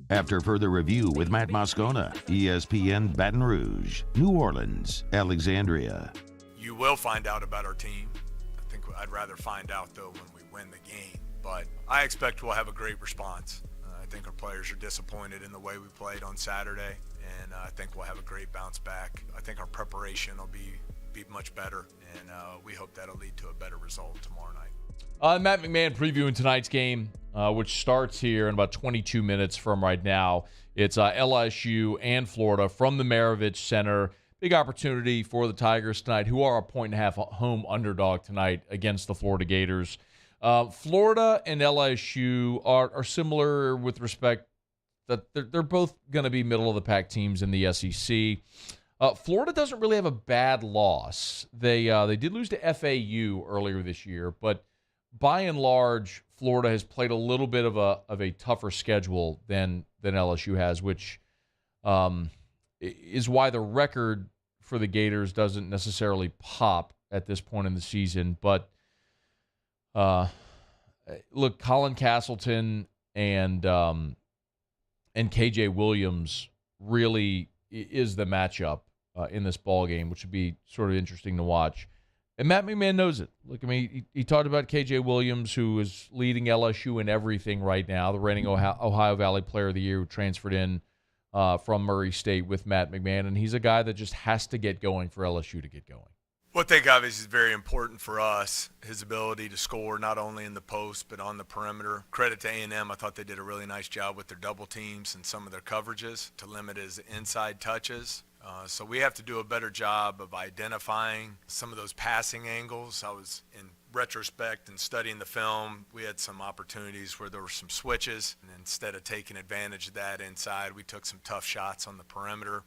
After further review with Matt Moscona, ESPN Baton Rouge, New Orleans, Alexandria. You will find out about our team. I think I'd rather find out, though, when we win the game. But I expect we'll have a great response. I think our players are disappointed in the way we played on Saturday, and I think we'll have a great bounce back. I think our preparation will be much better, and we hope that'll lead to a better result tomorrow night. Matt McMahon previewing tonight's game, which starts here in about 22 minutes from right now. It's LSU and Florida from the Maravich Center. Big opportunity for the Tigers tonight, who are a 1.5 home underdog tonight against the Florida Gators. Florida and LSU are similar with respect that they're both going to be middle-of-the-pack teams in the SEC. Florida doesn't really have a bad loss. They did lose to FAU earlier this year, but by and large, Florida has played a little bit of a tougher schedule than LSU has, which is why the record for the Gators doesn't necessarily pop at this point in the season. But look, Colin Castleton and KJ Williams really is the matchup in this ball game, which would be sort of interesting to watch. And Matt McMahon knows it. Look, I mean, he talked about KJ Williams, who is leading LSU in everything right now, the reigning Ohio Valley Player of the Year, who transferred in from Murray State with Matt McMahon, and he's a guy that just has to get going for LSU to get going. What I think obviously is very important for us, his ability to score not only in the post but on the perimeter. Credit to A&M. I thought they did a really nice job with their double teams and some of their coverages to limit his inside touches. So we have to do a better job of identifying some of those passing angles. I was in retrospect and studying the film, we had some opportunities where there were some switches, and instead of taking advantage of that inside, we took some tough shots on the perimeter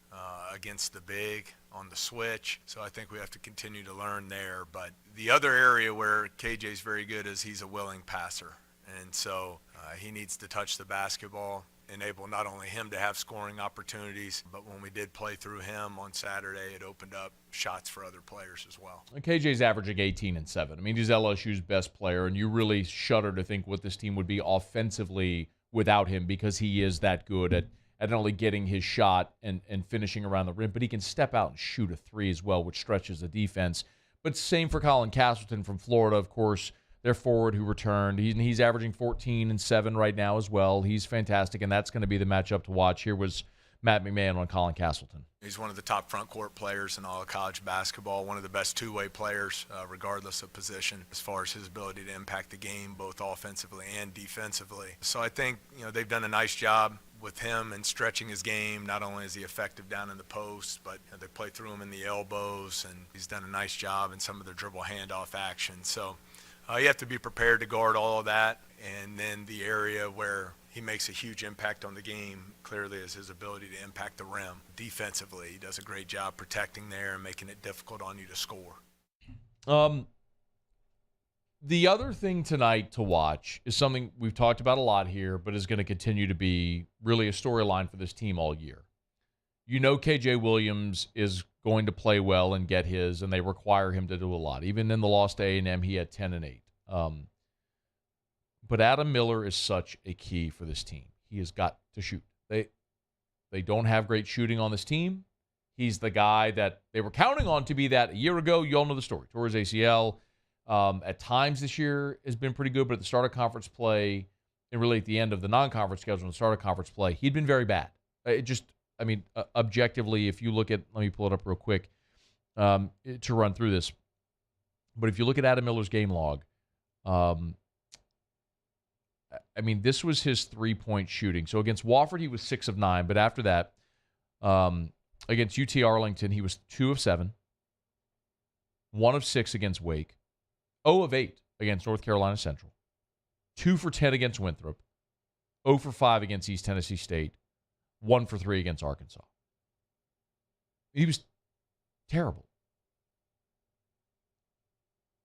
against the big on the switch. So I think we have to continue to learn there. But the other area where KJ's very good is he's a willing passer, and so he needs to touch the basketball, enable not only him to have scoring opportunities, but when we did play through him on Saturday, it opened up shots for other players as well. And KJ's averaging 18 and 7. I mean, he's LSU's best player, and you really shudder to think what this team would be offensively without him, because he is that good at not only getting his shot and finishing around the rim, but he can step out and shoot a three as well, which stretches the defense. But same for Colin Castleton from Florida, of course, their forward who returned. He's averaging 14 and 7 right now as well. He's fantastic, and that's going to be the matchup to watch. Here was Matt McMahon on Colin Castleton. He's one of the top front court players in all of college basketball, one of the best two-way players, regardless of position, as far as his ability to impact the game, both offensively and defensively. So I think they've done a nice job with him and stretching his game. Not only is he effective down in the post, but they play through him in the elbows, and he's done a nice job in some of their dribble handoff action. So you have to be prepared to guard all of that. And then the area where he makes a huge impact on the game clearly is his ability to impact the rim. Defensively, he does a great job protecting there and making it difficult on you to score. The other thing tonight to watch is something we've talked about a lot here, but is going to continue to be really a storyline for this team all year. KJ Williams is going to play well and get his, and they require him to do a lot. Even in the loss to A&M, he had 10 and 8. But Adam Miller is such a key for this team. He has got to shoot. They don't have great shooting on this team. He's the guy that they were counting on to be that a year ago. You all know the story. Tore his ACL. At times this year has been pretty good, but at the start of conference play, and really at the end of the non-conference schedule and the start of conference play, he'd been very bad. Objectively, if you look at, let me pull it up real quick to run through this. But if you look at Adam Miller's game log, this was his three-point shooting. So against Wofford, he was 6 of 9. But after that, against UT Arlington, he was 2 of 7, 1 of 6 against Wake, 0 of 8 against North Carolina Central, 2 for 10 against Winthrop, 0 for 5 against East Tennessee State, 1 for 3 against Arkansas. He was terrible.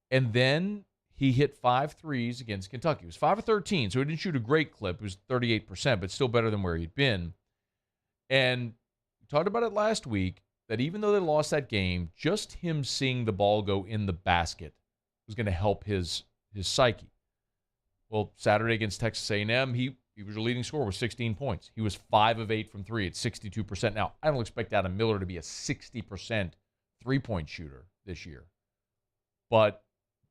And then he hit 5 threes against Kentucky. It was 5 of 13, so he didn't shoot a great clip. It was 38%, but still better than where he'd been. And we talked about it last week, that even though they lost that game, just him seeing the ball go in the basket was going to help his psyche. Well, Saturday against Texas A&M, he was your leading scorer with 16 points. He was 5 of 8 from 3 at 62%. Now, I don't expect Adam Miller to be a 60% three-point shooter this year. But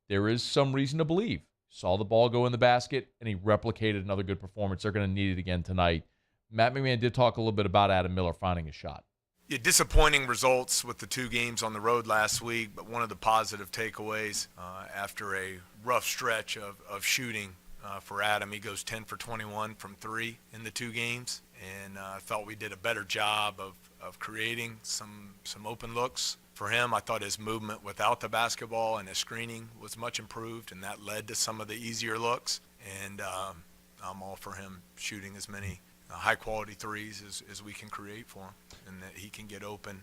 there is some reason to believe. Saw the ball go in the basket, and he replicated another good performance. They're going to need it again tonight. Matt McMahon did talk a little bit about Adam Miller finding a shot. Yeah, disappointing results with the 2 games on the road last week, but one of the positive takeaways after a rough stretch of shooting for Adam, he goes 10 for 21 from 3 in the 2 games, and I thought we did a better job of creating some open looks for him. I thought his movement without the basketball and his screening was much improved, and that led to some of the easier looks, and I'm all for him shooting as many high-quality threes as we can create for him, and that he can get open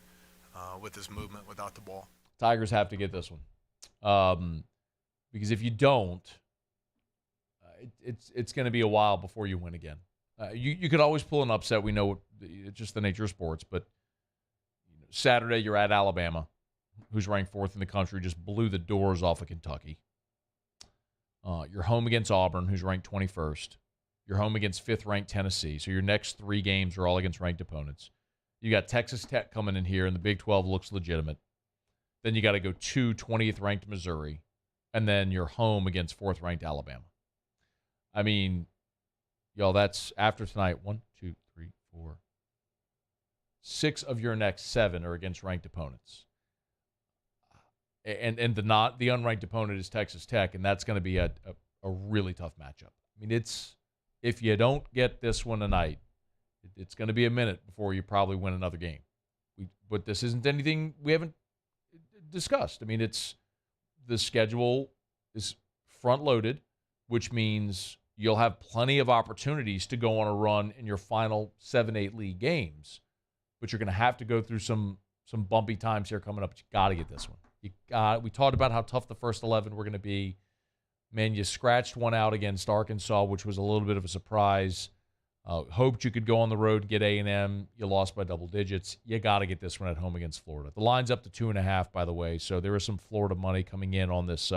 with his movement without the ball. Tigers have to get this one. Because if you don't, it's going to be a while before you win again. You could always pull an upset. We know it's just the nature of sports. But Saturday, you're at Alabama, who's ranked 4th in the country, just blew the doors off of Kentucky. You're home against Auburn, who's ranked 21st. You're home against 5th-ranked Tennessee. So your next 3 games are all against ranked opponents. You got Texas Tech coming in here, and the Big 12 looks legitimate. Then you got to go to 20th-ranked Missouri, and then you're home against 4th-ranked Alabama. I mean, y'all, that's after tonight. 1, 2, 3, 4. 6 of your next 7 are against ranked opponents. And the unranked opponent is Texas Tech, and that's going to be a really tough matchup. I mean, if you don't get this one tonight, it's going to be a minute before you probably win another game. But this isn't anything we haven't discussed. I mean, the schedule is front-loaded, which means you'll have plenty of opportunities to go on a run in your final 7-8 league games. But you're going to have to go through some bumpy times here coming up. But you got to get this one. We talked about how tough the first 11 were going to be. Man, you scratched one out against Arkansas, which was a little bit of a surprise. Hoped you could go on the road and get A&M. You lost by double digits. You got to get this one at home against Florida. The line's up to 2.5, by the way, so there is some Florida money coming in on this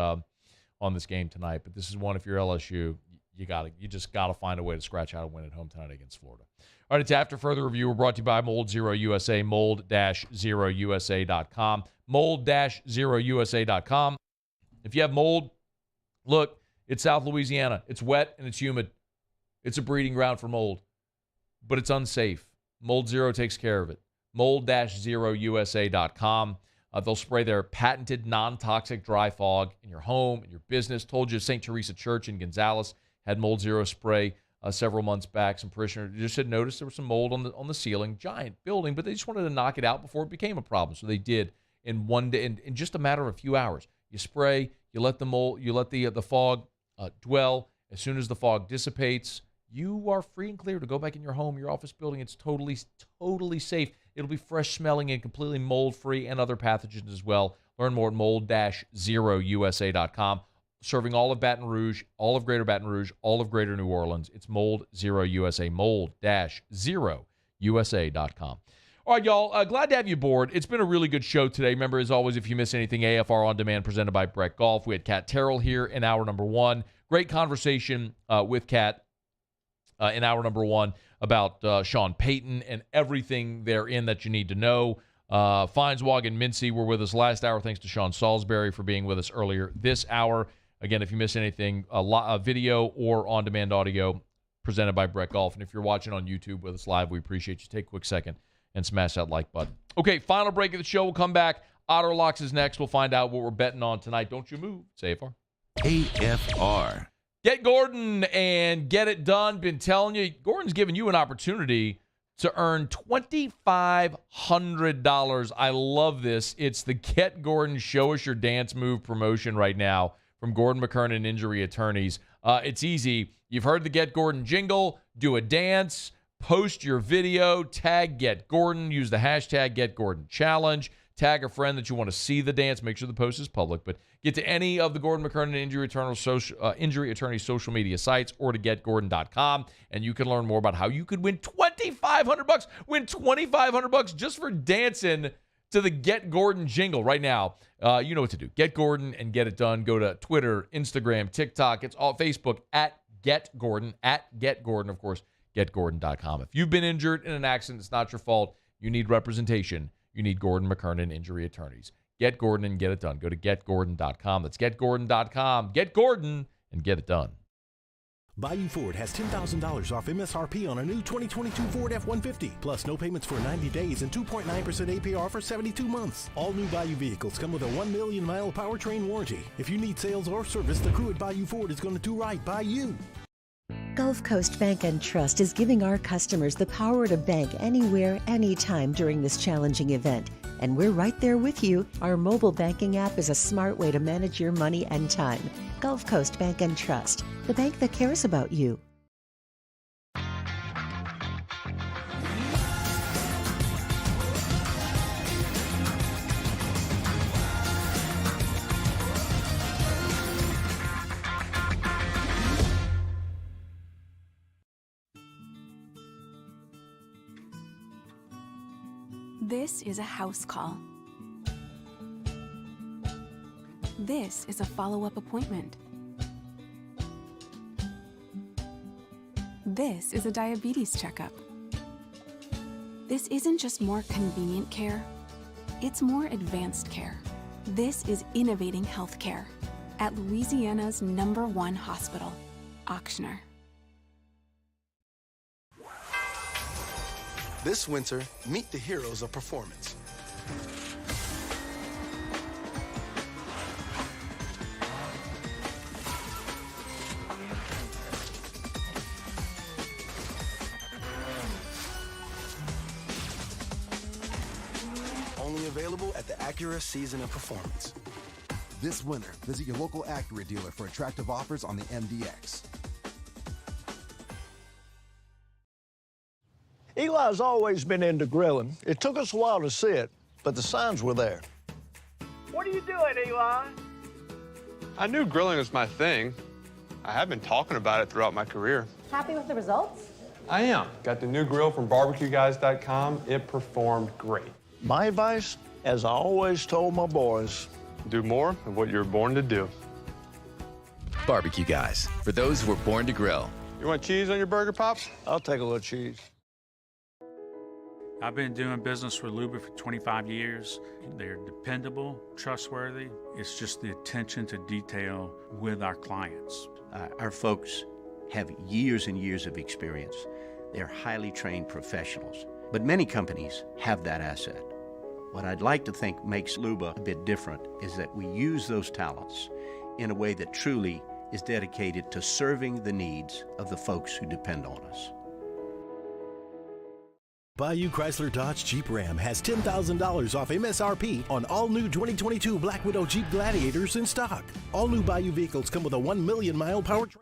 game tonight. But this is one, if you're LSU, you just got to find a way to scratch out a win at home tonight against Florida. All right, it's After Further Review. We're brought to you by Mold Zero USA, mold-0usa.com, mold-0usa.com. If you have mold, look, it's South Louisiana. It's wet and it's humid. It's a breeding ground for mold, but it's unsafe. Mold Zero takes care of it. Mold-0usa.com. They'll spray their patented non-toxic dry fog in your home, in your business. Told you St. Teresa Church in Gonzales had Mold Zero spray several months back. Some parishioners just had noticed there was some mold on the ceiling. Giant building, but they just wanted to knock it out before it became a problem. So they did in one day, in just a matter of a few hours. You spray, you let the fog dwell. As soon as the fog dissipates, you are free and clear to go back in your home, your office building. It's totally safe. It'll be fresh smelling and completely mold-free and other pathogens as well. Learn more at mold-0usa.com. Serving all of Baton Rouge, all of Greater Baton Rouge, all of Greater New Orleans. It's Mold Zero USA, mold-0usa.com. All right, y'all, glad to have you aboard. It's been a really good show today. Remember, as always, if you miss anything, AFR On Demand presented by Brett Golf. We had Kat Terrell here in hour number 1. Great conversation with Kat in hour number 1 about Sean Payton and everything therein that you need to know. Feinswog and Mintz were with us last hour. Thanks to Sean Salisbury for being with us earlier this hour. Again, if you miss anything, a video or on-demand audio presented by Brett Golf. And if you're watching on YouTube with us live, we appreciate you. Take a quick second and smash that like button. Okay, final break of the show. We'll come back. Otter Locks is next. We'll find out what we're betting on tonight. Don't you move. It's AFR. AFR. Get Gordon and get it done. Been telling you, Gordon's giving you an opportunity to earn $2,500. I love this. It's the Get Gordon Show Us Your Dance Move promotion right now from Gordon McKernan Injury Attorneys. It's easy. You've heard the Get Gordon jingle. Do a dance. Post your video. Tag Get Gordon. Use the hashtag Get Gordon Challenge. Tag a friend that you want to see the dance. Make sure the post is public. But get to any of the Gordon McKernan Injury Attorney's social media sites or to getgordon.com, and you can learn more about how you could win $2,500. Win $2,500 just for dancing to the Get Gordon jingle right now. You know what to do. Get Gordon and get it done. Go to Twitter, Instagram, TikTok. It's all Facebook at Get Gordon, of course, getgordon.com. If you've been injured in an accident, it's not your fault. You need representation. You need Gordon McKernan Injury Attorneys. Get Gordon and get it done. Go to getgordon.com. That's getgordon.com. Get Gordon and get it done. Bayou Ford has $10,000 off MSRP on a new 2022 Ford F-150, plus no payments for 90 days and 2.9% APR for 72 months. All new Bayou vehicles come with a 1 million mile powertrain warranty. If you need sales or service, the crew at Bayou Ford is going to do right by you. Gulf Coast Bank and Trust is giving our customers the power to bank anywhere, anytime during this challenging event. And we're right there with you. Our mobile banking app is a smart way to manage your money and time. Gulf Coast Bank and Trust, the bank that cares about you. This is a house call. This is a follow-up appointment. This is a diabetes checkup. This isn't just more convenient care, it's more advanced care. This is innovating healthcare at Louisiana's #1 hospital, Ochsner. This winter, meet the heroes of performance. Only available at the Acura Season of Performance. This winter, visit your local Acura dealer for attractive offers on the MDX. Eli's always been into grilling. It took us a while to see it, but the signs were there. What are you doing, Eli? I knew grilling was my thing. I have been talking about it throughout my career. Happy with the results? I am. Got the new grill from barbecueguys.com. It performed great. My advice, as I always told my boys, do more of what you're born to do. Barbecue Guys, for those who were born to grill. You want cheese on your burger, Pops? I'll take a little cheese. I've been doing business with Luba for 25 years. They're dependable, trustworthy. It's just the attention to detail with our clients. Our folks have years and years of experience. They're highly trained professionals, but many companies have that asset. What I'd like to think makes Luba a bit different is that we use those talents in a way that truly is dedicated to serving the needs of the folks who depend on us. Bayou Chrysler Dodge Jeep Ram has $10,000 off MSRP on all new 2022 Black Widow Jeep Gladiators in stock. All new Bayou vehicles come with a 1 million mile powertrain.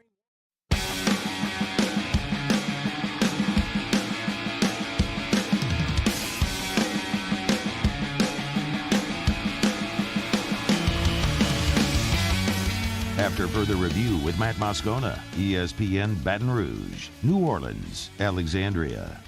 After further review with Matt Moscona, ESPN Baton Rouge, New Orleans, Alexandria.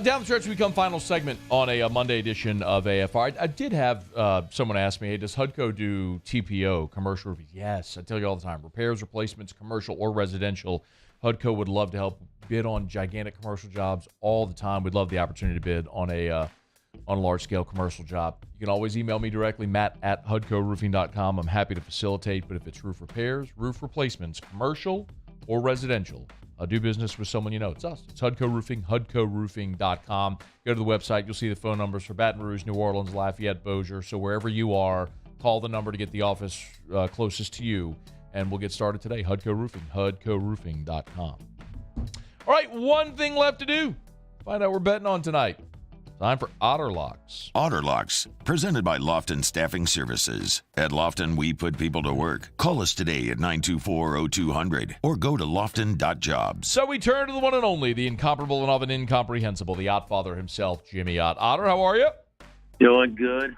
Down the stretch, we come final segment on a Monday edition of AFR. I did have someone ask me, hey, does HUDCO do TPO, commercial reviews? Yes, I tell you all the time. Repairs, replacements, commercial or residential. HUDCO would love to help bid on gigantic commercial jobs all the time. We'd love the opportunity to bid on a large-scale commercial job. You can always email me directly, matt@hudcoroofing.com. I'm happy to facilitate, but if it's roof repairs, roof replacements, commercial or residential, do business with someone you know. It's us. It's HUDCO Roofing, hudcoroofing.com. Go to the website. You'll see the phone numbers for Baton Rouge, New Orleans, Lafayette, Bossier. So wherever you are, call the number to get the office closest to you, and we'll get started today. HUDCO Roofing, hudcoroofing.com. All right, one thing left to do. Find out we're betting on tonight. Time for Otter Locks. Otter Locks, presented by Lofton Staffing Services. At Lofton, we put people to work. Call us today at 924-0200 or go to lofton.jobs. So we turn to the one and only, the incomparable and often incomprehensible, the Ott Father himself, Jimmy Ott. Otter, how are you? Doing good.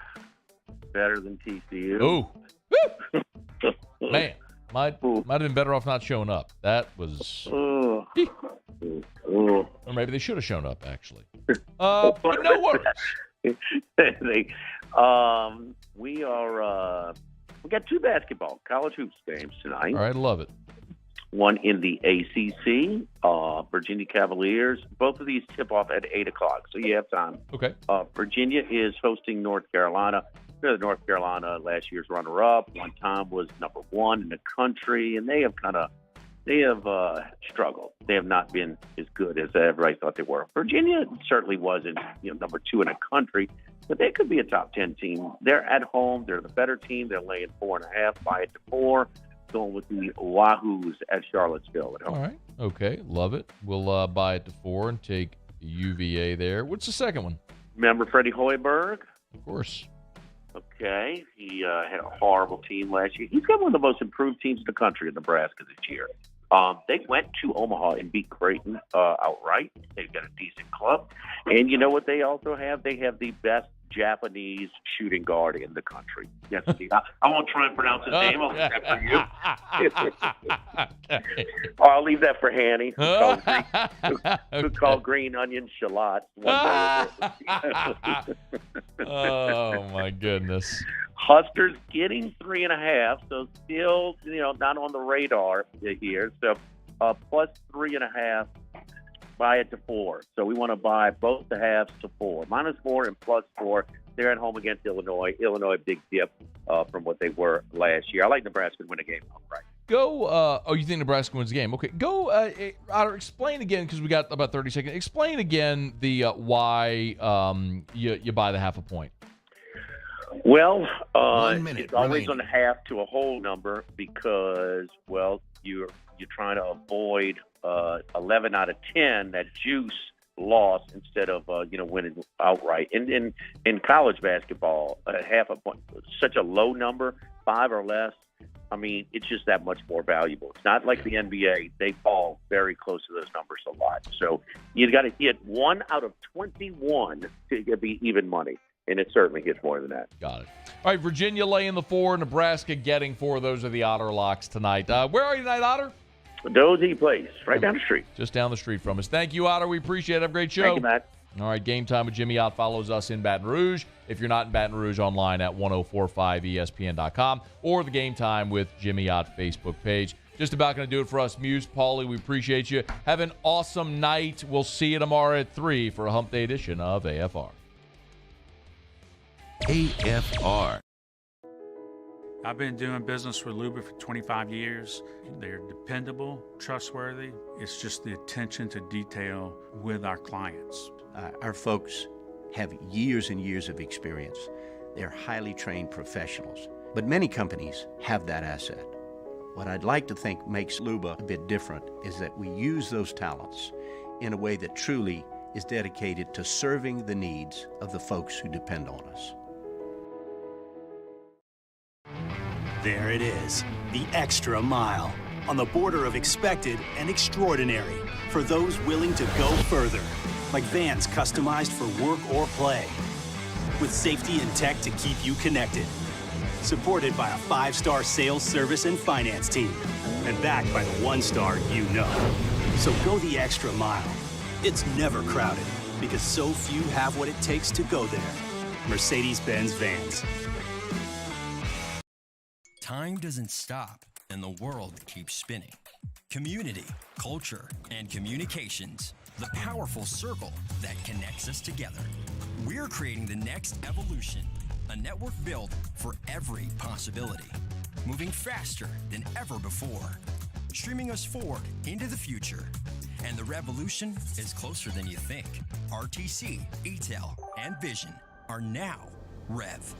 Better than TCU. Ooh. Man, might have been better off not showing up. That was... Or maybe they should have shown up, actually. But no worries. We got two basketball college hoops games tonight. All right, love it. One in the ACC, Virginia Cavaliers. Both of these tip off at 8 o'clock, so you have time. Okay. Virginia is hosting North Carolina. They're the North Carolina last year's runner-up. One time was number 1 in the country, and they have struggled. They have not been as good as everybody thought they were. Virginia certainly wasn't, number 2 in the country, but they could be a top 10 team. They're at home. They're the better team. They're laying 4.5, buy it to 4. Going with the Wahoos at Charlottesville at home. All right. Okay. Love it. We'll buy it to 4 and take UVA there. What's the second one? Remember Freddie Hoiberg? Of course. Okay. He had a horrible team last year. He's got one of the most improved teams in the country in Nebraska this year. They went to Omaha and beat Creighton outright. They've got a decent club. And you know what they also have? They have the best Japanese shooting guard in the country. Yes, I won't try and pronounce his name. I'll leave that for you. I'll leave that for Hanny, who called green onion shallots. Oh, my goodness. Huskers getting 3.5, so still, not on the radar here. So plus 3.5, buy it to 4. So we want to buy both the halves to 4. -4 and +4. They're at home against Illinois. Illinois, big dip from what they were last year. I like Nebraska to win a game outright. Go. You think Nebraska wins the game? Okay. Go. Otter, explain again, because we got about 30 seconds. Explain again the why you buy the half a point. Well, it's always on the half to a whole number because, well, you're trying to avoid 11 out of 10, that juice loss instead of winning outright. In college basketball, half a point, such a low number, 5 or less. I mean, it's just that much more valuable. It's not like the NBA; they fall very close to those numbers a lot. So you got to hit 1 out of 21 to be even money. And it certainly gets more than that. Got it. All right, Virginia laying the 4, Nebraska getting 4. Those are the Otter locks tonight. Where are you tonight, Otter? Dozy Place, right down the street. Just down the street from us. Thank you, Otter. We appreciate it. Have a great show. Thank you, Matt. All right, Game Time with Jimmy Ott follows us in Baton Rouge. If you're not in Baton Rouge, online at 1045ESPN.com or the Game Time with Jimmy Ott Facebook page. Just about going to do it for us, Muse. Paulie, we appreciate you. Have an awesome night. We'll see you tomorrow at 3 for a Hump Day edition of AFR. AFR. I've been doing business with Luba for 25 years. They're dependable, trustworthy. It's just the attention to detail with our clients. Our folks have years and years of experience. They're highly trained professionals. But many companies have that asset. What I'd like to think makes Luba a bit different is that we use those talents in a way that truly is dedicated to serving the needs of the folks who depend on us. There it is, the extra mile, on the border of expected and extraordinary, for those willing to go further, like vans customized for work or play, with safety and tech to keep you connected, supported by a 5-star sales, service, and finance team, and backed by the 1-star you know. So go the extra mile. It's never crowded, because so few have what it takes to go there. Mercedes-Benz Vans. Time doesn't stop, and the world keeps spinning. Community, culture, and communications, the powerful circle that connects us together. We're creating the next evolution, a network built for every possibility, moving faster than ever before, streaming us forward into the future. And the revolution is closer than you think. RTC, ETEL, and Vision are now Rev.